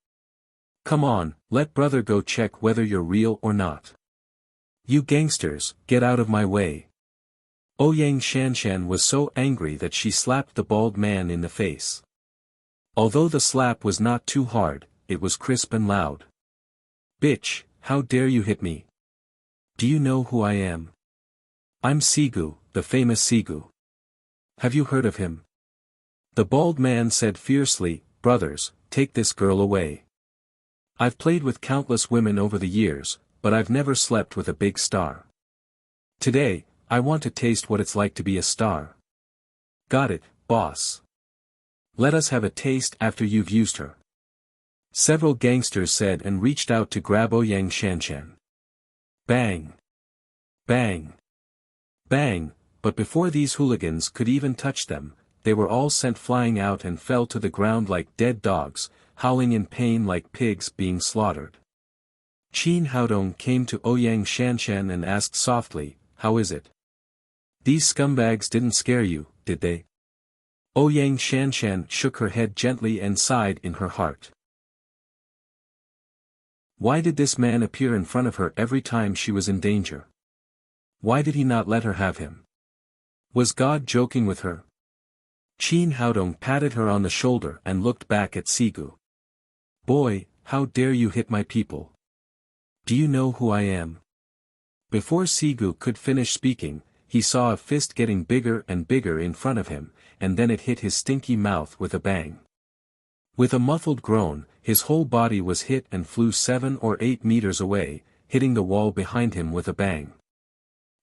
Speaker 1: Come on, let brother go check whether you're real or not. You gangsters, get out of my way. Ouyang Shanshan was so angry that she slapped the bald man in the face. Although the slap was not too hard, it was crisp and loud. Bitch, how dare you hit me? Do you know who I am? I'm Sigu, the famous Sigu. Have you heard of him? The bald man said fiercely, brothers, take this girl away. I've played with countless women over the years, but I've never slept with a big star. Today, I want to taste what it's like to be a star. Got it, boss. Let us have a taste after you've used her. Several gangsters said and reached out to grab Ouyang Shanshan. Bang! Bang! Bang! But before these hooligans could even touch them, they were all sent flying out and fell to the ground like dead dogs, howling in pain like pigs being slaughtered. Qin Haodong came to Ouyang Shanshan and asked softly, how is it? These scumbags didn't scare you, did they? Ouyang Shanshan shook her head gently and sighed in her heart. Why did this man appear in front of her every time she was in danger? Why did he not let her have him? Was God joking with her? Qin Haodong patted her on the shoulder and looked back at Sigu. Boy, how dare you hit my people? Do you know who I am? Before Sigu could finish speaking, he saw a fist getting bigger and bigger in front of him, and then it hit his stinky mouth with a bang. With a muffled groan, his whole body was hit and flew 7 or 8 meters away, hitting the wall behind him with a bang.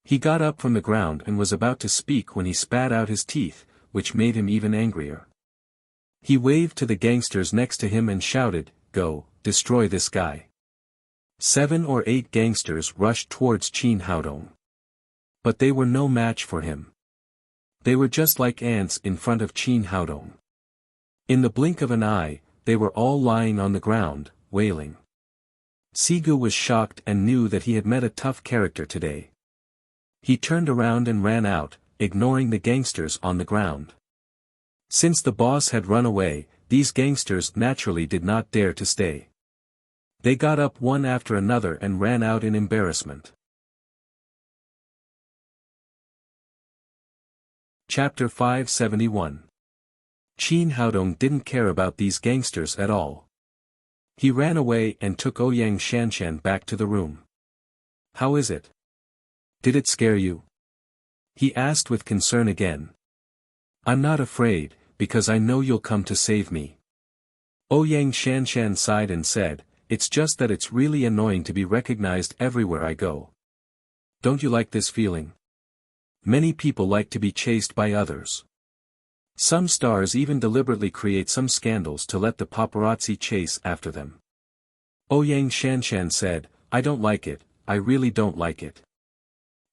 Speaker 1: He got up from the ground and was about to speak when he spat out his teeth, which made him even angrier. He waved to the gangsters next to him and shouted, go, destroy this guy. 7 or 8 gangsters rushed towards Qin Haodong. But they were no match for him. They were just like ants in front of Qin Haodong. In the blink of an eye, they were all lying on the ground, wailing. Sigu was shocked and knew that he had met a tough character today. He turned around and ran out, ignoring the gangsters on the ground. Since the boss had run away, these gangsters naturally did not dare to stay. They got up one after another and ran out in embarrassment. Chapter 571. Qin Haodong didn't care about these gangsters at all. He ran away and took Ouyang Shanshan back to the room. How is it? Did it scare you? He asked with concern again. I'm not afraid, because I know you'll come to save me. Ouyang Shanshan sighed and said, it's just that it's really annoying to be recognized everywhere I go. Don't you like this feeling? Many people like to be chased by others. Some stars even deliberately create some scandals to let the paparazzi chase after them. Ouyang Shanshan said, I don't like it, I really don't like it.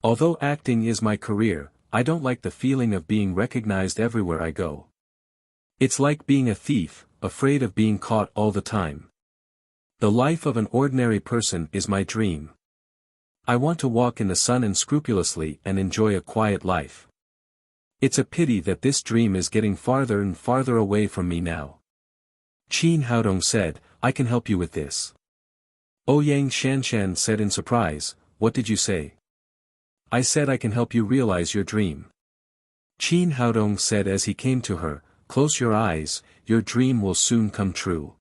Speaker 1: Although acting is my career, I don't like the feeling of being recognized everywhere I go. It's like being a thief, afraid of being caught all the time. The life of an ordinary person is my dream. I want to walk in the sun unscrupulously and enjoy a quiet life. It's a pity that this dream is getting farther and farther away from me now. Qin Haodong said, I can help you with this. Ouyang Shanshan said in surprise, what did you say? I said I can help you realize your dream. Qin Haodong said as he came to her, close your eyes, your dream will soon come true.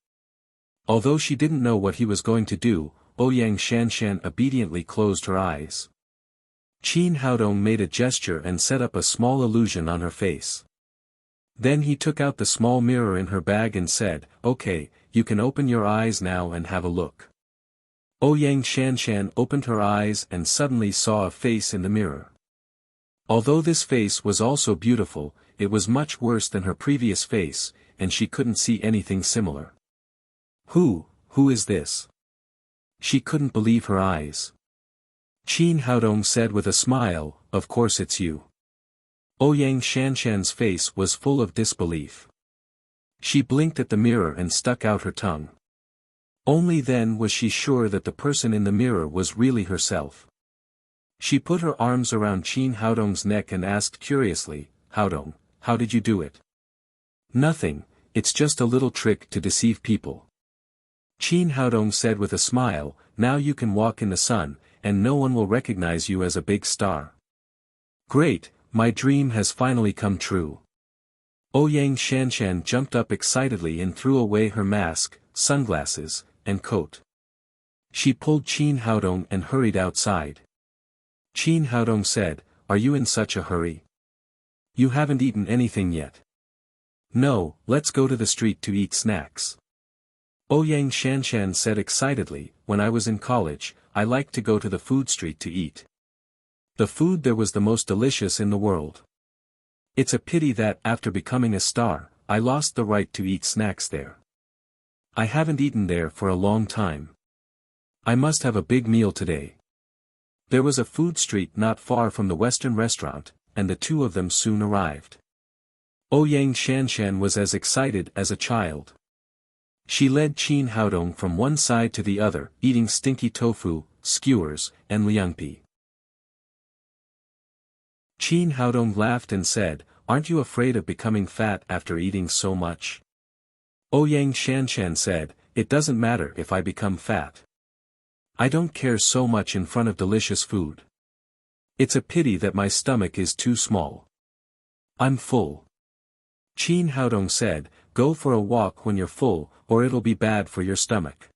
Speaker 1: Although she didn't know what he was going to do, Ouyang Shanshan obediently closed her eyes. Qin Haodong made a gesture and set up a small illusion on her face. Then he took out the small mirror in her bag and said, okay, you can open your eyes now and have a look. Ouyang Shanshan opened her eyes and suddenly saw a face in the mirror. Although this face was also beautiful, it was much worse than her previous face, and she couldn't see anything similar. Who is this? She couldn't believe her eyes. Qin Haodong said with a smile, of course it's you. Ouyang Shanshan's face was full of disbelief. She blinked at the mirror and stuck out her tongue. Only then was she sure that the person in the mirror was really herself. She put her arms around Qin Haodong's neck and asked curiously, Haodong, how did you do it? Nothing, it's just a little trick to deceive people. Qin Haodong said with a smile, now you can walk in the sun, and no one will recognize you as a big star. Great, my dream has finally come true. Ouyang Shanshan jumped up excitedly and threw away her mask, sunglasses, and coat. She pulled Qin Haodong and hurried outside. Qin Haodong said, are you in such a hurry? You haven't eaten anything yet. No, let's go to the street to eat snacks. Ouyang Shanshan said excitedly, when I was in college, I liked to go to the food street to eat. The food there was the most delicious in the world. It's a pity that, after becoming a star, I lost the right to eat snacks there. I haven't eaten there for a long time. I must have a big meal today. There was a food street not far from the Western restaurant, and the two of them soon arrived. Ouyang Shanshan was as excited as a child. She led Qin Haodong from one side to the other, eating stinky tofu, skewers, and liangpi. Qin Haodong laughed and said, aren't you afraid of becoming fat after eating so much? Ouyang Shanshan said, it doesn't matter if I become fat. I don't care so much in front of delicious food. It's a pity that my stomach is too small. I'm full. Qin Haodong said, go for a walk when you're full, or it'll be bad for your stomach.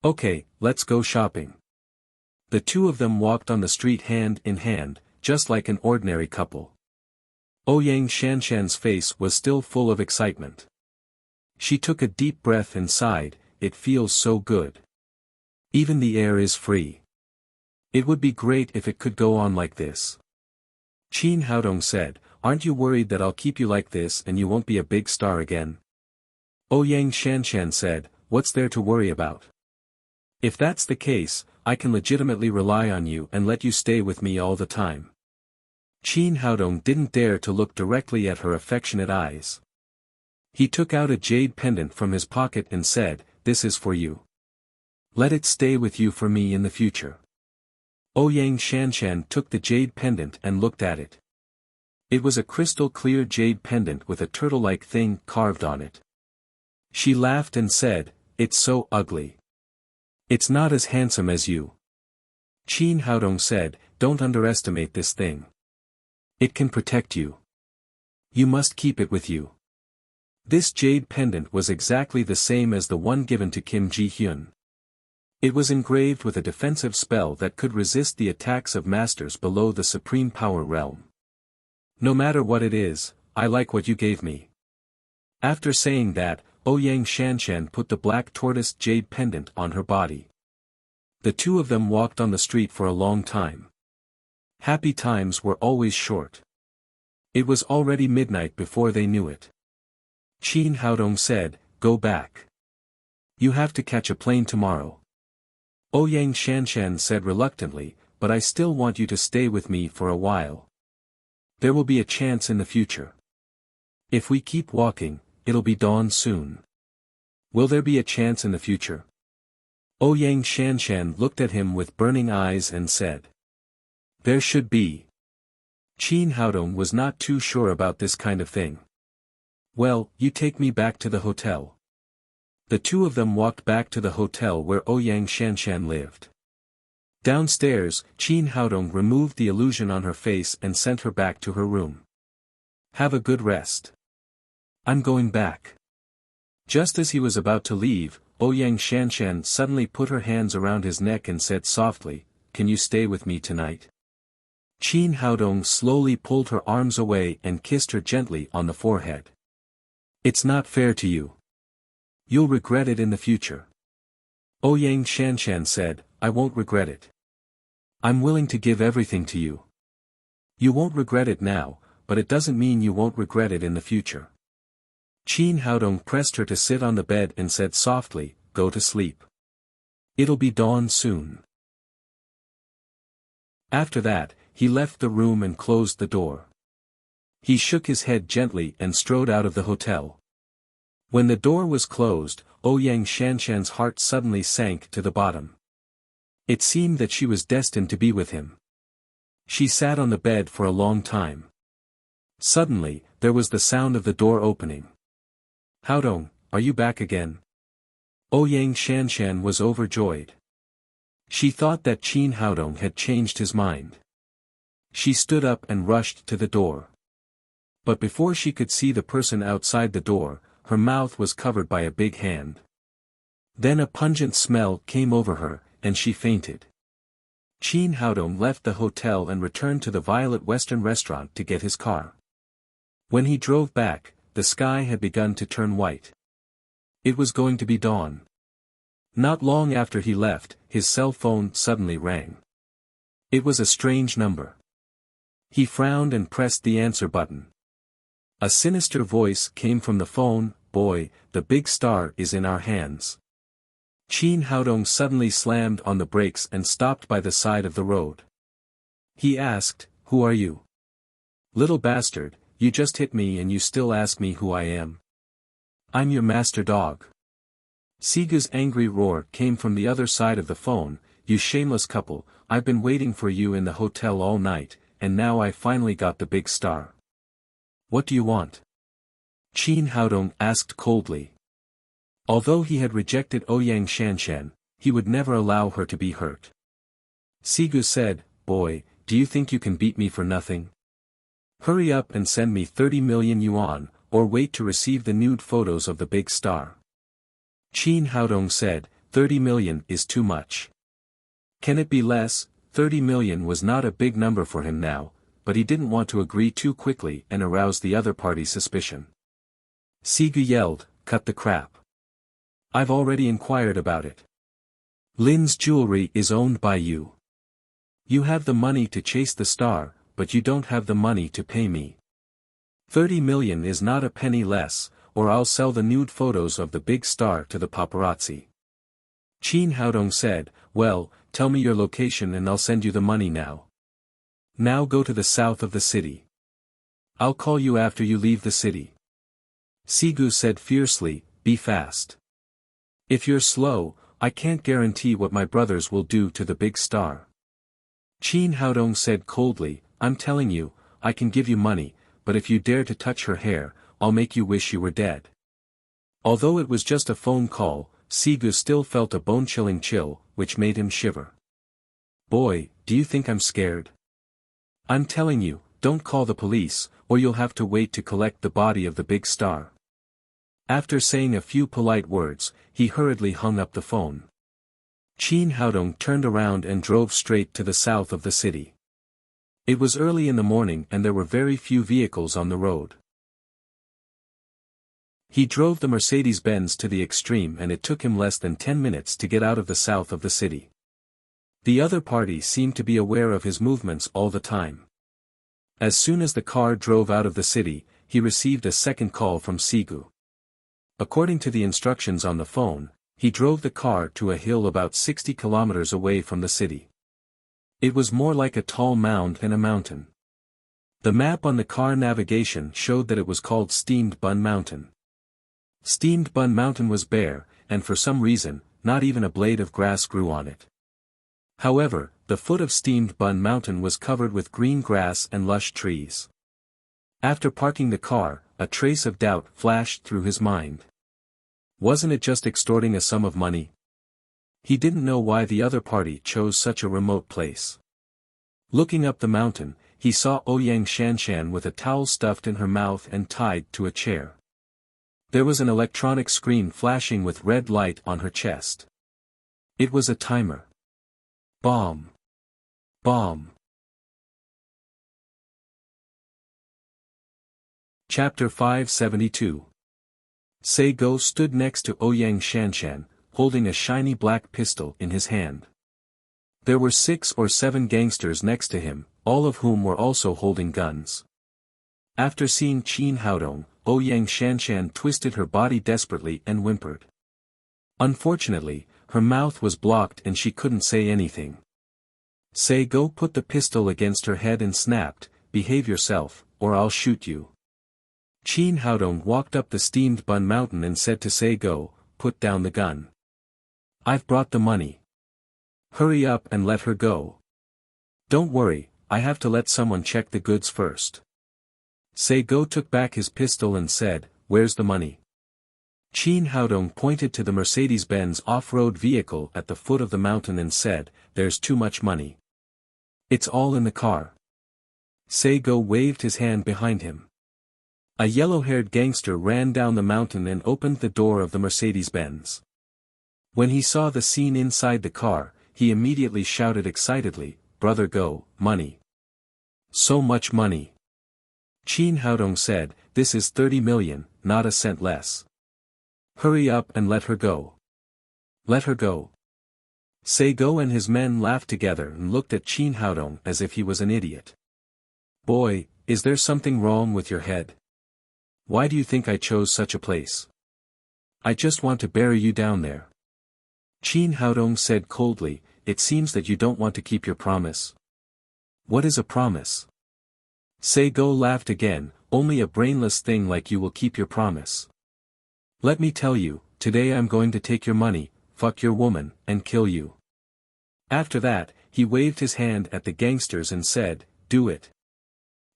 Speaker 1: Okay, let's go shopping. The two of them walked on the street hand in hand, just like an ordinary couple. Ouyang Shanshan's face was still full of excitement. She took a deep breath and sighed, it feels so good. Even the air is free. It would be great if it could go on like this. Qin Haodong said, aren't you worried that I'll keep you like this and you won't be a big star again? Ouyang Shanshan said, what's there to worry about? If that's the case, I can legitimately rely on you and let you stay with me all the time. Qin Haodong didn't dare to look directly at her affectionate eyes. He took out a jade pendant from his pocket and said, this is for you. Let it stay with you for me in the future. Ouyang Shanshan took the jade pendant and looked at it. It was a crystal clear jade pendant with a turtle-like thing carved on it. She laughed and said, it's so ugly. It's not as handsome as you. Qin Haodong said, don't underestimate this thing. It can protect you. You must keep it with you. This jade pendant was exactly the same as the one given to Kim Ji-hyun. It was engraved with a defensive spell that could resist the attacks of masters below the supreme power realm. No matter what it is, I like what you gave me. After saying that, Ouyang Shanshan put the black tortoise jade pendant on her body. The two of them walked on the street for a long time. Happy times were always short. It was already midnight before they knew it. Qin Haodong said, go back. You have to catch a plane tomorrow. Ouyang Shanshan said reluctantly, but I still want you to stay with me for a while. There will be a chance in the future. If we keep walking, it'll be dawn soon. Will there be a chance in the future? Ouyang Shanshan looked at him with burning eyes and said, there should be. Qin Haodong was not too sure about this kind of thing. Well, you take me back to the hotel. The two of them walked back to the hotel where Ouyang Shanshan lived. Downstairs, Qin Haodong removed the illusion on her face and sent her back to her room. Have a good rest. I'm going back. Just as he was about to leave, Ouyang Shanshan suddenly put her hands around his neck and said softly, can you stay with me tonight? Qin Haodong slowly pulled her arms away and kissed her gently on the forehead. It's not fair to you. You'll regret it in the future. Ouyang Shanshan said, I won't regret it. I'm willing to give everything to you. You won't regret it now, but it doesn't mean you won't regret it in the future. Qin Haodong pressed her to sit on the bed and said softly, go to sleep. It'll be dawn soon. After that, he left the room and closed the door. He shook his head gently and strode out of the hotel. When the door was closed, Ouyang Shanshan's heart suddenly sank to the bottom. It seemed that she was destined to be with him. She sat on the bed for a long time. Suddenly, there was the sound of the door opening. "Haodong, are you back again?" Ouyang Shanshan was overjoyed. She thought that Qin Haodong had changed his mind. She stood up and rushed to the door. But before she could see the person outside the door, her mouth was covered by a big hand. Then a pungent smell came over her, and she fainted. Qin Haodong left the hotel and returned to the Violet Western restaurant to get his car. When he drove back, the sky had begun to turn white. It was going to be dawn. Not long after he left, his cell phone suddenly rang. It was a strange number. He frowned and pressed the answer button. A sinister voice came from the phone, "Boy, the big star is in our hands." Qin Haodong suddenly slammed on the brakes and stopped by the side of the road. He asked, "Who are you?" "Little bastard, you just hit me and you still ask me who I am." "I'm your master dog." Sigu's angry roar came from the other side of the phone, "You shameless couple, I've been waiting for you in the hotel all night, and now I finally got the big star. What do you want?" Qin Haodong asked coldly. Although he had rejected Ouyang Shanshan, he would never allow her to be hurt. Sigu said, "Boy, do you think you can beat me for nothing? Hurry up and send me 30 million yuan, or wait to receive the nude photos of the big star." Qin Haodong said, 30 million is too much. Can it be less? 30 million was not a big number for him now, but he didn't want to agree too quickly and arouse the other party's suspicion. Sigu yelled, "Cut the crap. I've already inquired about it. Lin's jewelry is owned by you. You have the money to chase the star, but you don't have the money to pay me. 30 million is not a penny less, or I'll sell the nude photos of the big star to the paparazzi." Qin Haodong said, "Well, tell me your location and I'll send you the money now. Now go to the south of the city. I'll call you after you leave the city." Sigu said fiercely, "Be fast. If you're slow, I can't guarantee what my brothers will do to the big star." Qin Haodong said coldly, "I'm telling you, I can give you money, but if you dare to touch her hair, I'll make you wish you were dead." Although it was just a phone call, Sigu still felt a bone-chilling chill, which made him shiver. "Boy, do you think I'm scared? I'm telling you, don't call the police, or you'll have to wait to collect the body of the big star." After saying a few polite words, he hurriedly hung up the phone. Qin Haodong turned around and drove straight to the south of the city. It was early in the morning and there were very few vehicles on the road. He drove the Mercedes-Benz to the extreme and it took him less than 10 minutes to get out of the south of the city. The other party seemed to be aware of his movements all the time. As soon as the car drove out of the city, he received a second call from Sigu. According to the instructions on the phone, he drove the car to a hill about 60 kilometers away from the city. It was more like a tall mound than a mountain. The map on the car navigation showed that it was called Steamed Bun Mountain. Steamed Bun Mountain was bare, and for some reason, not even a blade of grass grew on it. However, the foot of Steamed Bun Mountain was covered with green grass and lush trees. After parking the car, a trace of doubt flashed through his mind. Wasn't it just extorting a sum of money? He didn't know why the other party chose such a remote place. Looking up the mountain, he saw Ouyang Shanshan with a towel stuffed in her mouth and tied to a chair. There was an electronic screen flashing with red light on her chest. It was a timer. Bomb. Bomb. Chapter 572. Sego stood next to Ouyang Shanshan, holding a shiny black pistol in his hand. There were 6 or 7 gangsters next to him, all of whom were also holding guns. After seeing Qin Haodong, Ouyang Shanshan twisted her body desperately and whimpered. Unfortunately, her mouth was blocked and she couldn't say anything. Sei-go put the pistol against her head and snapped, "Behave yourself, or I'll shoot you." Qin Haodong walked up the steamed bun mountain and said to Sei-go, "Put down the gun. I've brought the money. Hurry up and let her go." "Don't worry, I have to let someone check the goods first." Sei-go took back his pistol and said, "Where's the money?" Qin Haodong pointed to the Mercedes-Benz off-road vehicle at the foot of the mountain and said, "There's too much money. It's all in the car." Sei-go waved his hand behind him. A yellow-haired gangster ran down the mountain and opened the door of the Mercedes-Benz. When he saw the scene inside the car, he immediately shouted excitedly, "Brother Go, money. So much money." Qin Haodong said, "This is 30 million, not a cent less. Hurry up and let her go. Let her go." Sei-go and his men laughed together and looked at Qin Haodong as if he was an idiot. "Boy, is there something wrong with your head? Why do you think I chose such a place? I just want to bury you down there." Qin Haodong said coldly, "It seems that you don't want to keep your promise." "What is a promise?" Sei-go laughed again, "Only a brainless thing like you will keep your promise. Let me tell you, today I'm going to take your money, fuck your woman, and kill you." After that, he waved his hand at the gangsters and said, "Do it."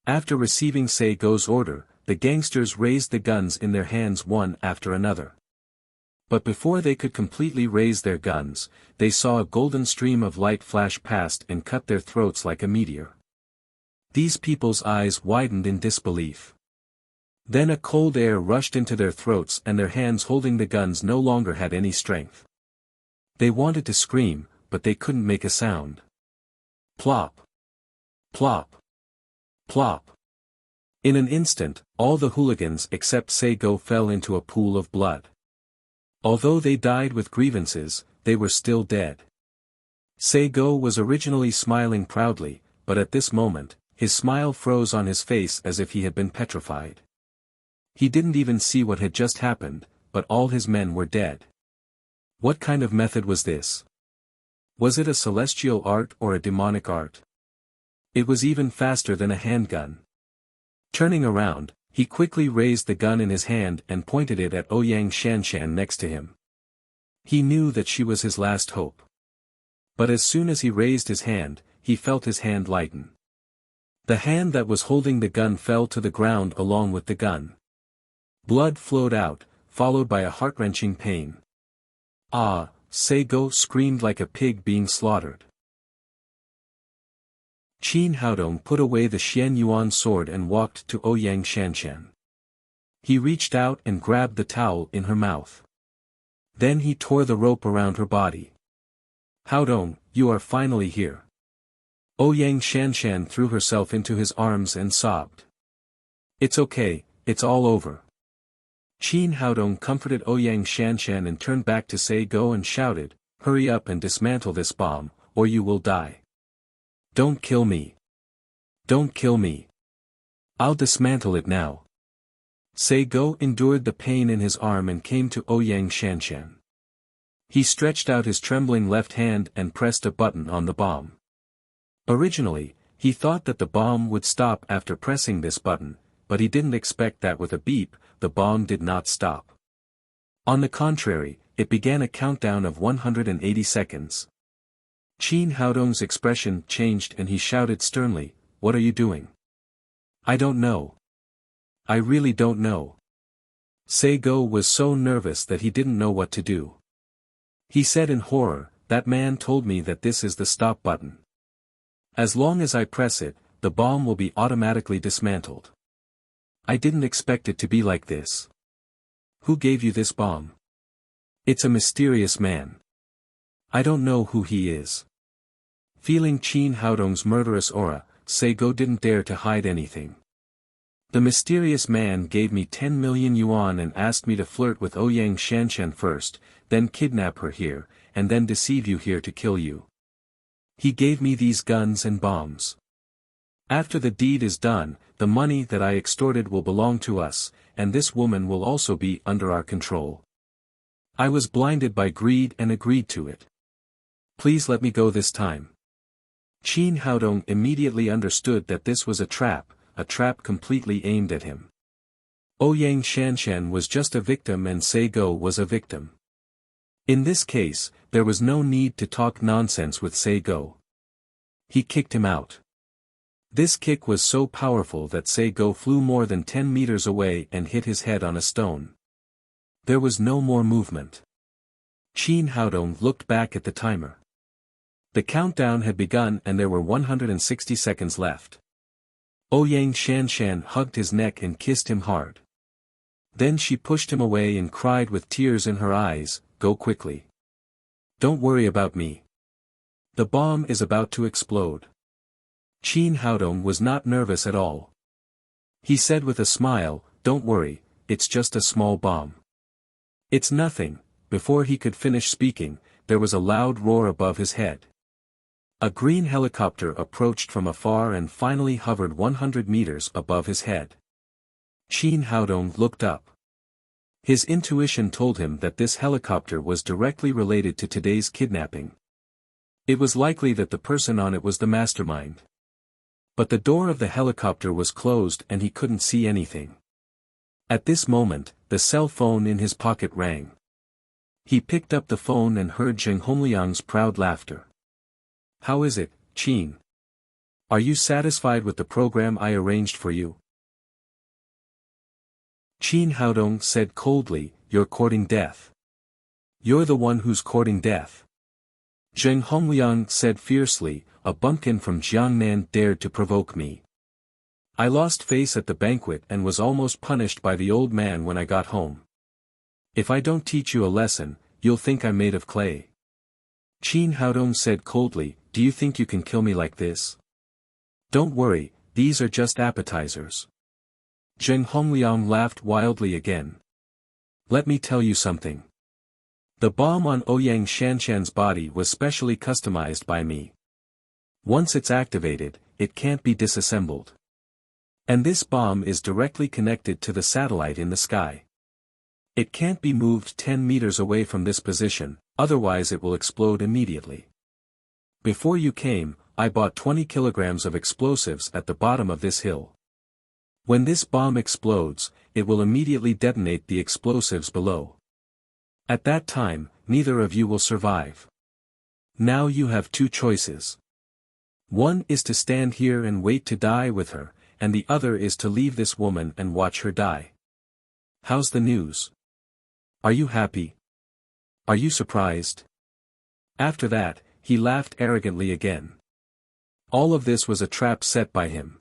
Speaker 1: After receiving Sei-go's order, the gangsters raised the guns in their hands one after another. But before they could completely raise their guns, they saw a golden stream of light flash past and cut their throats like a meteor. These people's eyes widened in disbelief. Then a cold air rushed into their throats and their hands holding the guns no longer had any strength. They wanted to scream, but they couldn't make a sound. Plop! Plop! Plop! In an instant, all the hooligans except Sei-go fell into a pool of blood. Although they died with grievances, they were still dead. Sei-go was originally smiling proudly, but at this moment, his smile froze on his face as if he had been petrified. He didn't even see what had just happened, but all his men were dead. What kind of method was this? Was it a celestial art or a demonic art? It was even faster than a handgun. Turning around, he quickly raised the gun in his hand and pointed it at Ouyang Shanshan next to him. He knew that she was his last hope. But as soon as he raised his hand, he felt his hand lighten. The hand that was holding the gun fell to the ground along with the gun. Blood flowed out, followed by a heart-wrenching pain. "Ah!" Sei-go screamed like a pig being slaughtered. Qin Haodong put away the Xian Yuan sword and walked to Ouyang Shanshan. He reached out and grabbed the towel in her mouth. Then he tore the rope around her body. "Haodong, you are finally here." Ouyang Shanshan threw herself into his arms and sobbed. "It's okay, it's all over." Qin Haodong comforted Ouyang Shanshan and turned back to Sei-go and shouted, "Hurry up and dismantle this bomb, or you will die. Don't kill me. Don't kill me. I'll dismantle it now." Sei-go endured the pain in his arm and came to Ouyang Shanshan. He stretched out his trembling left hand and pressed a button on the bomb. Originally, he thought that the bomb would stop after pressing this button, but he didn't expect that with a beep, the bomb did not stop. On the contrary, it began a countdown of 180 seconds. Qin Haodong's expression changed and he shouted sternly, "What are you doing?" "I don't know. I really don't know." Sei-go was so nervous that he didn't know what to do. He said in horror, "That man told me that this is the stop button. As long as I press it, the bomb will be automatically dismantled. I didn't expect it to be like this. Who gave you this bomb? It's a mysterious man. I don't know who he is." Feeling Qin Haodong's murderous aura, Sei-go didn't dare to hide anything. "The mysterious man gave me 10 million yuan and asked me to flirt with Ouyang Shanshan first, then kidnap her here, and then deceive you here to kill you. He gave me these guns and bombs. After the deed is done, the money that I extorted will belong to us, and this woman will also be under our control. I was blinded by greed and agreed to it. Please let me go this time." Qin Haodong immediately understood that this was a trap completely aimed at him. Ouyang Shanshan was just a victim and Seigo was a victim. In this case, there was no need to talk nonsense with Seigo. He kicked him out. This kick was so powerful that Seigo flew more than 10 meters away and hit his head on a stone. There was no more movement. Qin Haodong looked back at the timer. The countdown had begun and there were 160 seconds left. Ouyang Shanshan hugged his neck and kissed him hard. Then she pushed him away and cried with tears in her eyes, "Go quickly. Don't worry about me. The bomb is about to explode." Qin Haodong was not nervous at all. He said with a smile, "Don't worry, it's just a small bomb. It's nothing." Before he could finish speaking, there was a loud roar above his head. A green helicopter approached from afar and finally hovered 100 meters above his head. Qin Haodong looked up. His intuition told him that this helicopter was directly related to today's kidnapping. It was likely that the person on it was the mastermind. But the door of the helicopter was closed and he couldn't see anything. At this moment, the cell phone in his pocket rang. He picked up the phone and heard Zheng Hongliang's proud laughter. "How is it, Qin? Are you satisfied with the program I arranged for you?" Qin Haodong said coldly, "You're courting death. You're the one who's courting death." Zheng Hongliang said fiercely, "A bumpkin from Jiangnan dared to provoke me. I lost face at the banquet and was almost punished by the old man when I got home. If I don't teach you a lesson, you'll think I'm made of clay." Qin Haodong said coldly, "Do you think you can kill me like this? Don't worry, these are just appetizers." Zheng Hongliang laughed wildly again. "Let me tell you something. The bomb on Ouyang Shanshan's body was specially customized by me. Once it's activated, it can't be disassembled. And this bomb is directly connected to the satellite in the sky. It can't be moved 10 meters away from this position, otherwise it will explode immediately. Before you came, I bought 20 kilograms of explosives at the bottom of this hill. When this bomb explodes, it will immediately detonate the explosives below. At that time, neither of you will survive. Now you have two choices. One is to stand here and wait to die with her, and the other is to leave this woman and watch her die. How's the news? Are you happy? Are you surprised?" After that, he laughed arrogantly again. All of this was a trap set by him.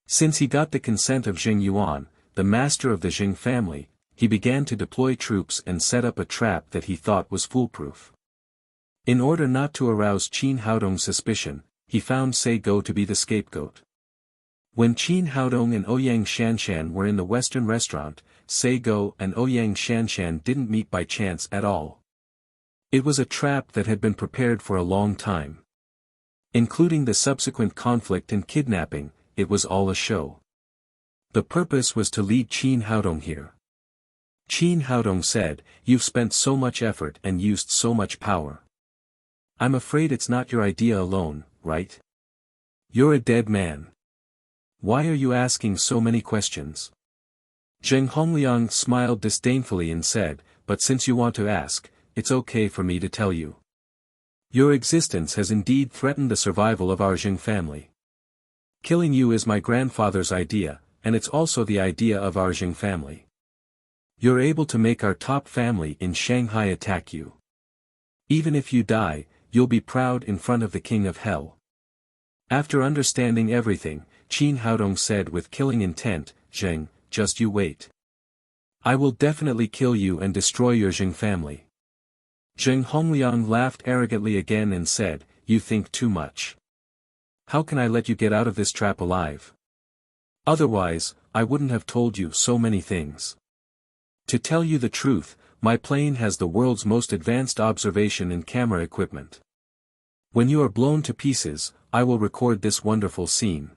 Speaker 1: Since he got the consent of Jing Yuan, the master of the Jing family, he began to deploy troops and set up a trap that he thought was foolproof. In order not to arouse Qin Haodong's suspicion, he found Seigo to be the scapegoat. When Qin Haodong and Ouyang Shanshan were in the Western restaurant, Seigo and Ouyang Shanshan didn't meet by chance at all. It was a trap that had been prepared for a long time. Including the subsequent conflict and kidnapping, it was all a show. The purpose was to lead Qin Haodong here. Qin Haodong said, "You've spent so much effort and used so much power. I'm afraid it's not your idea alone, right? You're a dead man. Why are you asking so many questions?" Zheng Hongliang smiled disdainfully and said, "But since you want to ask, it's okay for me to tell you. Your existence has indeed threatened the survival of our Jing family. Killing you is my grandfather's idea, and it's also the idea of our Jing family. You're able to make our top family in Shanghai attack you. Even if you die, you'll be proud in front of the King of Hell." After understanding everything, Qin Haodong said with killing intent, "Zheng, just you wait. I will definitely kill you and destroy your Jing family." Zheng Hongliang laughed arrogantly again and said, "You think too much. How can I let you get out of this trap alive? Otherwise, I wouldn't have told you so many things. To tell you the truth, my plane has the world's most advanced observation and camera equipment. When you are blown to pieces, I will record this wonderful scene.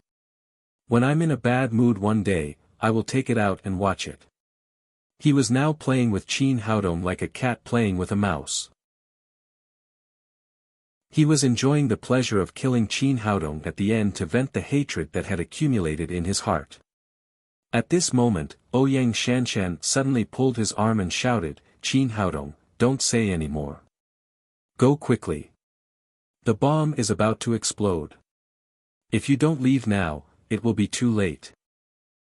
Speaker 1: When I'm in a bad mood one day, I will take it out and watch it." He was now playing with Qin Haodong like a cat playing with a mouse. He was enjoying the pleasure of killing Qin Haodong at the end to vent the hatred that had accumulated in his heart. At this moment, Ouyang Shanshan suddenly pulled his arm and shouted, "Qin Haodong, don't say any more. Go quickly. The bomb is about to explode. If you don't leave now, it will be too late."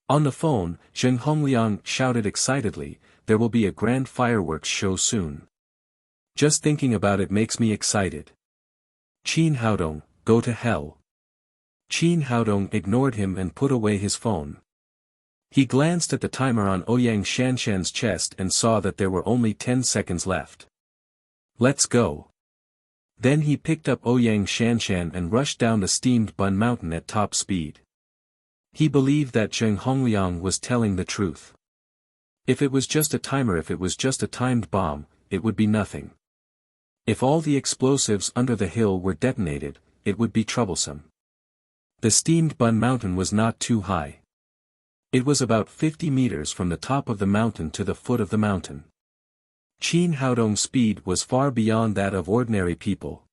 Speaker 1: On the phone, Zheng Hongliang shouted excitedly, "There will be a grand fireworks show soon. Just thinking about it makes me excited. Qin Haodong, go to hell." Qin Haodong ignored him and put away his phone. He glanced at the timer on Ouyang Shanshan's chest and saw that there were only 10 seconds left. "Let's go." Then he picked up Ouyang Shanshan and rushed down the steamed bun mountain at top speed. He believed that Zheng Hongliang was telling the truth. If it was just a timer, if it was just a timed bomb, it would be nothing. If all the explosives under the hill were detonated, it would be troublesome. The steamed bun mountain was not too high. It was about 50 meters from the top of the mountain to the foot of the mountain. Qin Haodong's speed was far beyond that of ordinary people.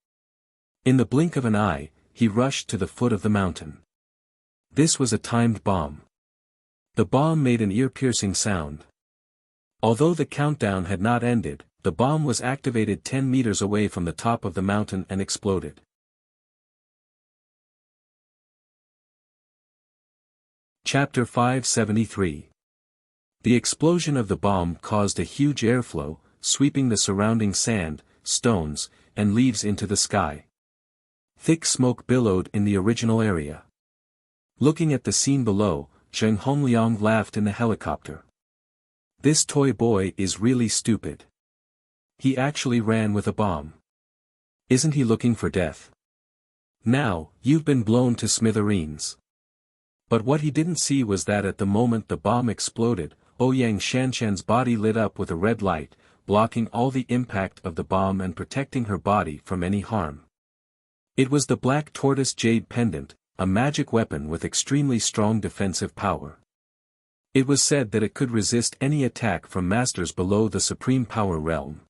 Speaker 1: In the blink of an eye, he rushed to the foot of the mountain. This was a timed bomb. The bomb made an ear-piercing sound. Although the countdown had not ended, the bomb was activated 10 meters away from the top of the mountain and exploded. Chapter 573. The explosion of the bomb caused a huge airflow, sweeping the surrounding sand, stones, and leaves into the sky. Thick smoke billowed in the original area. Looking at the scene below, Zheng Hongliang laughed in the helicopter. "This toy boy is really stupid. He actually ran with a bomb. Isn't he looking for death? Now, you've been blown to smithereens." But what he didn't see was that at the moment the bomb exploded, Ouyang Shanshan's body lit up with a red light, blocking all the impact of the bomb and protecting her body from any harm. It was the black tortoise jade pendant, a magic weapon with extremely strong defensive power. It was said that it could resist any attack from masters below the supreme power realm.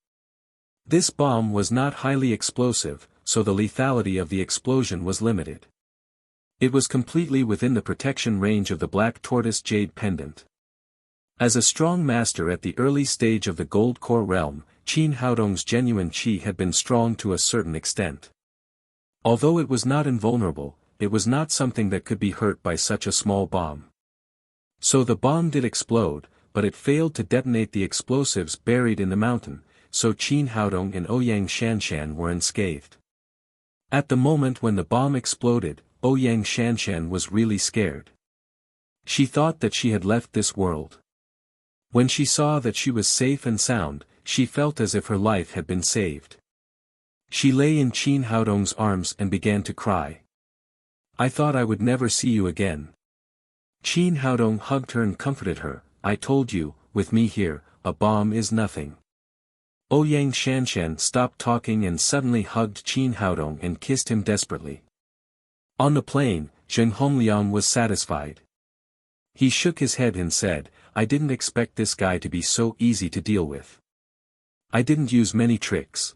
Speaker 1: This bomb was not highly explosive, so the lethality of the explosion was limited. It was completely within the protection range of the black tortoise jade pendant. As a strong master at the early stage of the gold core realm, Qin Haodong's genuine qi had been strong to a certain extent. Although it was not invulnerable, it was not something that could be hurt by such a small bomb. So the bomb did explode, but it failed to detonate the explosives buried in the mountain, so Qin Haodong and Ouyang Shanshan were unscathed. At the moment when the bomb exploded, Ouyang Shanshan was really scared. She thought that she had left this world. When she saw that she was safe and sound, she felt as if her life had been saved. She lay in Qin Haodong's arms and began to cry. "I thought I would never see you again." Qin Haodong hugged her and comforted her. "I told you, with me here, a bomb is nothing." Ouyang Shanshan stopped talking and suddenly hugged Qin Haodong and kissed him desperately. On the plain, Zheng Hongliang was satisfied. He shook his head and said, "I didn't expect this guy to be so easy to deal with. I didn't use many tricks."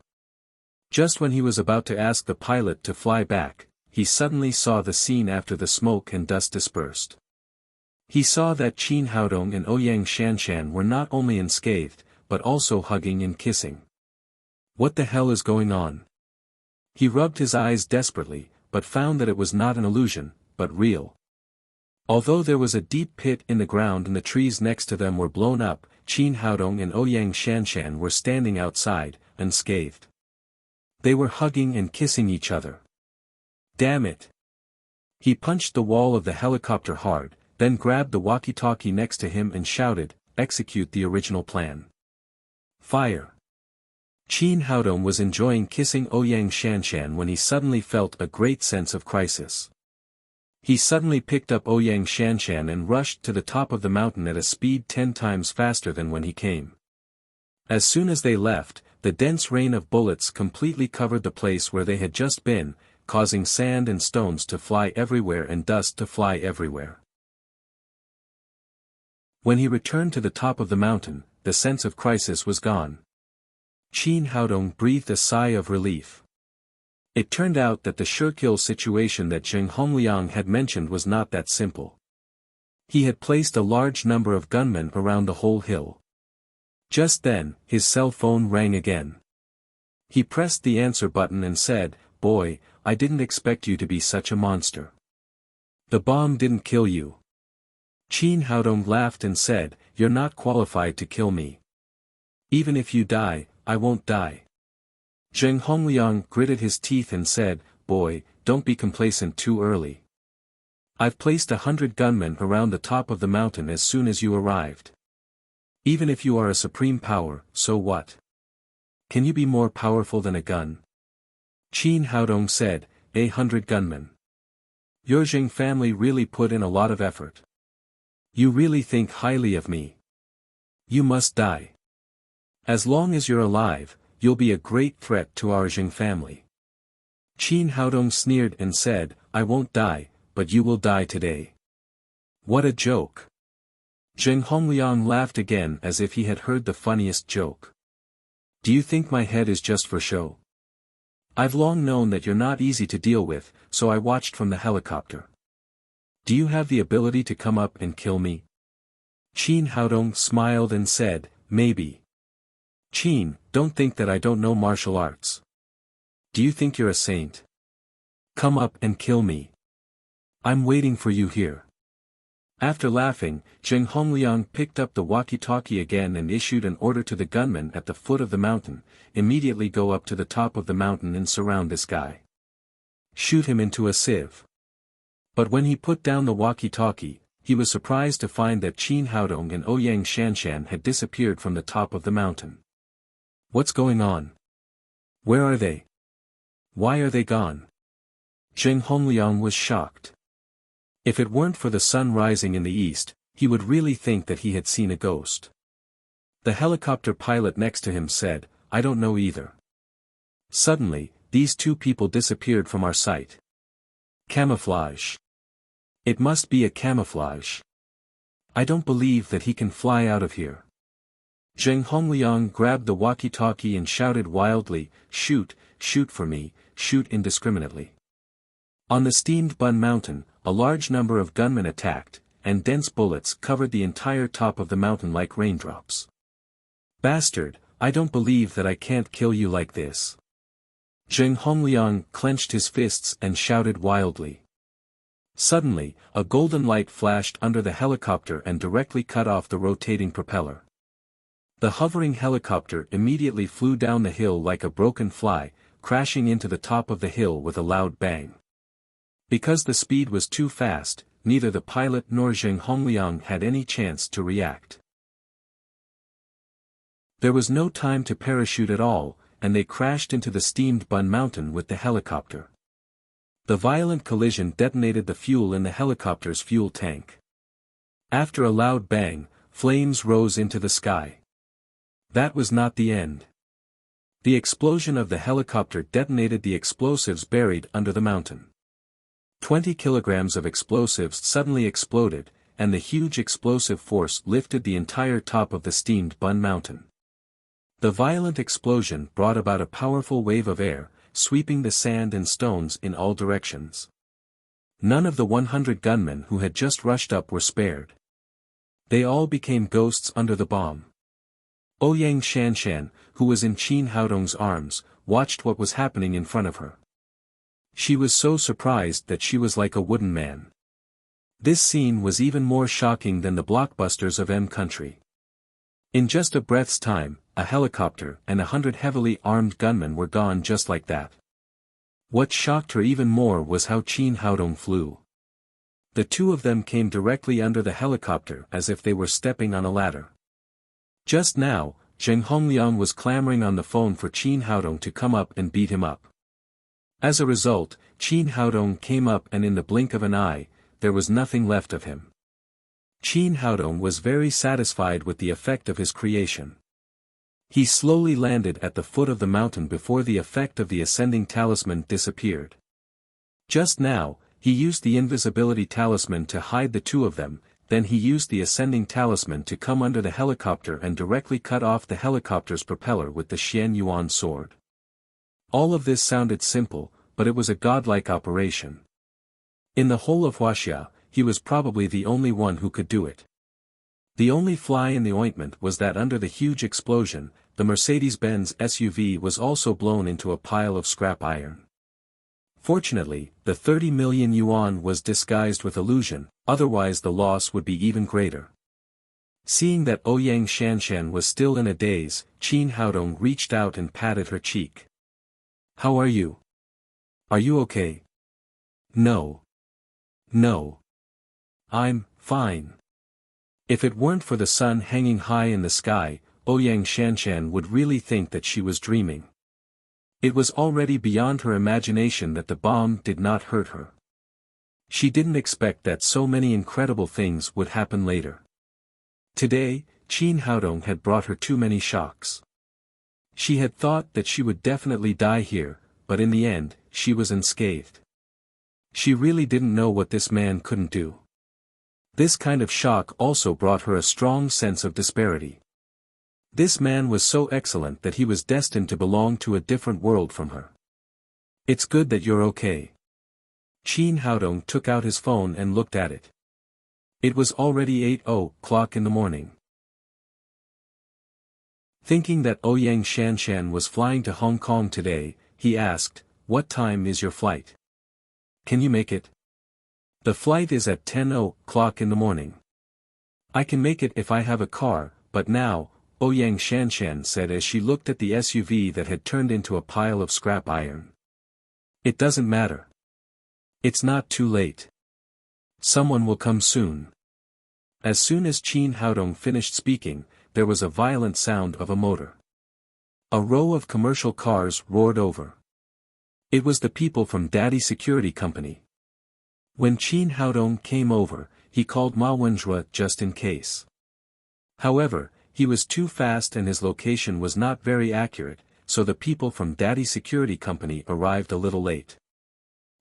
Speaker 1: Just when he was about to ask the pilot to fly back, he suddenly saw the scene after the smoke and dust dispersed. He saw that Qin Haodong and Ouyang Shanshan were not only unscathed, but also hugging and kissing. What the hell is going on? He rubbed his eyes desperately, but found that it was not an illusion, but real. Although there was a deep pit in the ground and the trees next to them were blown up, Qin Haodong and Ouyang Shanshan were standing outside, unscathed. They were hugging and kissing each other. Damn it! He punched the wall of the helicopter hard, then grabbed the walkie-talkie next to him and shouted, "Execute the original plan. Fire!" Qin Haodong was enjoying kissing Ouyang Shanshan when he suddenly felt a great sense of crisis. He suddenly picked up Ouyang Shanshan and rushed to the top of the mountain at a speed 10 times faster than when he came. As soon as they left, the dense rain of bullets completely covered the place where they had just been, causing sand and stones to fly everywhere and dust to fly everywhere. When he returned to the top of the mountain, the sense of crisis was gone. Qin Haodong breathed a sigh of relief. It turned out that the sure-kill situation that Zheng Hongliang had mentioned was not that simple. He had placed a large number of gunmen around the whole hill. Just then, his cell phone rang again. He pressed the answer button and said, "Boy, I didn't expect you to be such a monster. The bomb didn't kill you." Qin Haodong laughed and said, "You're not qualified to kill me. Even if you die, I won't die." Zheng Hongliang gritted his teeth and said, "Boy, don't be complacent too early. I've placed 100 gunmen around the top of the mountain as soon as you arrived. Even if you are a supreme power, so what? Can you be more powerful than a gun?" Qin Haodong said, "100 gunmen. Your Zheng family really put in a lot of effort. You really think highly of me. You must die. As long as you're alive, you'll be a great threat to our Zheng family." Qin Haodong sneered and said, "I won't die, but you will die today." What a joke. Zheng Hongliang laughed again as if he had heard the funniest joke. "Do you think my head is just for show? I've long known that you're not easy to deal with, so I watched from the helicopter. Do you have the ability to come up and kill me?" Qin Haodong smiled and said, "Maybe. Qin, don't think that I don't know martial arts. Do you think you're a saint? Come up and kill me. I'm waiting for you here." After laughing, Zheng Hongliang picked up the walkie-talkie again and issued an order to the gunmen at the foot of the mountain, "Immediately go up to the top of the mountain and surround this guy. Shoot him into a sieve." But when he put down the walkie-talkie, he was surprised to find that Qin Haodong and Ouyang Shanshan had disappeared from the top of the mountain. What's going on? Where are they? Why are they gone? Zheng Hongliang was shocked. If it weren't for the sun rising in the east, he would really think that he had seen a ghost. The helicopter pilot next to him said, "I don't know either. Suddenly, these two people disappeared from our sight. Camouflage. It must be a camouflage. I don't believe that he can fly out of here." Zheng Hongliang grabbed the walkie-talkie and shouted wildly, "Shoot, shoot for me, shoot indiscriminately." On the steamed Bun Mountain, a large number of gunmen attacked, and dense bullets covered the entire top of the mountain like raindrops. "Bastard, I don't believe that I can't kill you like this." Zheng Hongliang clenched his fists and shouted wildly. Suddenly, a golden light flashed under the helicopter and directly cut off the rotating propeller. The hovering helicopter immediately flew down the hill like a broken fly, crashing into the top of the hill with a loud bang. Because the speed was too fast, neither the pilot nor Zheng Hongliang had any chance to react. There was no time to parachute at all, and they crashed into the steamed Bun Mountain with the helicopter. The violent collision detonated the fuel in the helicopter's fuel tank. After a loud bang, flames rose into the sky. That was not the end. The explosion of the helicopter detonated the explosives buried under the mountain. 20 kilograms of explosives suddenly exploded, and the huge explosive force lifted the entire top of the steamed Bun Mountain. The violent explosion brought about a powerful wave of air, sweeping the sand and stones in all directions. None of the 100 gunmen who had just rushed up were spared. They all became ghosts under the bomb. Ouyang Shanshan, who was in Qin Haodong's arms, watched what was happening in front of her. She was so surprised that she was like a wooden man. This scene was even more shocking than the blockbusters of M Country. In just a breath's time, a helicopter and 100 heavily armed gunmen were gone just like that. What shocked her even more was how Qin Haodong flew. The two of them came directly under the helicopter as if they were stepping on a ladder. Just now, Zheng Hongliang was clamoring on the phone for Qin Haodong to come up and beat him up. As a result, Qin Haodong came up and in the blink of an eye, there was nothing left of him. Qin Haodong was very satisfied with the effect of his creation. He slowly landed at the foot of the mountain before the effect of the ascending talisman disappeared. Just now, he used the invisibility talisman to hide the two of them, then he used the ascending talisman to come under the helicopter and directly cut off the helicopter's propeller with the Xian Yuan sword. All of this sounded simple, but it was a godlike operation. In the whole of Wuxia, he was probably the only one who could do it. The only fly in the ointment was that under the huge explosion, the Mercedes-Benz SUV was also blown into a pile of scrap iron. Fortunately, the 30 million yuan was disguised with illusion, otherwise the loss would be even greater. Seeing that Ouyang Shanshan was still in a daze, Qin Haodong reached out and patted her cheek. "How are you? Are you okay?" No. I'm fine." If it weren't for the sun hanging high in the sky, Ouyang Shanshan would really think that she was dreaming. It was already beyond her imagination that the bomb did not hurt her. She didn't expect that so many incredible things would happen later. Today, Qin Haodong had brought her too many shocks. She had thought that she would definitely die here, but in the end, she was unscathed. She really didn't know what this man couldn't do. This kind of shock also brought her a strong sense of disparity. This man was so excellent that he was destined to belong to a different world from her. "It's good that you're okay." Qin Haodong took out his phone and looked at it. It was already 8:00 in the morning. Thinking that Ouyang Shanshan was flying to Hong Kong today, he asked, "What time is your flight? Can you make it?" "The flight is at 10:00 in the morning. I can make it if I have a car, but now," Ouyang Shanshan said as she looked at the SUV that had turned into a pile of scrap iron. "It doesn't matter. It's not too late. Someone will come soon." As soon as Qin Haodong finished speaking, there was a violent sound of a motor. A row of commercial cars roared over. It was the people from Daddy Security Company. When Qin Haodong came over, he called Ma Wenjue just in case. However, he was too fast and his location was not very accurate, so the people from Daddy Security Company arrived a little late.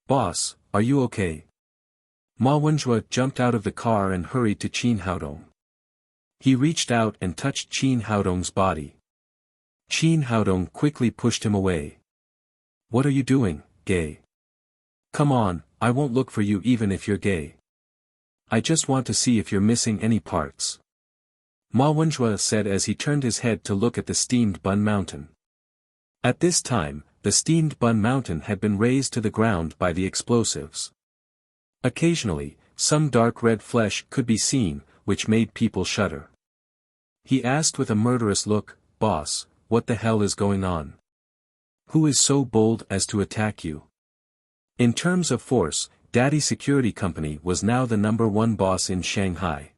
Speaker 1: "Boss, are you okay?" Ma Wenjue jumped out of the car and hurried to Qin Haodong. He reached out and touched Qin Haodong's body. Qin Haodong quickly pushed him away. "What are you doing, gay? Come on, I won't look for you even if you're gay. I just want to see if you're missing any parts." Ma Wenjue said as he turned his head to look at the steamed bun mountain. At this time, the steamed bun mountain had been razed to the ground by the explosives. Occasionally, some dark red flesh could be seen, which made people shudder. He asked with a murderous look, "Boss, what the hell is going on? Who is so bold as to attack you?" In terms of force, Daddy Security Company was now the #1 boss in Shanghai.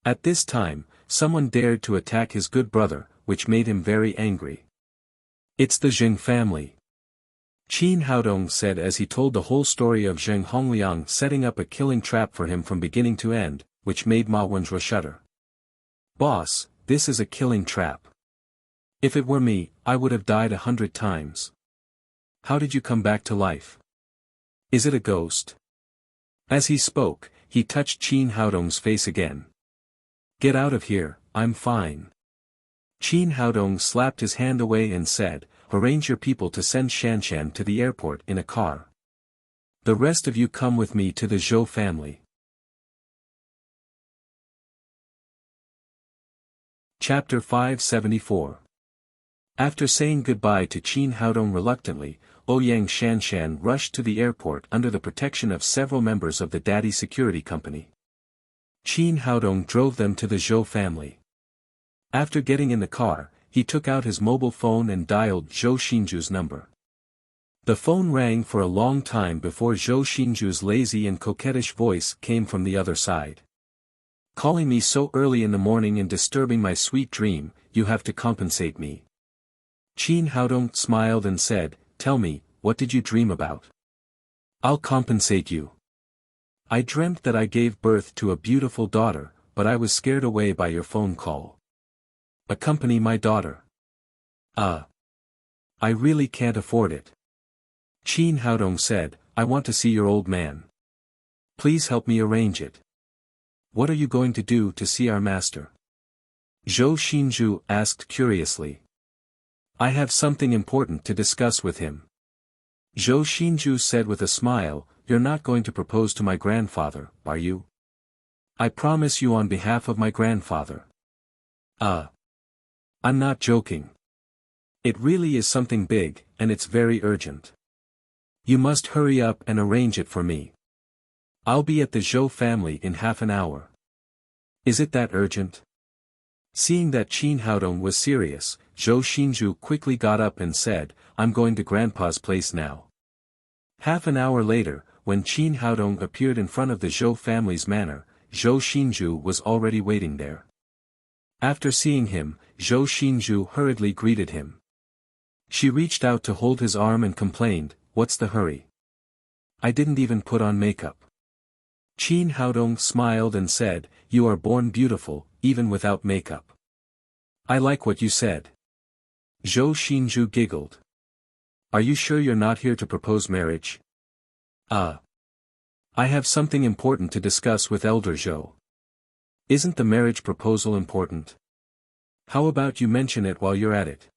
Speaker 1: At this time, someone dared to attack his good brother, which made him very angry. "It's the Zheng family," Qin Haodong said as he told the whole story of Zheng Hongliang setting up a killing trap for him from beginning to end, which made Ma Wenjue shudder. "Boss, this is a killing trap. If it were me, I would have died 100 times. How did you come back to life? Is it a ghost?" As he spoke, he touched Qin Haodong's face again. "Get out of here, I'm fine." Qin Haodong slapped his hand away and said, "Arrange your people to send Shanshan to the airport in a car. The rest of you come with me to the Zhou family." Chapter 574. After saying goodbye to Qin Haodong reluctantly, Ouyang Shanshan rushed to the airport under the protection of several members of the Daddy Security Company. Qin Haodong drove them to the Zhou family. After getting in the car, he took out his mobile phone and dialed Zhou Xinju's number. The phone rang for a long time before Zhou Xinju's lazy and coquettish voice came from the other side. "Calling me so early in the morning and disturbing my sweet dream, you have to compensate me." Qin Haodong smiled and said, "Tell me, what did you dream about? I'll compensate you." "I dreamt that I gave birth to a beautiful daughter, but I was scared away by your phone call. Accompany my daughter." I really can't afford it." Qin Haodong said, "I want to see your old man. Please help me arrange it." "What are you going to do to see our master?" Zhou Xinju asked curiously. "I have something important to discuss with him." Zhou Xinju said with a smile, "You're not going to propose to my grandfather, are you? I promise you on behalf of my grandfather." I'm not joking. It really is something big, and it's very urgent. You must hurry up and arrange it for me. I'll be at the Zhou family in half an hour. Is it that urgent? Seeing that Qin Haodong was serious, Zhou Xinju quickly got up and said, "I'm going to Grandpa's place now." Half an hour later, when Qin Haodong appeared in front of the Zhou family's manor, Zhou Xinju was already waiting there. After seeing him, Zhou Xinju hurriedly greeted him. She reached out to hold his arm and complained, "What's the hurry? I didn't even put on makeup." Qin Haodong smiled and said, "You are born beautiful, even without makeup." "I like what you said." Zhou Xinju giggled. "Are you sure you're not here to propose marriage?" I have something important to discuss with Elder Zhou." "Isn't the marriage proposal important? How about you mention it while you're at it?"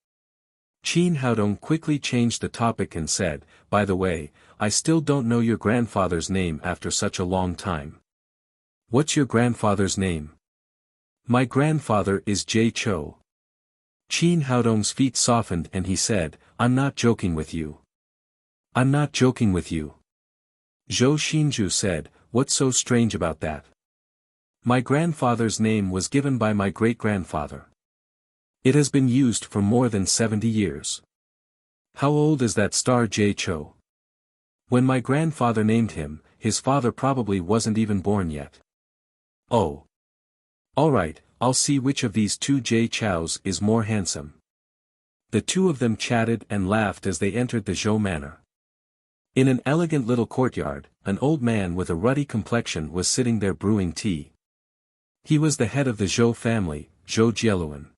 Speaker 1: Qin Haodong quickly changed the topic and said, "By the way, I still don't know your grandfather's name after such a long time." "What's your grandfather's name?" "My grandfather is Jie Chou." Qin Haodong's feet softened and he said, "I'm not joking with you." "I'm not joking with you." Zhou Xinju said, "What's so strange about that? My grandfather's name was given by my great-grandfather. It has been used for more than 70 years. How old is that star Jie Chou? When my grandfather named him, his father probably wasn't even born yet." "Oh. Alright, I'll see which of these two Jie Chows is more handsome." The two of them chatted and laughed as they entered the Zhou manor. In an elegant little courtyard, an old man with a ruddy complexion was sitting there brewing tea. He was the head of the Zhou family, Zhou Jieluan.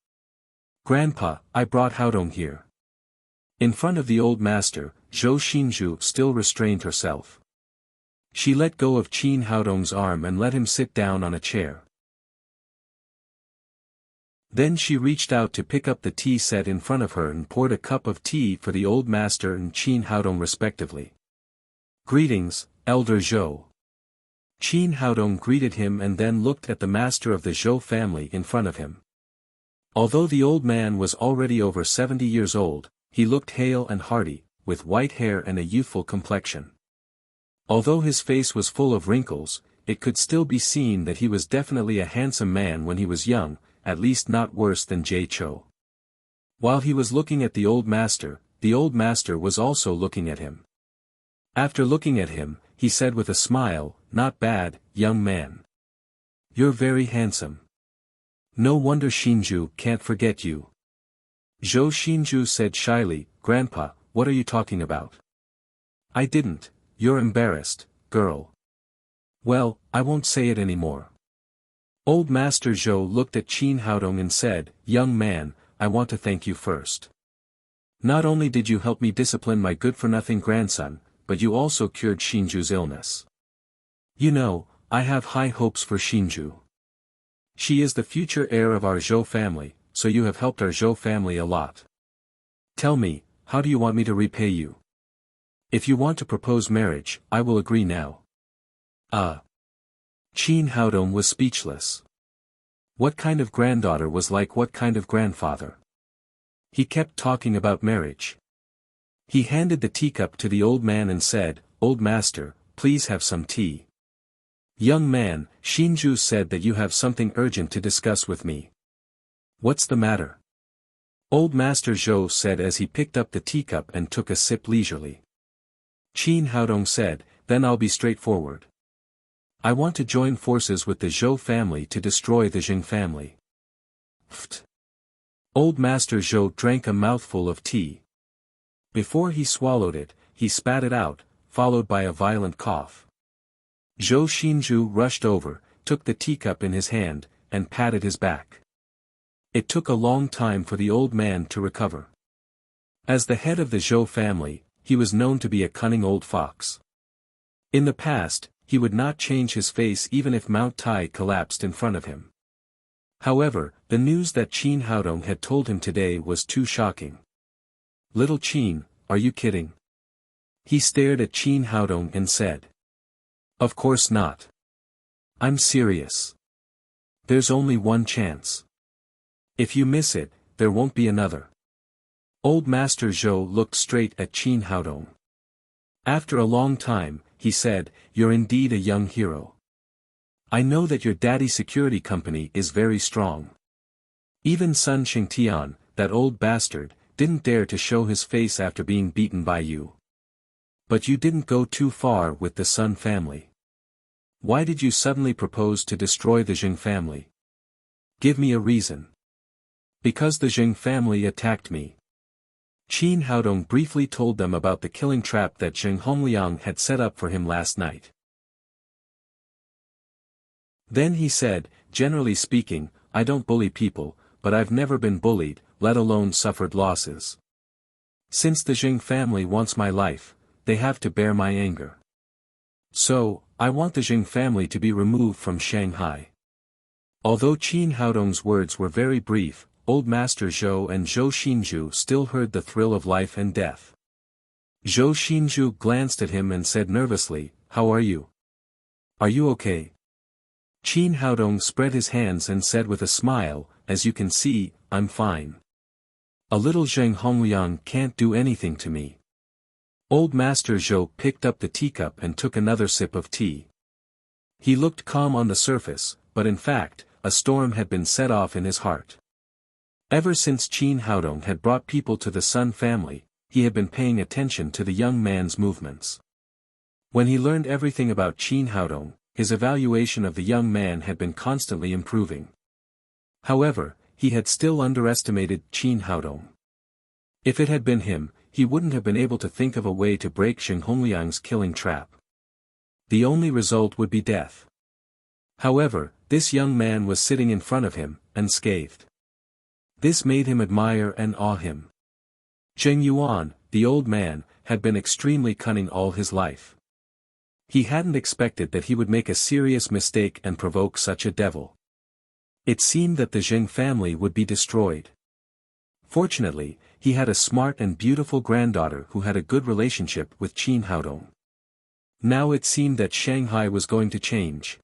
Speaker 1: "Grandpa, I brought Haodong here." In front of the old master, Zhou Xinju still restrained herself. She let go of Qin Haodong's arm and let him sit down on a chair. Then she reached out to pick up the tea set in front of her and poured a cup of tea for the old master and Qin Haodong respectively. "Greetings, Elder Zhou." Qin Haodong greeted him and then looked at the master of the Zhou family in front of him. Although the old man was already over 70 years old, he looked hale and hearty, with white hair and a youthful complexion. Although his face was full of wrinkles, it could still be seen that he was definitely a handsome man when he was young, at least not worse than Jie Chou. While he was looking at the old master was also looking at him. After looking at him, he said with a smile, "Not bad, young man. You're very handsome. No wonder Xinju can't forget you." Zhou Xinju said shyly, "Grandpa, what are you talking about?" "I didn't, you're embarrassed, girl." "Well, I won't say it anymore." Old Master Zhou looked at Qin Haodong and said, "Young man, I want to thank you first. Not only did you help me discipline my good-for-nothing grandson, but you also cured Xinju's illness. You know, I have high hopes for Xinju. She is the future heir of our Zhou family, so you have helped our Zhou family a lot. Tell me, how do you want me to repay you? If you want to propose marriage, I will agree now." Qin Haodong was speechless. What kind of granddaughter was like what kind of grandfather? He kept talking about marriage. He handed the teacup to the old man and said, "Old master, please have some tea." "Young man, Xinju said that you have something urgent to discuss with me." "What's the matter?" Old Master Zhou said as he picked up the teacup and took a sip leisurely. Qin Haodong said, "Then I'll be straightforward. I want to join forces with the Zhou family to destroy the Jing family." Pfft. Old Master Zhou drank a mouthful of tea. Before he swallowed it, he spat it out, followed by a violent cough. Zhou Xinju rushed over, took the teacup in his hand, and patted his back. It took a long time for the old man to recover. As the head of the Zhou family, he was known to be a cunning old fox. In the past, he would not change his face even if Mount Tai collapsed in front of him. However, the news that Qin Haodong had told him today was too shocking. "Little Qin, are you kidding? He stared at Qin Haodong and said. Of course not. I'm serious. There's only one chance. If you miss it, there won't be another. Old Master Zhou looked straight at Qin Haodong. After a long time, he said, You're indeed a young hero. I know that your daddy's security company is very strong. Even Sun Xingtian, that old bastard, didn't dare to show his face after being beaten by you. But you didn't go too far with the Sun family. Why did you suddenly propose to destroy the Zheng family? Give me a reason. Because the Zheng family attacked me. Qin Haodong briefly told them about the killing trap that Zheng Hongliang had set up for him last night. Then he said, Generally speaking, I don't bully people, but I've never been bullied, let alone suffered losses. Since the Zheng family wants my life, they have to bear my anger. So, I want the Zheng family to be removed from Shanghai. Although Qin Haodong's words were very brief, Old Master Zhou and Zhou Xinzhu still heard the thrill of life and death. Zhou Xinzhu glanced at him and said nervously, How are you? Are you okay? Qin Haodong spread his hands and said with a smile, As you can see, I'm fine. A little Zheng Hongliang can't do anything to me. Old Master Zhou picked up the teacup and took another sip of tea. He looked calm on the surface, but in fact, a storm had been set off in his heart. Ever since Qin Haodong had brought people to the Sun family, he had been paying attention to the young man's movements. When he learned everything about Qin Haodong, his evaluation of the young man had been constantly improving. However, he had still underestimated Qin Haodong. If it had been him, he wouldn't have been able to think of a way to break Zheng Hongliang's killing trap. The only result would be death. However, this young man was sitting in front of him, unscathed. This made him admire and awe him. Zheng Yuan, the old man, had been extremely cunning all his life. He hadn't expected that he would make a serious mistake and provoke such a devil. It seemed that the Zheng family would be destroyed. Fortunately, he had a smart and beautiful granddaughter who had a good relationship with Qin Haodong. Now it seemed that Shanghai was going to change.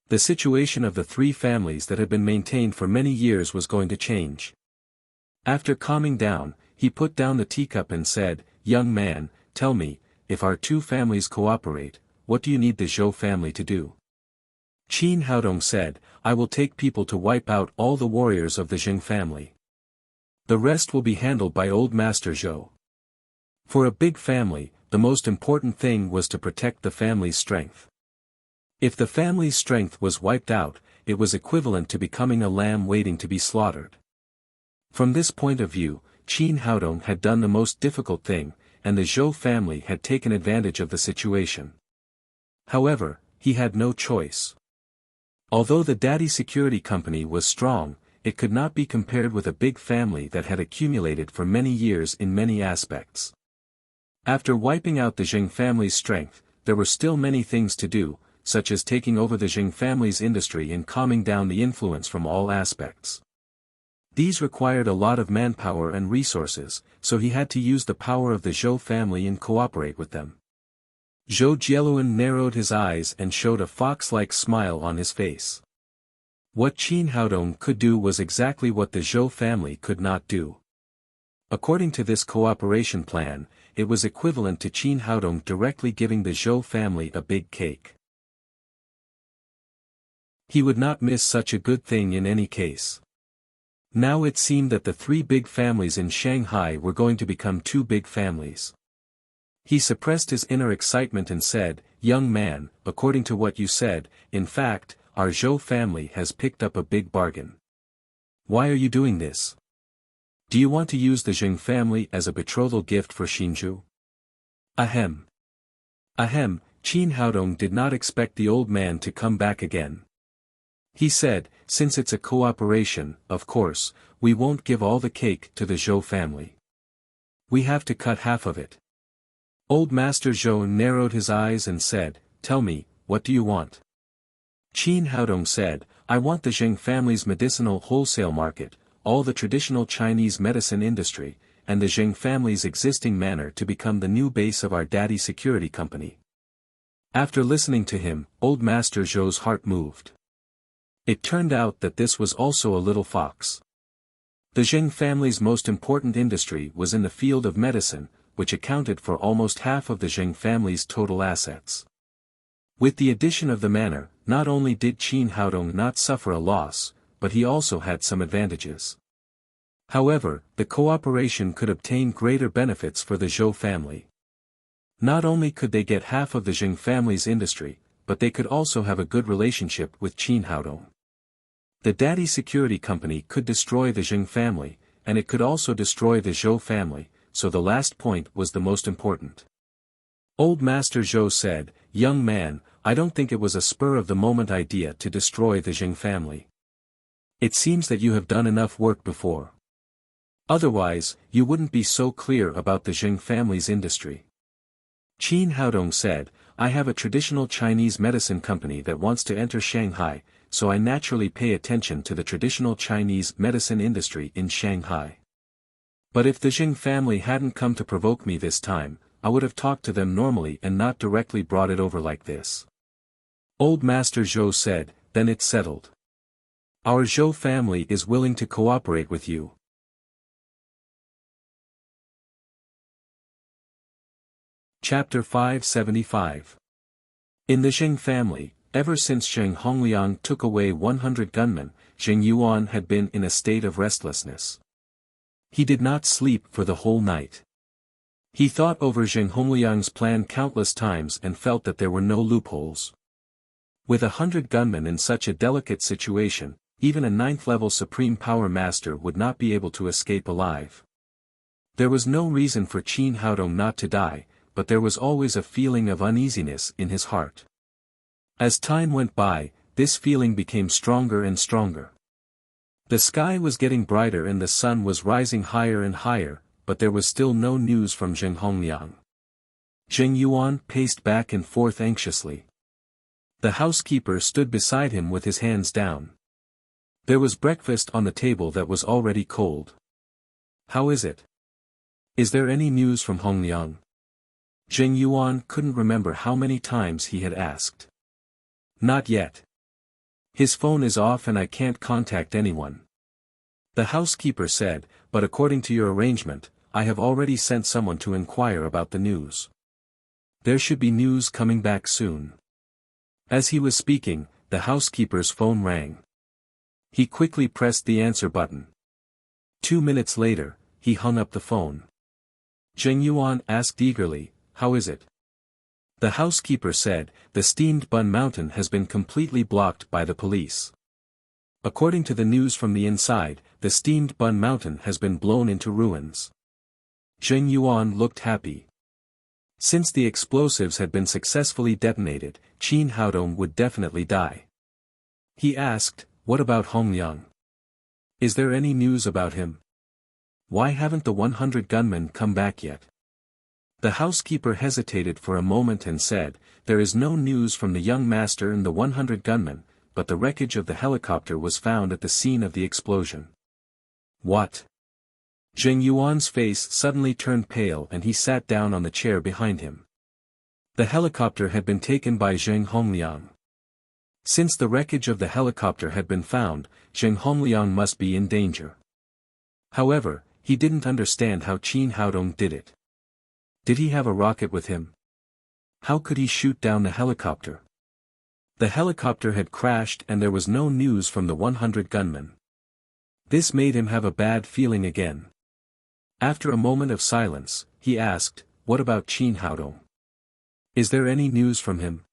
Speaker 1: The situation of the three families that had been maintained for many years was going to change. After calming down, he put down the teacup and said, Young man, tell me, if our two families cooperate, what do you need the Zhou family to do? Qin Haodong said, I will take people to wipe out all the warriors of the Zheng family. The rest will be handled by Old Master Zhou. For a big family, the most important thing was to protect the family's strength. If the family's strength was wiped out, it was equivalent to becoming a lamb waiting to be slaughtered. From this point of view, Qin Haodong had done the most difficult thing, and the Zhou family had taken advantage of the situation. However, he had no choice. Although the daddy security company was strong, it could not be compared with a big family that had accumulated for many years in many aspects. After wiping out the Zheng family's strength, there were still many things to do, such as taking over the Zheng family's industry and calming down the influence from all aspects. These required a lot of manpower and resources, so he had to use the power of the Zhou family and cooperate with them. Zhou Jieluan narrowed his eyes and showed a fox-like smile on his face. What Qin Haodong could do was exactly what the Zhou family could not do. According to this cooperation plan, it was equivalent to Qin Haodong directly giving the Zhou family a big cake. He would not miss such a good thing in any case. Now it seemed that the three big families in Shanghai were going to become two big families. He suppressed his inner excitement and said, Young man, according to what you said, in fact, our Zhou family has picked up a big bargain. Why are you doing this? Do you want to use the Zheng family as a betrothal gift for Xinzhu? Ahem. Ahem, Qin Haodong did not expect the old man to come back again. He said, since it's a cooperation, of course, we won't give all the cake to the Zhou family. We have to cut half of it. Old Master Zhou narrowed his eyes and said, Tell me, what do you want? Qin Haodong said, I want the Zheng family's medicinal wholesale market, all the traditional Chinese medicine industry, and the Zheng family's existing manor to become the new base of our daddy security company. After listening to him, old Master Zhou's heart moved. It turned out that this was also a little fox. The Zheng family's most important industry was in the field of medicine, which accounted for almost half of the Zheng family's total assets. With the addition of the manor, not only did Qin Haodong not suffer a loss, but he also had some advantages. However, the cooperation could obtain greater benefits for the Zhou family. Not only could they get half of the Zheng family's industry, but they could also have a good relationship with Qin Haodong. The daddy security company could destroy the Zheng family, and it could also destroy the Zhou family, so the last point was the most important. Old Master Zhou said, "Young man, I don't think it was a spur-of-the-moment idea to destroy the Zheng family. It seems that you have done enough work before. Otherwise, you wouldn't be so clear about the Zheng family's industry." Qin Haodong said, "I have a traditional Chinese medicine company that wants to enter Shanghai, so I naturally pay attention to the traditional Chinese medicine industry in Shanghai. But if the Zheng family hadn't come to provoke me this time, I would have talked to them normally and not directly brought it over like this." Old Master Zhou said, "Then it's settled. Our Zhou family is willing to cooperate with you." Chapter 575. In the Zheng family, ever since Zheng Hongliang took away 100 gunmen, Zheng Yuan had been in a state of restlessness. He did not sleep for the whole night. He thought over Zheng Hongliang's plan countless times and felt that there were no loopholes. With 100 gunmen in such a delicate situation, even a 9th-level Supreme Power Master would not be able to escape alive. There was no reason for Qin Haodong not to die, but there was always a feeling of uneasiness in his heart. As time went by, this feeling became stronger and stronger. The sky was getting brighter and the sun was rising higher and higher, but there was still no news from Zheng Hongliang. Zheng Yuan paced back and forth anxiously. The housekeeper stood beside him with his hands down. There was breakfast on the table that was already cold. "How is it? Is there any news from Hongliang?" Zheng Yuan couldn't remember how many times he had asked. "Not yet. His phone is off and I can't contact anyone." The housekeeper said, "But according to your arrangement, I have already sent someone to inquire about the news. There should be news coming back soon." As he was speaking, the housekeeper's phone rang. He quickly pressed the answer button. 2 minutes later, he hung up the phone. Zheng Yuan asked eagerly, "How is it?" The housekeeper said, "The steamed bun mountain has been completely blocked by the police. According to the news from the inside, the steamed bun mountain has been blown into ruins." Zheng Yuan looked happy. Since the explosives had been successfully detonated, Qin Haodong would definitely die. He asked, "What about Hongliang? Is there any news about him? Why haven't the 100 gunmen come back yet?" The housekeeper hesitated for a moment and said, "There is no news from the young master and the 100 gunmen, but the wreckage of the helicopter was found at the scene of the explosion." "What?" Zheng Yuan's face suddenly turned pale and he sat down on the chair behind him. The helicopter had been taken by Zheng Hongliang. Since the wreckage of the helicopter had been found, Zheng Hongliang must be in danger. However, he didn't understand how Qin Haodong did it. Did he have a rocket with him? How could he shoot down the helicopter? The helicopter had crashed and there was no news from the 100 gunmen. This made him have a bad feeling again. After a moment of silence, he asked, "What about Qin Haodong? Is there any news from him?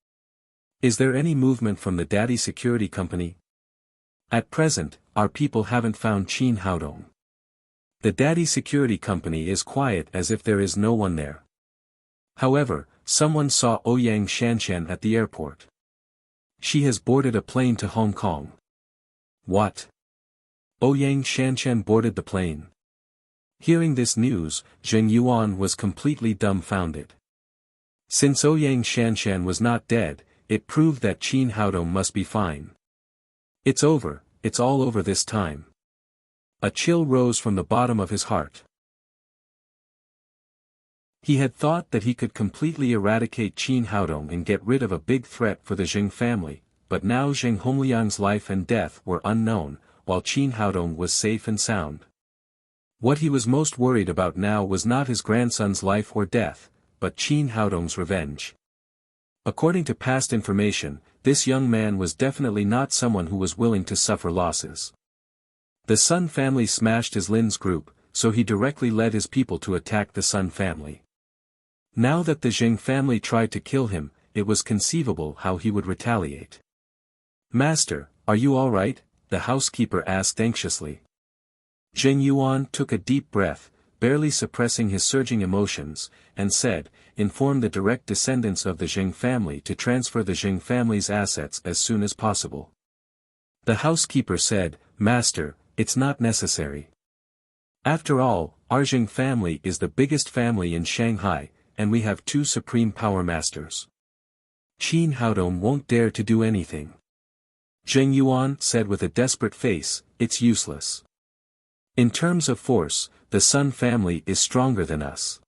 Speaker 1: Is there any movement from the daddy security company?" "At present, our people haven't found Qin Haodong. The daddy security company is quiet as if there is no one there. However, someone saw Ouyang Shanshan at the airport. She has boarded a plane to Hong Kong." "What? Ouyang Shanshan boarded the plane?" Hearing this news, Zheng Yuan was completely dumbfounded. Since Ouyang Shanshan was not dead, it proved that Qin Haodong must be fine. It's over, it's all over this time. A chill rose from the bottom of his heart. He had thought that he could completely eradicate Qin Haodong and get rid of a big threat for the Jing family, but now Zheng Hongliang's life and death were unknown, while Qin Haodong was safe and sound. What he was most worried about now was not his grandson's life or death, but Qin Haodong's revenge. According to past information, this young man was definitely not someone who was willing to suffer losses. The Sun family smashed his Lin's group, so he directly led his people to attack the Sun family. Now that the Zheng family tried to kill him, it was conceivable how he would retaliate. "Master, are you all right?" the housekeeper asked anxiously. Zheng Yuan took a deep breath, barely suppressing his surging emotions, and said, "Inform the direct descendants of the Zheng family to transfer the Zheng family's assets as soon as possible." The housekeeper said, "Master, it's not necessary. After all, our Zheng family is the biggest family in Shanghai, and we have 2 supreme power masters. Qin Haodong won't dare to do anything." Zheng Yuan said with a desperate face, "It's useless. In terms of force, the Sun family is stronger than us.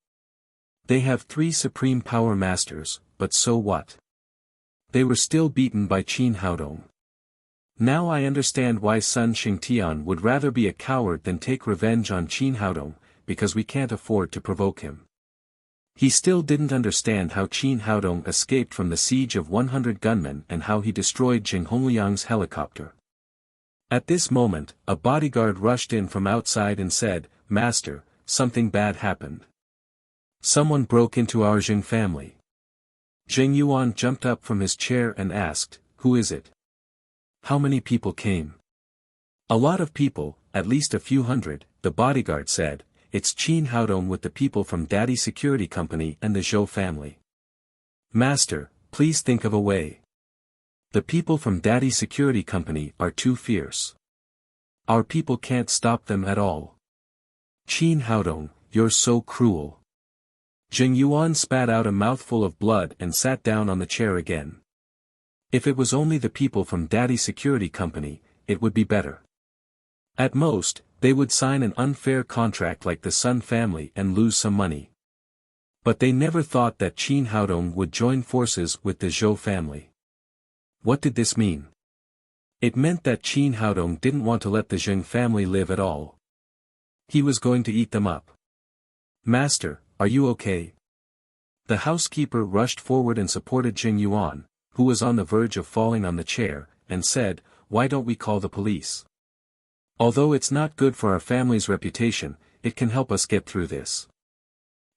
Speaker 1: They have 3 supreme power masters, but so what? They were still beaten by Qin Haodong. Now I understand why Sun Xingtian would rather be a coward than take revenge on Qin Haodong, because we can't afford to provoke him." He still didn't understand how Qin Haodong escaped from the siege of 100 gunmen and how he destroyed Zheng Hongliang's helicopter. At this moment, a bodyguard rushed in from outside and said, "Master, something bad happened. Someone broke into our Zheng family." Zheng Yuan jumped up from his chair and asked, "Who is it? How many people came?" "A lot of people, at least a few hundred," the bodyguard said. "It's Qin Haodong with the people from Daddy Security Company and the Zhou family." "Master, please think of a way. The people from Daddy Security Company are too fierce. Our people can't stop them at all." "Qin Haodong, you're so cruel." Zheng Yuan spat out a mouthful of blood and sat down on the chair again. If it was only the people from Daddy Security Company, it would be better. At most, they would sign an unfair contract like the Sun family and lose some money. But they never thought that Qin Haodong would join forces with the Zhou family. What did this mean? It meant that Qin Haodong didn't want to let the Zheng family live at all. He was going to eat them up. "Master, are you okay?" The housekeeper rushed forward and supported Zheng Yuan, who was on the verge of falling on the chair, and said, "Why don't we call the police? Although it's not good for our family's reputation, it can help us get through this."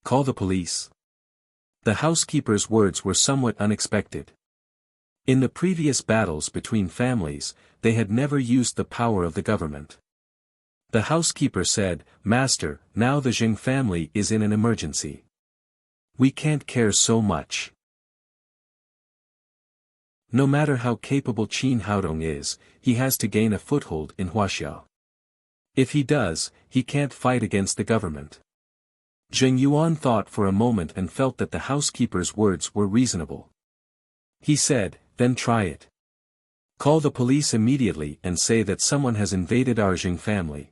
Speaker 1: "Call the police?" The housekeeper's words were somewhat unexpected. In the previous battles between families, they had never used the power of the government. The housekeeper said, "Master, now the Zheng family is in an emergency. We can't care so much. No matter how capable Qin Haodong is, he has to gain a foothold in Wuxia. If he does, he can't fight against the government." Zheng Yuan thought for a moment and felt that the housekeeper's words were reasonable. He said, "Then try it. Call the police immediately and say that someone has invaded our Zheng family."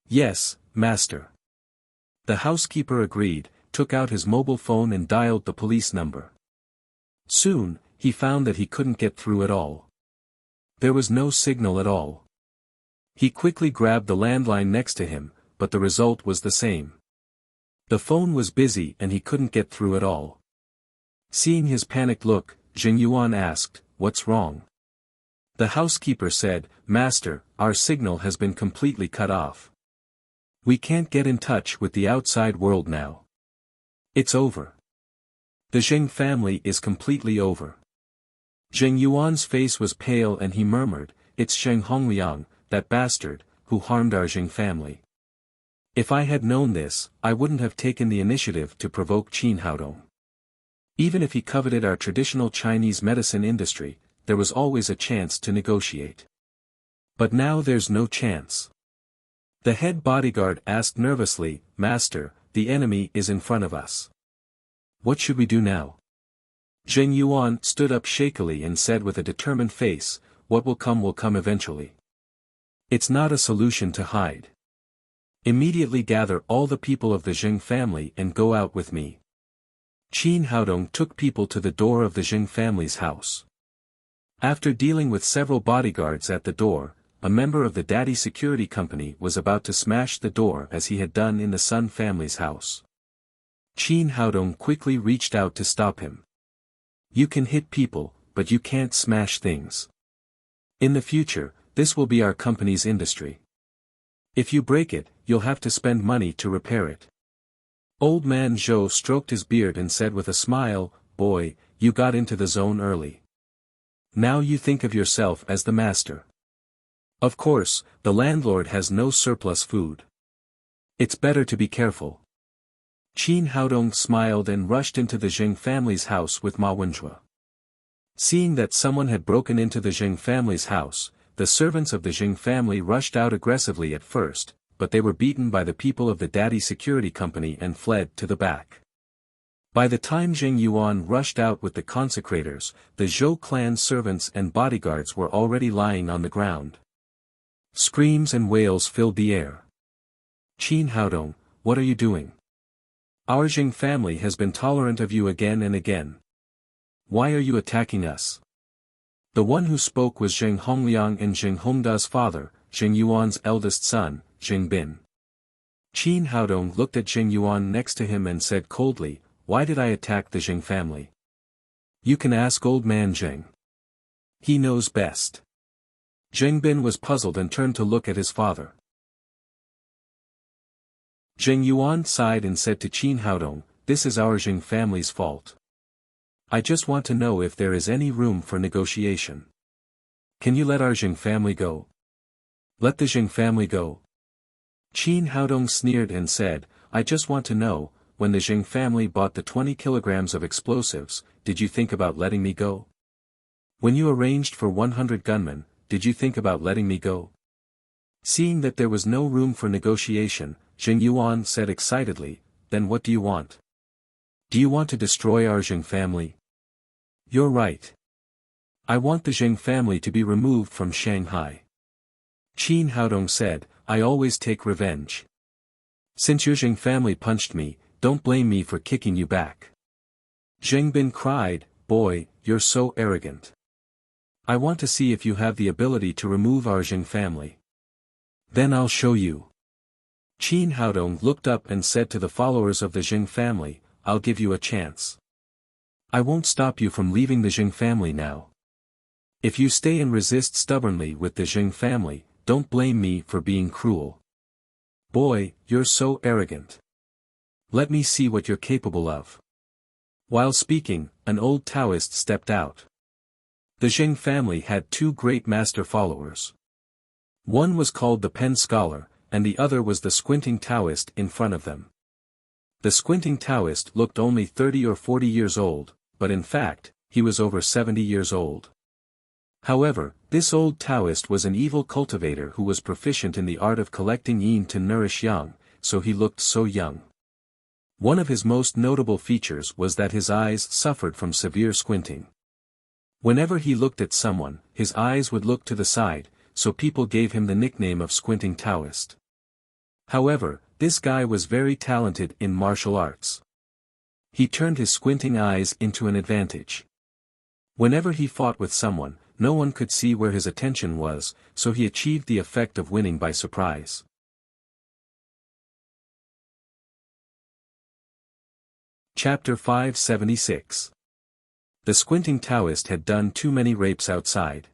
Speaker 1: "Yes, master." The housekeeper agreed, took out his mobile phone and dialed the police number. Soon, he found that he couldn't get through at all. There was no signal at all. He quickly grabbed the landline next to him, but the result was the same. The phone was busy and he couldn't get through at all. Seeing his panicked look, Zheng Yuan asked, "What's wrong?" The housekeeper said, "Master, our signal has been completely cut off. We can't get in touch with the outside world now. It's over. The Zheng family is completely over." Zheng Yuan's face was pale and he murmured, "It's Zheng Hongliang, that bastard, who harmed our Zheng family. If I had known this, I wouldn't have taken the initiative to provoke Qin Haodong. Even if he coveted our traditional Chinese medicine industry, there was always a chance to negotiate. But now there's no chance." The head bodyguard asked nervously, "Master, the enemy is in front of us. What should we do now?" Zheng Yuan stood up shakily and said with a determined face, "What will come eventually. It's not a solution to hide. Immediately gather all the people of the Jing family and go out with me. Qin Haodong took people to the door of the Jing family's house. After dealing with several bodyguards at the door, a member of the Daddy Security Company was about to smash the door as he had done in the Sun family's house. Qin Haodong quickly reached out to stop him. You can hit people, but you can't smash things. In the future, this will be our company's industry. If you break it, you'll have to spend money to repair it. Old man Zhou stroked his beard and said with a smile, "Boy, you got into the zone early. Now you think of yourself as the master. Of course, the landlord has no surplus food. It's better to be careful." Qin Haodong smiled and rushed into the Jing family's house with Ma Wenjue. Seeing that someone had broken into the Jing family's house, the servants of the Jing family rushed out aggressively at first, but they were beaten by the people of the Daddy Security Company and fled to the back. By the time Jing Yuan rushed out with the consecrators, the Zhou clan servants and bodyguards were already lying on the ground. Screams and wails filled the air. "Qin Haodong, what are you doing? Our Jing family has been tolerant of you again and again. Why are you attacking us?" The one who spoke was Zheng Hongliang and Zheng Hongda's father, Jing Yuan's eldest son, Jing Bin. Qin Haodong looked at Jing Yuan next to him and said coldly, "Why did I attack the Jing family? You can ask old man Jing. He knows best." Jing Bin was puzzled and turned to look at his father. Jing Yuan sighed and said to Qin Haodong, "This is our Jing family's fault. I just want to know if there is any room for negotiation. Can you let our Jing family go? Let the Jing family go." Qin Haodong sneered and said, "I just want to know, when the Jing family bought the 20 kilograms of explosives, did you think about letting me go? When you arranged for 100 gunmen, did you think about letting me go?" Seeing that there was no room for negotiation, Jing Yuan said excitedly, "Then what do you want? Do you want to destroy our Jing family?" "You're right. I want the Jing family to be removed from Shanghai." Qin Haodong said, "I always take revenge. Since your Jing family punched me, don't blame me for kicking you back." Jing Bin cried, "Boy, you're so arrogant. I want to see if you have the ability to remove our Jing family. Then I'll show you." Qin Haodong looked up and said to the followers of the Jing family, "I'll give you a chance. I won't stop you from leaving the Jing family now. If you stay and resist stubbornly with the Jing family, don't blame me for being cruel. Boy, you're so arrogant. Let me see what you're capable of." While speaking, an old Taoist stepped out. The Jing family had two great master followers. One was called the Pen Scholar, and the other was the Squinting Taoist in front of them. The Squinting Taoist looked only 30 or 40 years old, but in fact, he was over 70 years old. However, this old Taoist was an evil cultivator who was proficient in the art of collecting yin to nourish yang, so he looked so young. One of his most notable features was that his eyes suffered from severe squinting. Whenever he looked at someone, his eyes would look to the side, so people gave him the nickname of Squinting Taoist. However, this guy was very talented in martial arts. He turned his squinting eyes into an advantage. Whenever he fought with someone, no one could see where his attention was, so he achieved the effect of winning by surprise. Chapter 576. The Squinting Taoist had done too many rapes outside.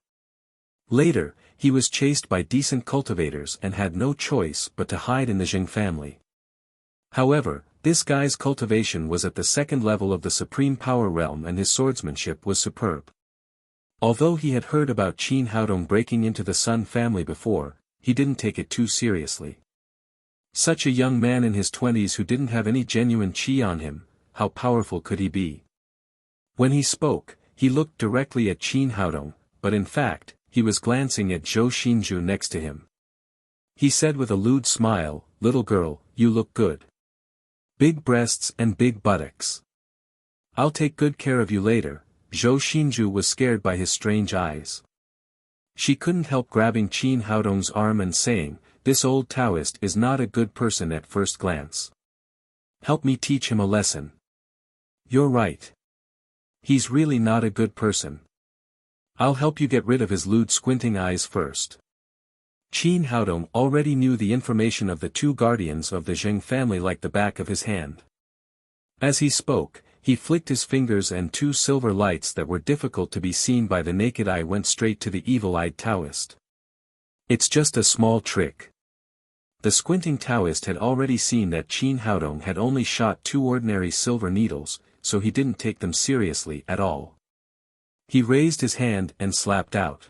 Speaker 1: Later, he was chased by decent cultivators and had no choice but to hide in the Jing family. However, this guy's cultivation was at the second level of the supreme power realm and his swordsmanship was superb. Although he had heard about Qin Haodong breaking into the Sun family before, he didn't take it too seriously. Such a young man in his 20s who didn't have any genuine qi on him, how powerful could he be? When he spoke, he looked directly at Qin Haodong, but in fact, he was glancing at Zhou Xinju next to him. He said with a lewd smile, "Little girl, you look good. Big breasts and big buttocks. I'll take good care of you later." Zhou Xinju was scared by his strange eyes. She couldn't help grabbing Qin Haodong's arm and saying, this old Taoist is not a good person at first glance. Help me teach him a lesson. You're right. He's really not a good person. I'll help you get rid of his lewd squinting eyes first. Qin Haodong already knew the information of the two guardians of the Zheng family like the back of his hand. As he spoke, he flicked his fingers and two silver lights that were difficult to be seen by the naked eye went straight to the evil-eyed Taoist. It's just a small trick. The squinting Taoist had already seen that Qin Haodong had only shot two ordinary silver needles, so he didn't take them seriously at all. He raised his hand and slapped out.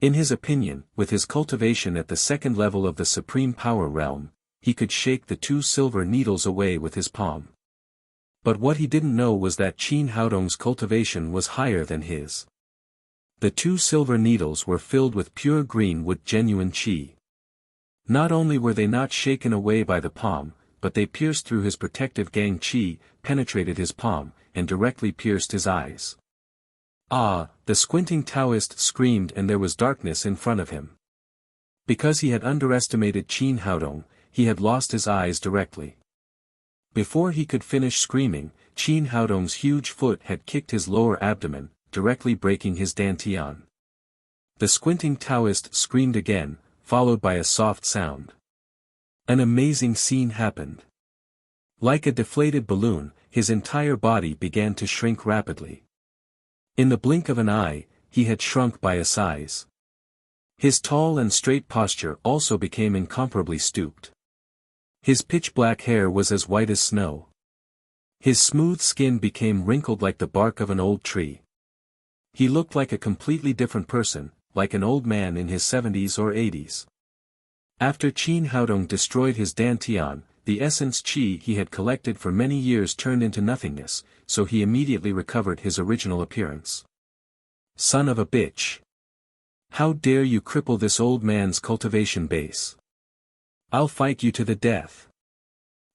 Speaker 1: In his opinion, with his cultivation at the second level of the supreme power realm, he could shake the two silver needles away with his palm. But what he didn't know was that Qin Haodong's cultivation was higher than his. The two silver needles were filled with pure green wood genuine qi. Not only were they not shaken away by the palm, but they pierced through his protective gang qi, penetrated his palm, and directly pierced his eyes. Ah, the squinting Taoist screamed and there was darkness in front of him. Because he had underestimated Qin Haodong, he had lost his eyes directly. Before he could finish screaming, Qin Haodong's huge foot had kicked his lower abdomen, directly breaking his dantian. The squinting Taoist screamed again, followed by a soft sound. An amazing scene happened. Like a deflated balloon, his entire body began to shrink rapidly. In the blink of an eye, he had shrunk by a size. His tall and straight posture also became incomparably stooped. His pitch-black hair was as white as snow. His smooth skin became wrinkled like the bark of an old tree. He looked like a completely different person, like an old man in his 70s or 80s. After Qin Haodong destroyed his dantian, the essence qi he had collected for many years turned into nothingness, so he immediately recovered his original appearance. Son of a bitch! How dare you cripple this old man's cultivation base? I'll fight you to the death.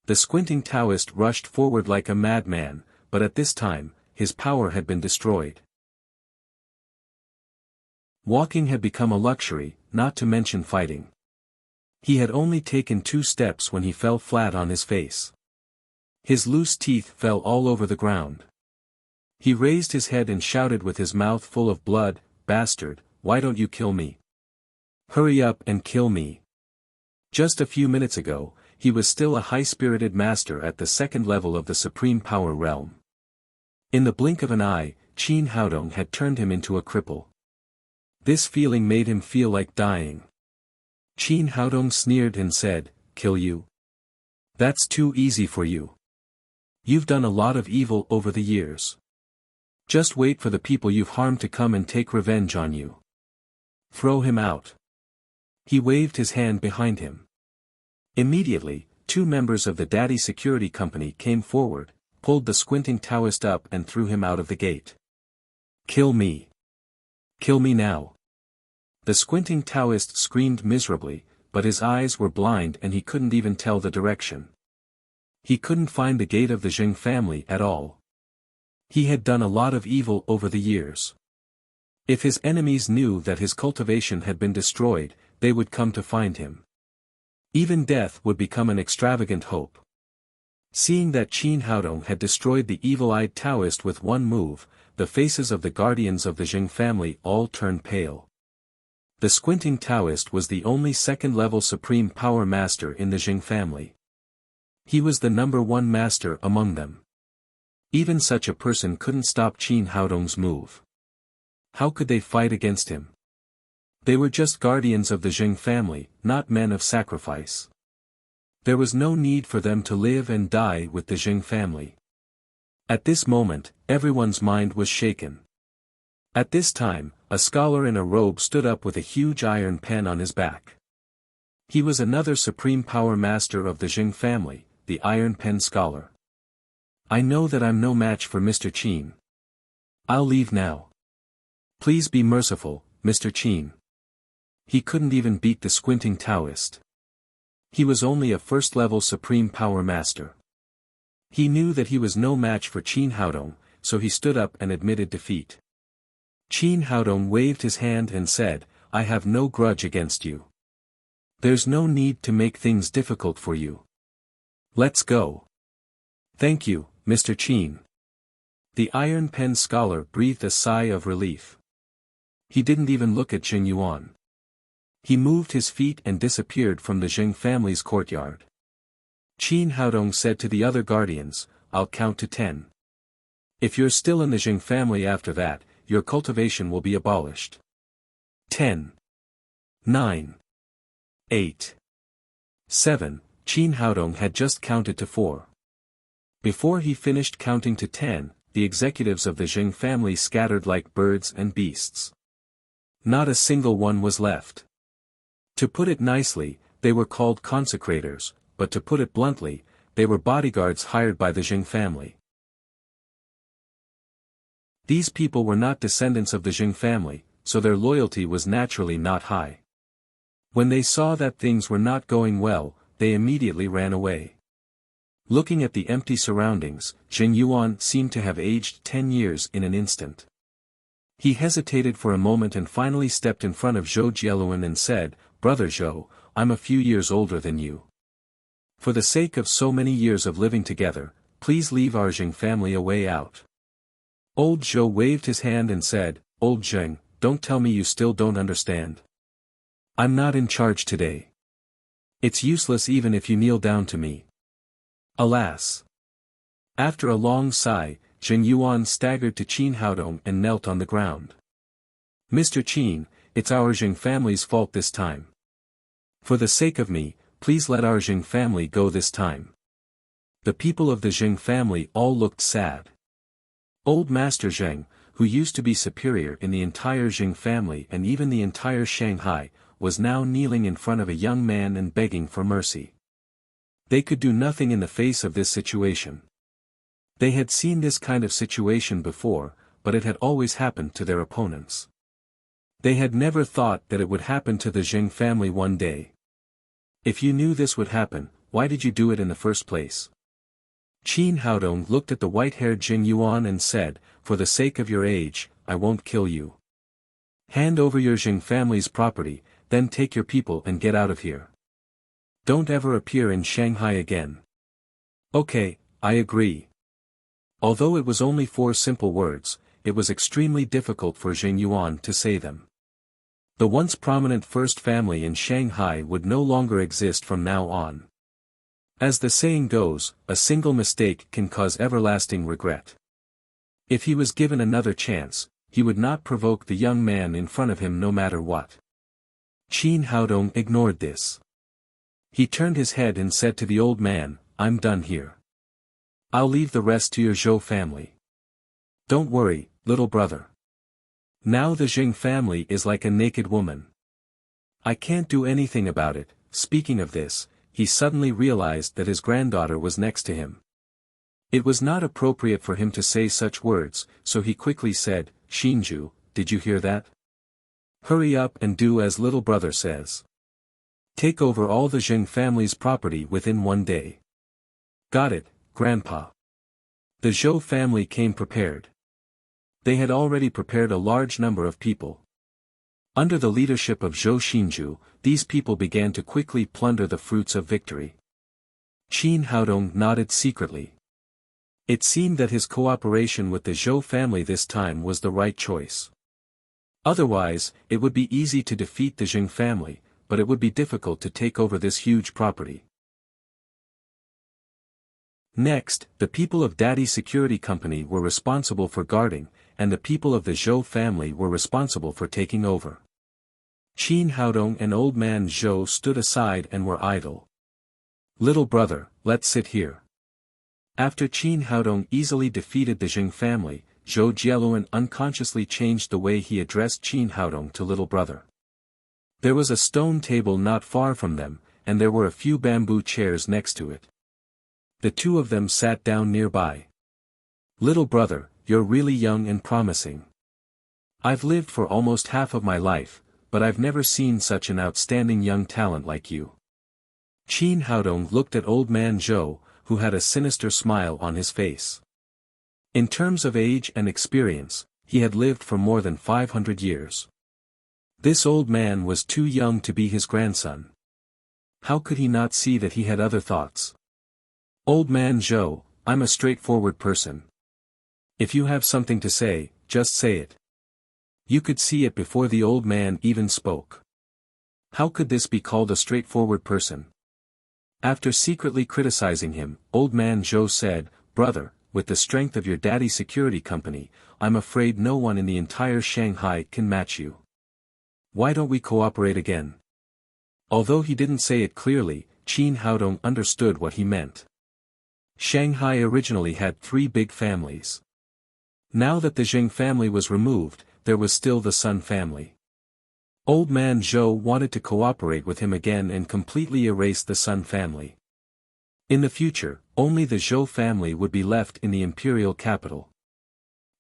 Speaker 1: The squinting Taoist rushed forward like a madman, but at this time, his power had been destroyed. Walking had become a luxury, not to mention fighting. He had only taken 2 steps when he fell flat on his face. His loose teeth fell all over the ground. He raised his head and shouted with his mouth full of blood, "Bastard, why don't you kill me? Hurry up and kill me." Just a few minutes ago, he was still a high-spirited master at the second level of the supreme power realm. In the blink of an eye, Qin Haodong had turned him into a cripple. This feeling made him feel like dying. Qin Haodong sneered and said, "Kill you? That's too easy for you. You've done a lot of evil over the years. Just wait for the people you've harmed to come and take revenge on you. Throw him out." He waved his hand behind him. Immediately, 2 members of the Daddy Security Company came forward, pulled the squinting Taoist up and threw him out of the gate. "Kill me! Kill me now!" The squinting Taoist screamed miserably, but his eyes were blind and he couldn't even tell the direction. He couldn't find the gate of the Zheng family at all. He had done a lot of evil over the years. If his enemies knew that his cultivation had been destroyed, they would come to find him. Even death would become an extravagant hope. Seeing that Qin Haodong had destroyed the evil-eyed Taoist with one move, the faces of the guardians of the Zheng family all turned pale. The squinting Taoist was the only second-level supreme power master in the Zheng family. He was the number 1 master among them. Even such a person couldn't stop Qin Haodong's move. How could they fight against him? They were just guardians of the Zheng family, not men of sacrifice. There was no need for them to live and die with the Zheng family. At this moment, everyone's mind was shaken. At this time, a scholar in a robe stood up with a huge iron pen on his back. He was another supreme power master of the Zheng family, the Iron Pen Scholar. "I know that I'm no match for Mr. Qin. I'll leave now. Please be merciful, Mr. Qin." He couldn't even beat the squinting Taoist. He was only a first-level supreme power master. He knew that he was no match for Qin Haodong, so he stood up and admitted defeat. Qin Haodong waved his hand and said, "I have no grudge against you. There's no need to make things difficult for you. Let's go. Thank you, Mr. Qin. The Iron Pen scholar breathed a sigh of relief. He didn't even look at Jing Yuan. He moved his feet and disappeared from the Zheng family's courtyard. Qin Haodong said to the other guardians, I'll count to 10. If you're still in the Zheng family after that, your cultivation will be abolished. 10. 9. 8. 7. Qin Haodong had just counted to 4. Before he finished counting to 10, the executives of the Zheng family scattered like birds and beasts. Not a single one was left. To put it nicely, they were called consecrators, but to put it bluntly, they were bodyguards hired by the Zheng family. These people were not descendants of the Zheng family, so their loyalty was naturally not high. When they saw that things were not going well, they immediately ran away. Looking at the empty surroundings, Jing Yuan seemed to have aged 10 years in an instant. He hesitated for a moment and finally stepped in front of Zhou Jieluan and said, Brother Zhou, I'm a few years older than you. For the sake of so many years of living together, please leave our Zheng family a way out. Old Zhou waved his hand and said, Old Zheng, don't tell me you still don't understand. I'm not in charge today. It's useless even if you kneel down to me. Alas. After a long sigh, Jing Yuan staggered to Qin Haodong and knelt on the ground. Mr. Qin, it's our Zheng family's fault this time. For the sake of me, please let our Zheng family go this time. The people of the Zheng family all looked sad. Old Master Zheng, who used to be superior in the entire Zheng family and even the entire Shanghai, was now kneeling in front of a young man and begging for mercy. They could do nothing in the face of this situation. They had seen this kind of situation before, but it had always happened to their opponents. They had never thought that it would happen to the Zheng family one day. If you knew this would happen, why did you do it in the first place? Qin Haodong looked at the white-haired Jing Yuan and said, For the sake of your age, I won't kill you. Hand over your Zheng family's property, then take your people and get out of here. Don't ever appear in Shanghai again. Okay, I agree. Although it was only 4 simple words, it was extremely difficult for Jing Yuan to say them. The once prominent first family in Shanghai would no longer exist from now on. As the saying goes, a single mistake can cause everlasting regret. If he was given another chance, he would not provoke the young man in front of him no matter what. Qin Haodong ignored this. He turned his head and said to the old man, I'm done here. I'll leave the rest to your Zhou family. Don't worry, little brother. Now the Zheng family is like a naked woman. I can't do anything about it. Speaking of this, he suddenly realized that his granddaughter was next to him. It was not appropriate for him to say such words, so he quickly said, Shinju, did you hear that? Hurry up and do as little brother says. Take over all the Zheng family's property within 1 day. Got it, Grandpa. The Zhou family came prepared. They had already prepared a large number of people. Under the leadership of Zhou Xinju, these people began to quickly plunder the fruits of victory. Qin Haodong nodded secretly. It seemed that his cooperation with the Zhou family this time was the right choice. Otherwise, it would be easy to defeat the Zheng family, but it would be difficult to take over this huge property. Next, the people of Daddy's security company were responsible for guarding, and the people of the Zhou family were responsible for taking over. Qin Haodong and old man Zhou stood aside and were idle. Little brother, let's sit here. After Qin Haodong easily defeated the Zheng family, Zhou Jieluan unconsciously changed the way he addressed Qin Haodong to little brother. There was a stone table not far from them, and there were a few bamboo chairs next to it. The two of them sat down nearby. Little brother, you're really young and promising. I've lived for almost half of my life, but I've never seen such an outstanding young talent like you. Qin Haodong looked at old man Zhou, who had a sinister smile on his face. In terms of age and experience, he had lived for more than 500 years. This old man was too young to be his grandson. How could he not see that he had other thoughts? Old man Zhou, I'm a straightforward person. If you have something to say, just say it. You could see it before the old man even spoke. How could this be called a straightforward person? After secretly criticizing him, old man Zhou said, "Brother, with the strength of your daddy's security company, I'm afraid no one in the entire Shanghai can match you. Why don't we cooperate again?" Although he didn't say it clearly, Qin Haodong understood what he meant. Shanghai originally had 3 big families. Now that the Zheng family was removed, there was still the Sun family. Old man Zhou wanted to cooperate with him again and completely erase the Sun family. In the future, only the Zhou family would be left in the imperial capital.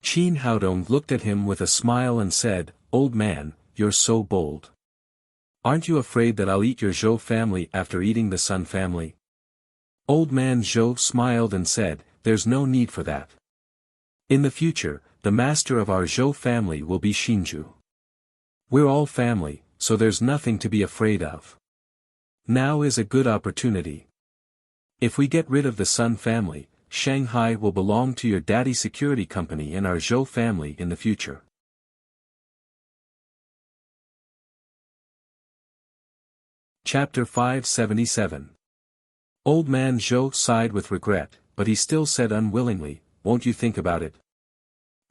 Speaker 1: Qin Haodong looked at him with a smile and said, "Old man, you're so bold. Aren't you afraid that I'll eat your Zhou family after eating the Sun family?" Old man Zhou smiled and said, "There's no need for that. In the future, the master of our Zhou family will be Xinju. We're all family, so there's nothing to be afraid of. Now is a good opportunity. If we get rid of the Sun family, Shanghai will belong to your daddy's security company and our Zhou family in the future." Chapter 577. Old man Zhou sighed with regret, but he still said unwillingly, "Won't you think about it?"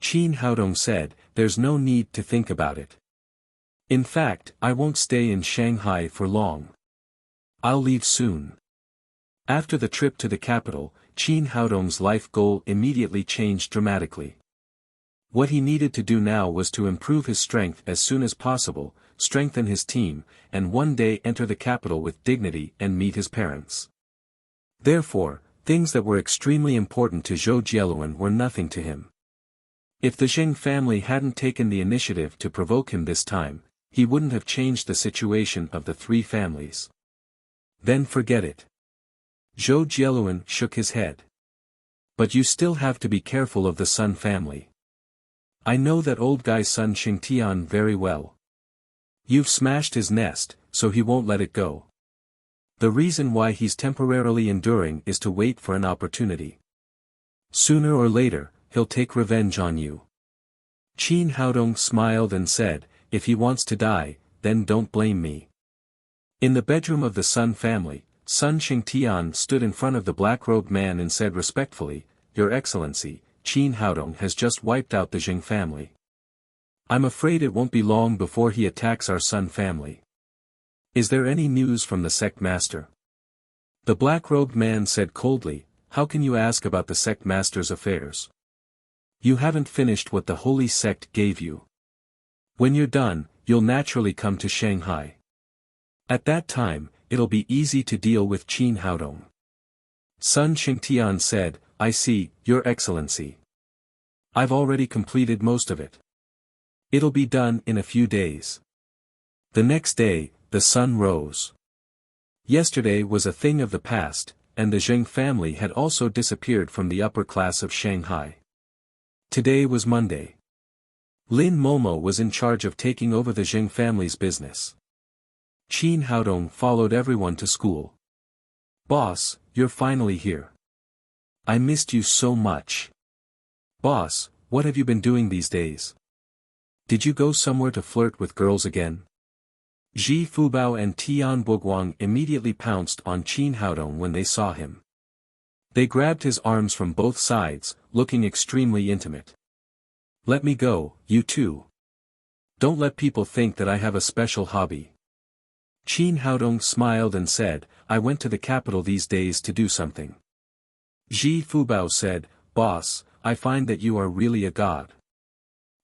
Speaker 1: Qin Haodong said, "There's no need to think about it. In fact, I won't stay in Shanghai for long. I'll leave soon." After the trip to the capital, Qin Haodong's life goal immediately changed dramatically. What he needed to do now was to improve his strength as soon as possible, strengthen his team, and one day enter the capital with dignity and meet his parents. Therefore, things that were extremely important to Zhou Jieluan were nothing to him. If the Zheng family hadn't taken the initiative to provoke him this time, he wouldn't have changed the situation of the 3 families. Then forget it. Zhou Jieluan shook his head. "But you still have to be careful of the Sun family. I know that old guy's son Xingtian very well. You've smashed his nest, so he won't let it go. The reason why he's temporarily enduring is to wait for an opportunity. Sooner or later, he'll take revenge on you." Qin Haodong smiled and said, "If he wants to die, then don't blame me." In the bedroom of the Sun family, Sun Xingtian stood in front of the black-robed man and said respectfully, "Your Excellency, Qin Haodong has just wiped out the Zheng family. I'm afraid it won't be long before he attacks our Sun family. Is there any news from the sect master?" The black-robed man said coldly, "How can you ask about the sect master's affairs? You haven't finished what the holy sect gave you. When you're done, you'll naturally come to Shanghai. At that time, it'll be easy to deal with Qin Haodong." Sun Xingtian said, "I see, Your Excellency. I've already completed most of it. It'll be done in a few days." The next day, the sun rose. Yesterday was a thing of the past, and the Zheng family had also disappeared from the upper class of Shanghai. Today was Monday. Lin Momo was in charge of taking over the Zheng family's business. Qin Haodong followed everyone to school. "Boss, you're finally here. I missed you so much." "Boss, what have you been doing these days? Did you go somewhere to flirt with girls again?" Ji Fubao and Tian Boguang immediately pounced on Qin Haodong when they saw him. They grabbed his arms from both sides, looking extremely intimate. "Let me go, you two. Don't let people think that I have a special hobby." Qin Haodong smiled and said, "I went to the capital these days to do something." Ji Fubao said, "Boss, I find that you are really a god.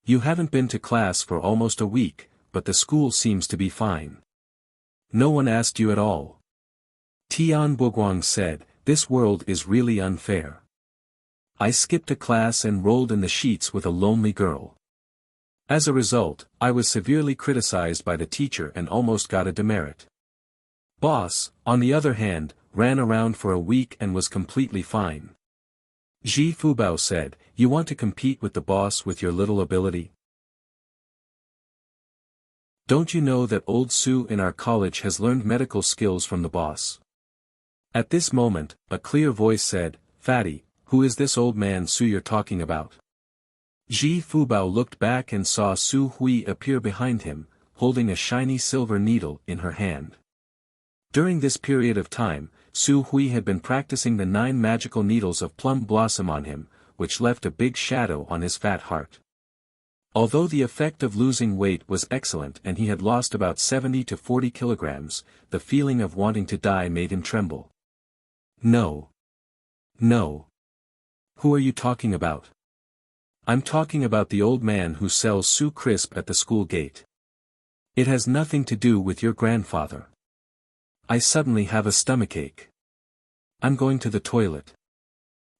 Speaker 1: You haven't been to class for almost a week, but the school seems to be fine. No one asked you at all." Tian Boguang said, "This world is really unfair. I skipped a class and rolled in the sheets with a lonely girl. As a result, I was severely criticized by the teacher and almost got a demerit. Boss, on the other hand, ran around for a week and was completely fine." Ji Fubao said, "You want to compete with the boss with your little ability?" Don't you know that old Sue in our college has learned medical skills from the boss? At this moment, a clear voice said, Fatty, who is this old man Sue you're talking about? Ji Fubao looked back and saw Su Hui appear behind him, holding a shiny silver needle in her hand. During this period of time, Su Hui had been practicing the 9 magical needles of plum blossom on him, which left a big shadow on his fat heart. Although the effect of losing weight was excellent and he had lost about 70 to 40 kilograms, the feeling of wanting to die made him tremble. No. No. Who are you talking about? I'm talking about the old man who sells Su Crisp at the school gate. It has nothing to do with your grandfather. I suddenly have a stomachache. I'm going to the toilet.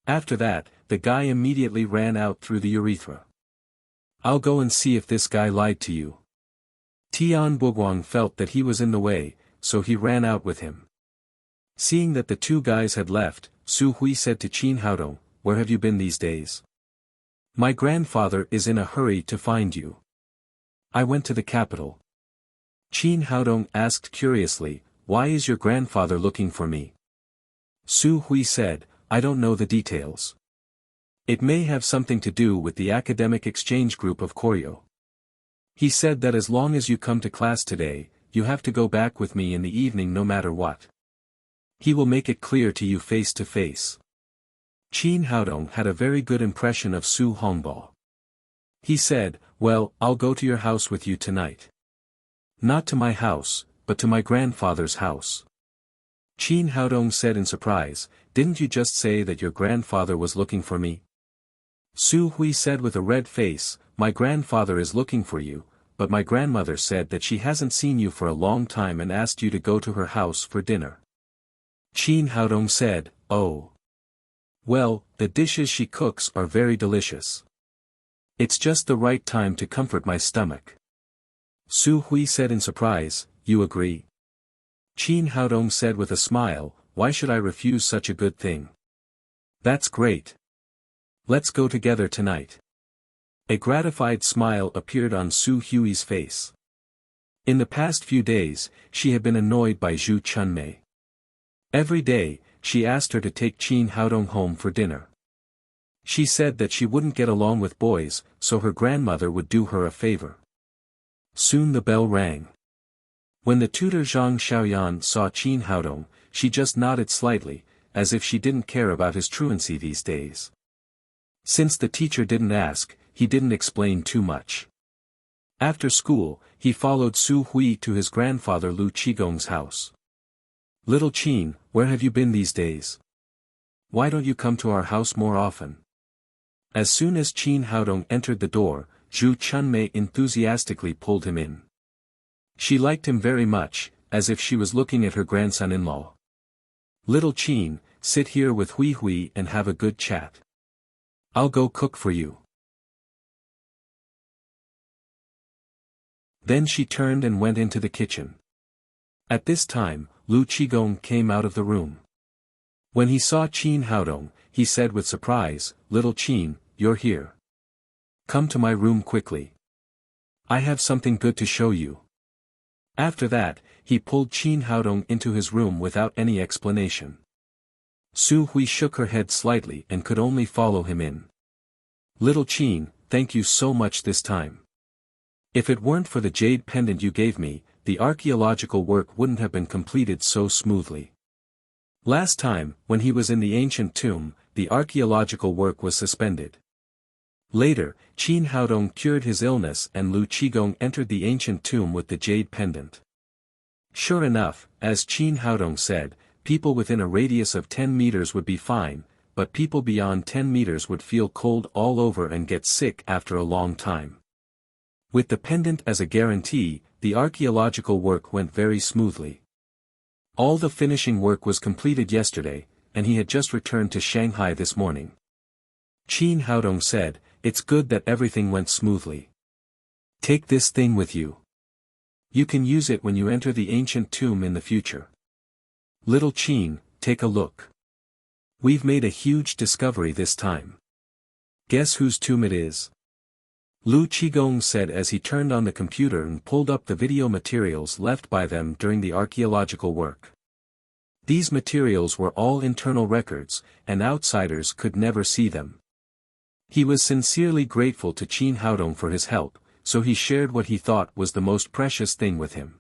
Speaker 1: After that, the guy immediately ran out through the urethra. I'll go and see if this guy lied to you. Tian Buguang felt that he was in the way, so he ran out with him. Seeing that the 2 guys had left, Su Hui said to Qin Haodong, Where have you been these days? My grandfather is in a hurry to find you. I went to the capital. Qin Haodong asked curiously, Why is your grandfather looking for me? Su Hui said, I don't know the details. It may have something to do with the academic exchange group of Koryo. He said that as long as you come to class today, you have to go back with me in the evening no matter what. He will make it clear to you face to face. Qin Haodong had a very good impression of Su Hongbao. He said, Well, I'll go to your house with you tonight. Not to my house, but to my grandfather's house. Qin Haodong said in surprise, Didn't you just say that your grandfather was looking for me? Su Hui said with a red face, My grandfather is looking for you, but my grandmother said that she hasn't seen you for a long time and asked you to go to her house for dinner. Qin Haodong said, Oh. Well, the dishes she cooks are very delicious. It's just the right time to comfort my stomach. Su Hui said in surprise, You agree? Qin Haodong said with a smile, Why should I refuse such a good thing? That's great. Let's go together tonight. A gratified smile appeared on Su Hui's face. In the past few days, she had been annoyed by Zhu Chunmei. Every day, she asked her to take Qin Haodong home for dinner. She said that she wouldn't get along with boys, so her grandmother would do her a favor. Soon the bell rang. When the tutor Zhang Xiaoyan saw Qin Haodong, she just nodded slightly, as if she didn't care about his truancy these days. Since the teacher didn't ask, he didn't explain too much. After school, he followed Su Hui to his grandfather Lu Qigong's house. Little Qin, where have you been these days? Why don't you come to our house more often? As soon as Qin Haodong entered the door, Zhu Chunmei enthusiastically pulled him in. She liked him very much, as if she was looking at her grandson-in-law. Little Qin, sit here with Hui Hui and have a good chat. I'll go cook for you. Then she turned and went into the kitchen. At this time, Lu Qigong came out of the room. When he saw Qin Haodong, he said with surprise, Little Qin, you're here. Come to my room quickly. I have something good to show you. After that, he pulled Qin Haodong into his room without any explanation. Su Hui shook her head slightly and could only follow him in. Little Qin, thank you so much this time. If it weren't for the jade pendant you gave me, the archaeological work wouldn't have been completed so smoothly. Last time, when he was in the ancient tomb, the archaeological work was suspended. Later, Qin Haodong cured his illness and Lu Qigong entered the ancient tomb with the jade pendant. Sure enough, as Qin Haodong said, people within a radius of 10 meters would be fine, but people beyond 10 meters would feel cold all over and get sick after a long time. With the pendant as a guarantee, the archaeological work went very smoothly. All the finishing work was completed yesterday, and he had just returned to Shanghai this morning. Qin Haodong said, It's good that everything went smoothly. Take this thing with you. You can use it when you enter the ancient tomb in the future. Little Qin, take a look. We've made a huge discovery this time. Guess whose tomb it is? Lu Qigong said as he turned on the computer and pulled up the video materials left by them during the archaeological work. These materials were all internal records, and outsiders could never see them. He was sincerely grateful to Qin Haodong for his help, so he shared what he thought was the most precious thing with him.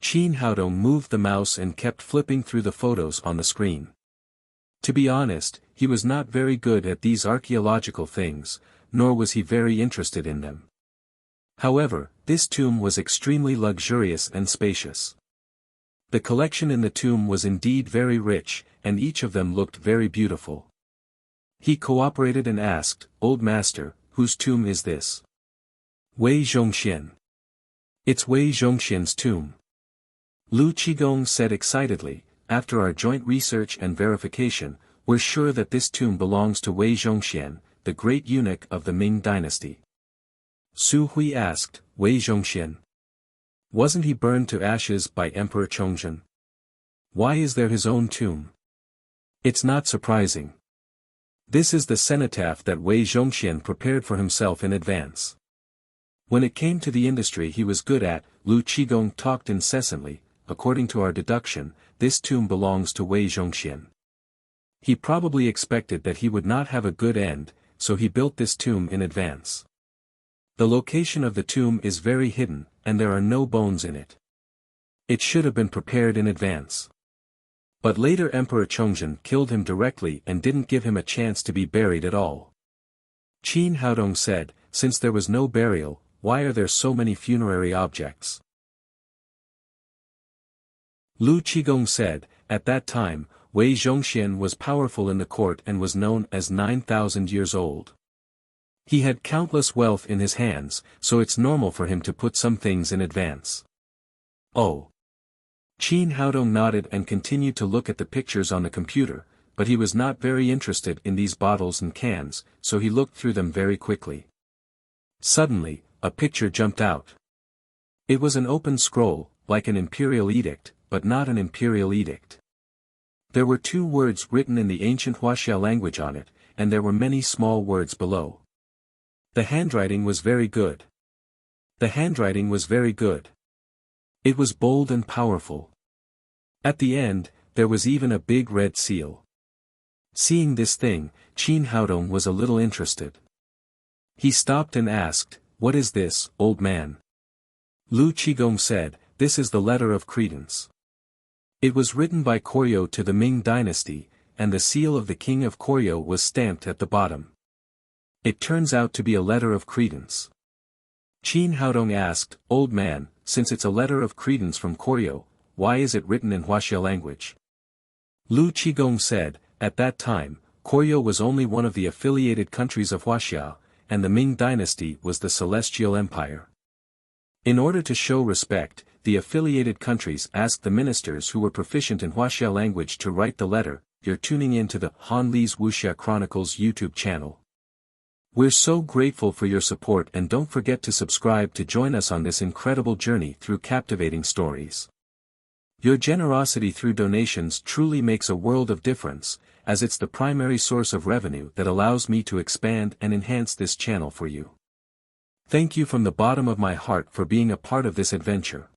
Speaker 1: Qin Haodong moved the mouse and kept flipping through the photos on the screen. To be honest, he was not very good at these archaeological things, nor was he very interested in them. However, this tomb was extremely luxurious and spacious. The collection in the tomb was indeed very rich, and each of them looked very beautiful. He cooperated and asked, "Old master, whose tomb is this?" "Wei Zhongxian." "It's Wei Zhongxian's tomb." Lu Qigong said excitedly, "After our joint research and verification, we're sure that this tomb belongs to Wei Zhongxian, the great eunuch of the Ming dynasty." Su Hui asked, "Wei Zhongxian? Wasn't he burned to ashes by Emperor Chongzhen? Why is there his own tomb?" "It's not surprising. This is the cenotaph that Wei Zhongxian prepared for himself in advance. When it came to the industry he was good at, Lu Qigong talked incessantly. According to our deduction, this tomb belongs to Wei Zhongxian. He probably expected that he would not have a good end, so he built this tomb in advance. The location of the tomb is very hidden, and there are no bones in it. It should have been prepared in advance. But later Emperor Chongzhen killed him directly and didn't give him a chance to be buried at all." Qin Haodong said, "Since there was no burial, why are there so many funerary objects?" Lu Qigong said, "At that time, Wei Zhongxian was powerful in the court and was known as 9,000 years old. He had countless wealth in his hands, so it's normal for him to put some things in advance." "Oh." Qin Haodong nodded and continued to look at the pictures on the computer, but he was not very interested in these bottles and cans, so he looked through them very quickly. Suddenly, a picture jumped out. It was an open scroll, like an imperial edict, but not an imperial edict. There were 2 words written in the ancient Wuxia language on it, and there were many small words below. The handwriting was very good. The handwriting was very good. It was bold and powerful. At the end, there was even a big red seal. Seeing this thing, Qin Haodong was a little interested. He stopped and asked, "What is this, old man?" Lu Qigong said, "This is the letter of credence. It was written by Koryo to the Ming dynasty, and the seal of the king of Koryo was stamped at the bottom. It turns out to be a letter of credence." Qin Haodong asked, "Old man, since it's a letter of credence from Koryo, why is it written in Wuxia language?" Lu Qigong said, "At that time, Koryo was only one of the affiliated countries of Wuxia, and the Ming dynasty was the Celestial Empire. In order to show respect, the affiliated countries asked the ministers who were proficient in Wuxia language to write the letter." You're tuning in to the Han Li's Wuxia Chronicles YouTube channel. We're so grateful for your support, and don't forget to subscribe to join us on this incredible journey through captivating stories. Your generosity through donations truly makes a world of difference, as it's the primary source of revenue that allows me to expand and enhance this channel for you. Thank you from the bottom of my heart for being a part of this adventure.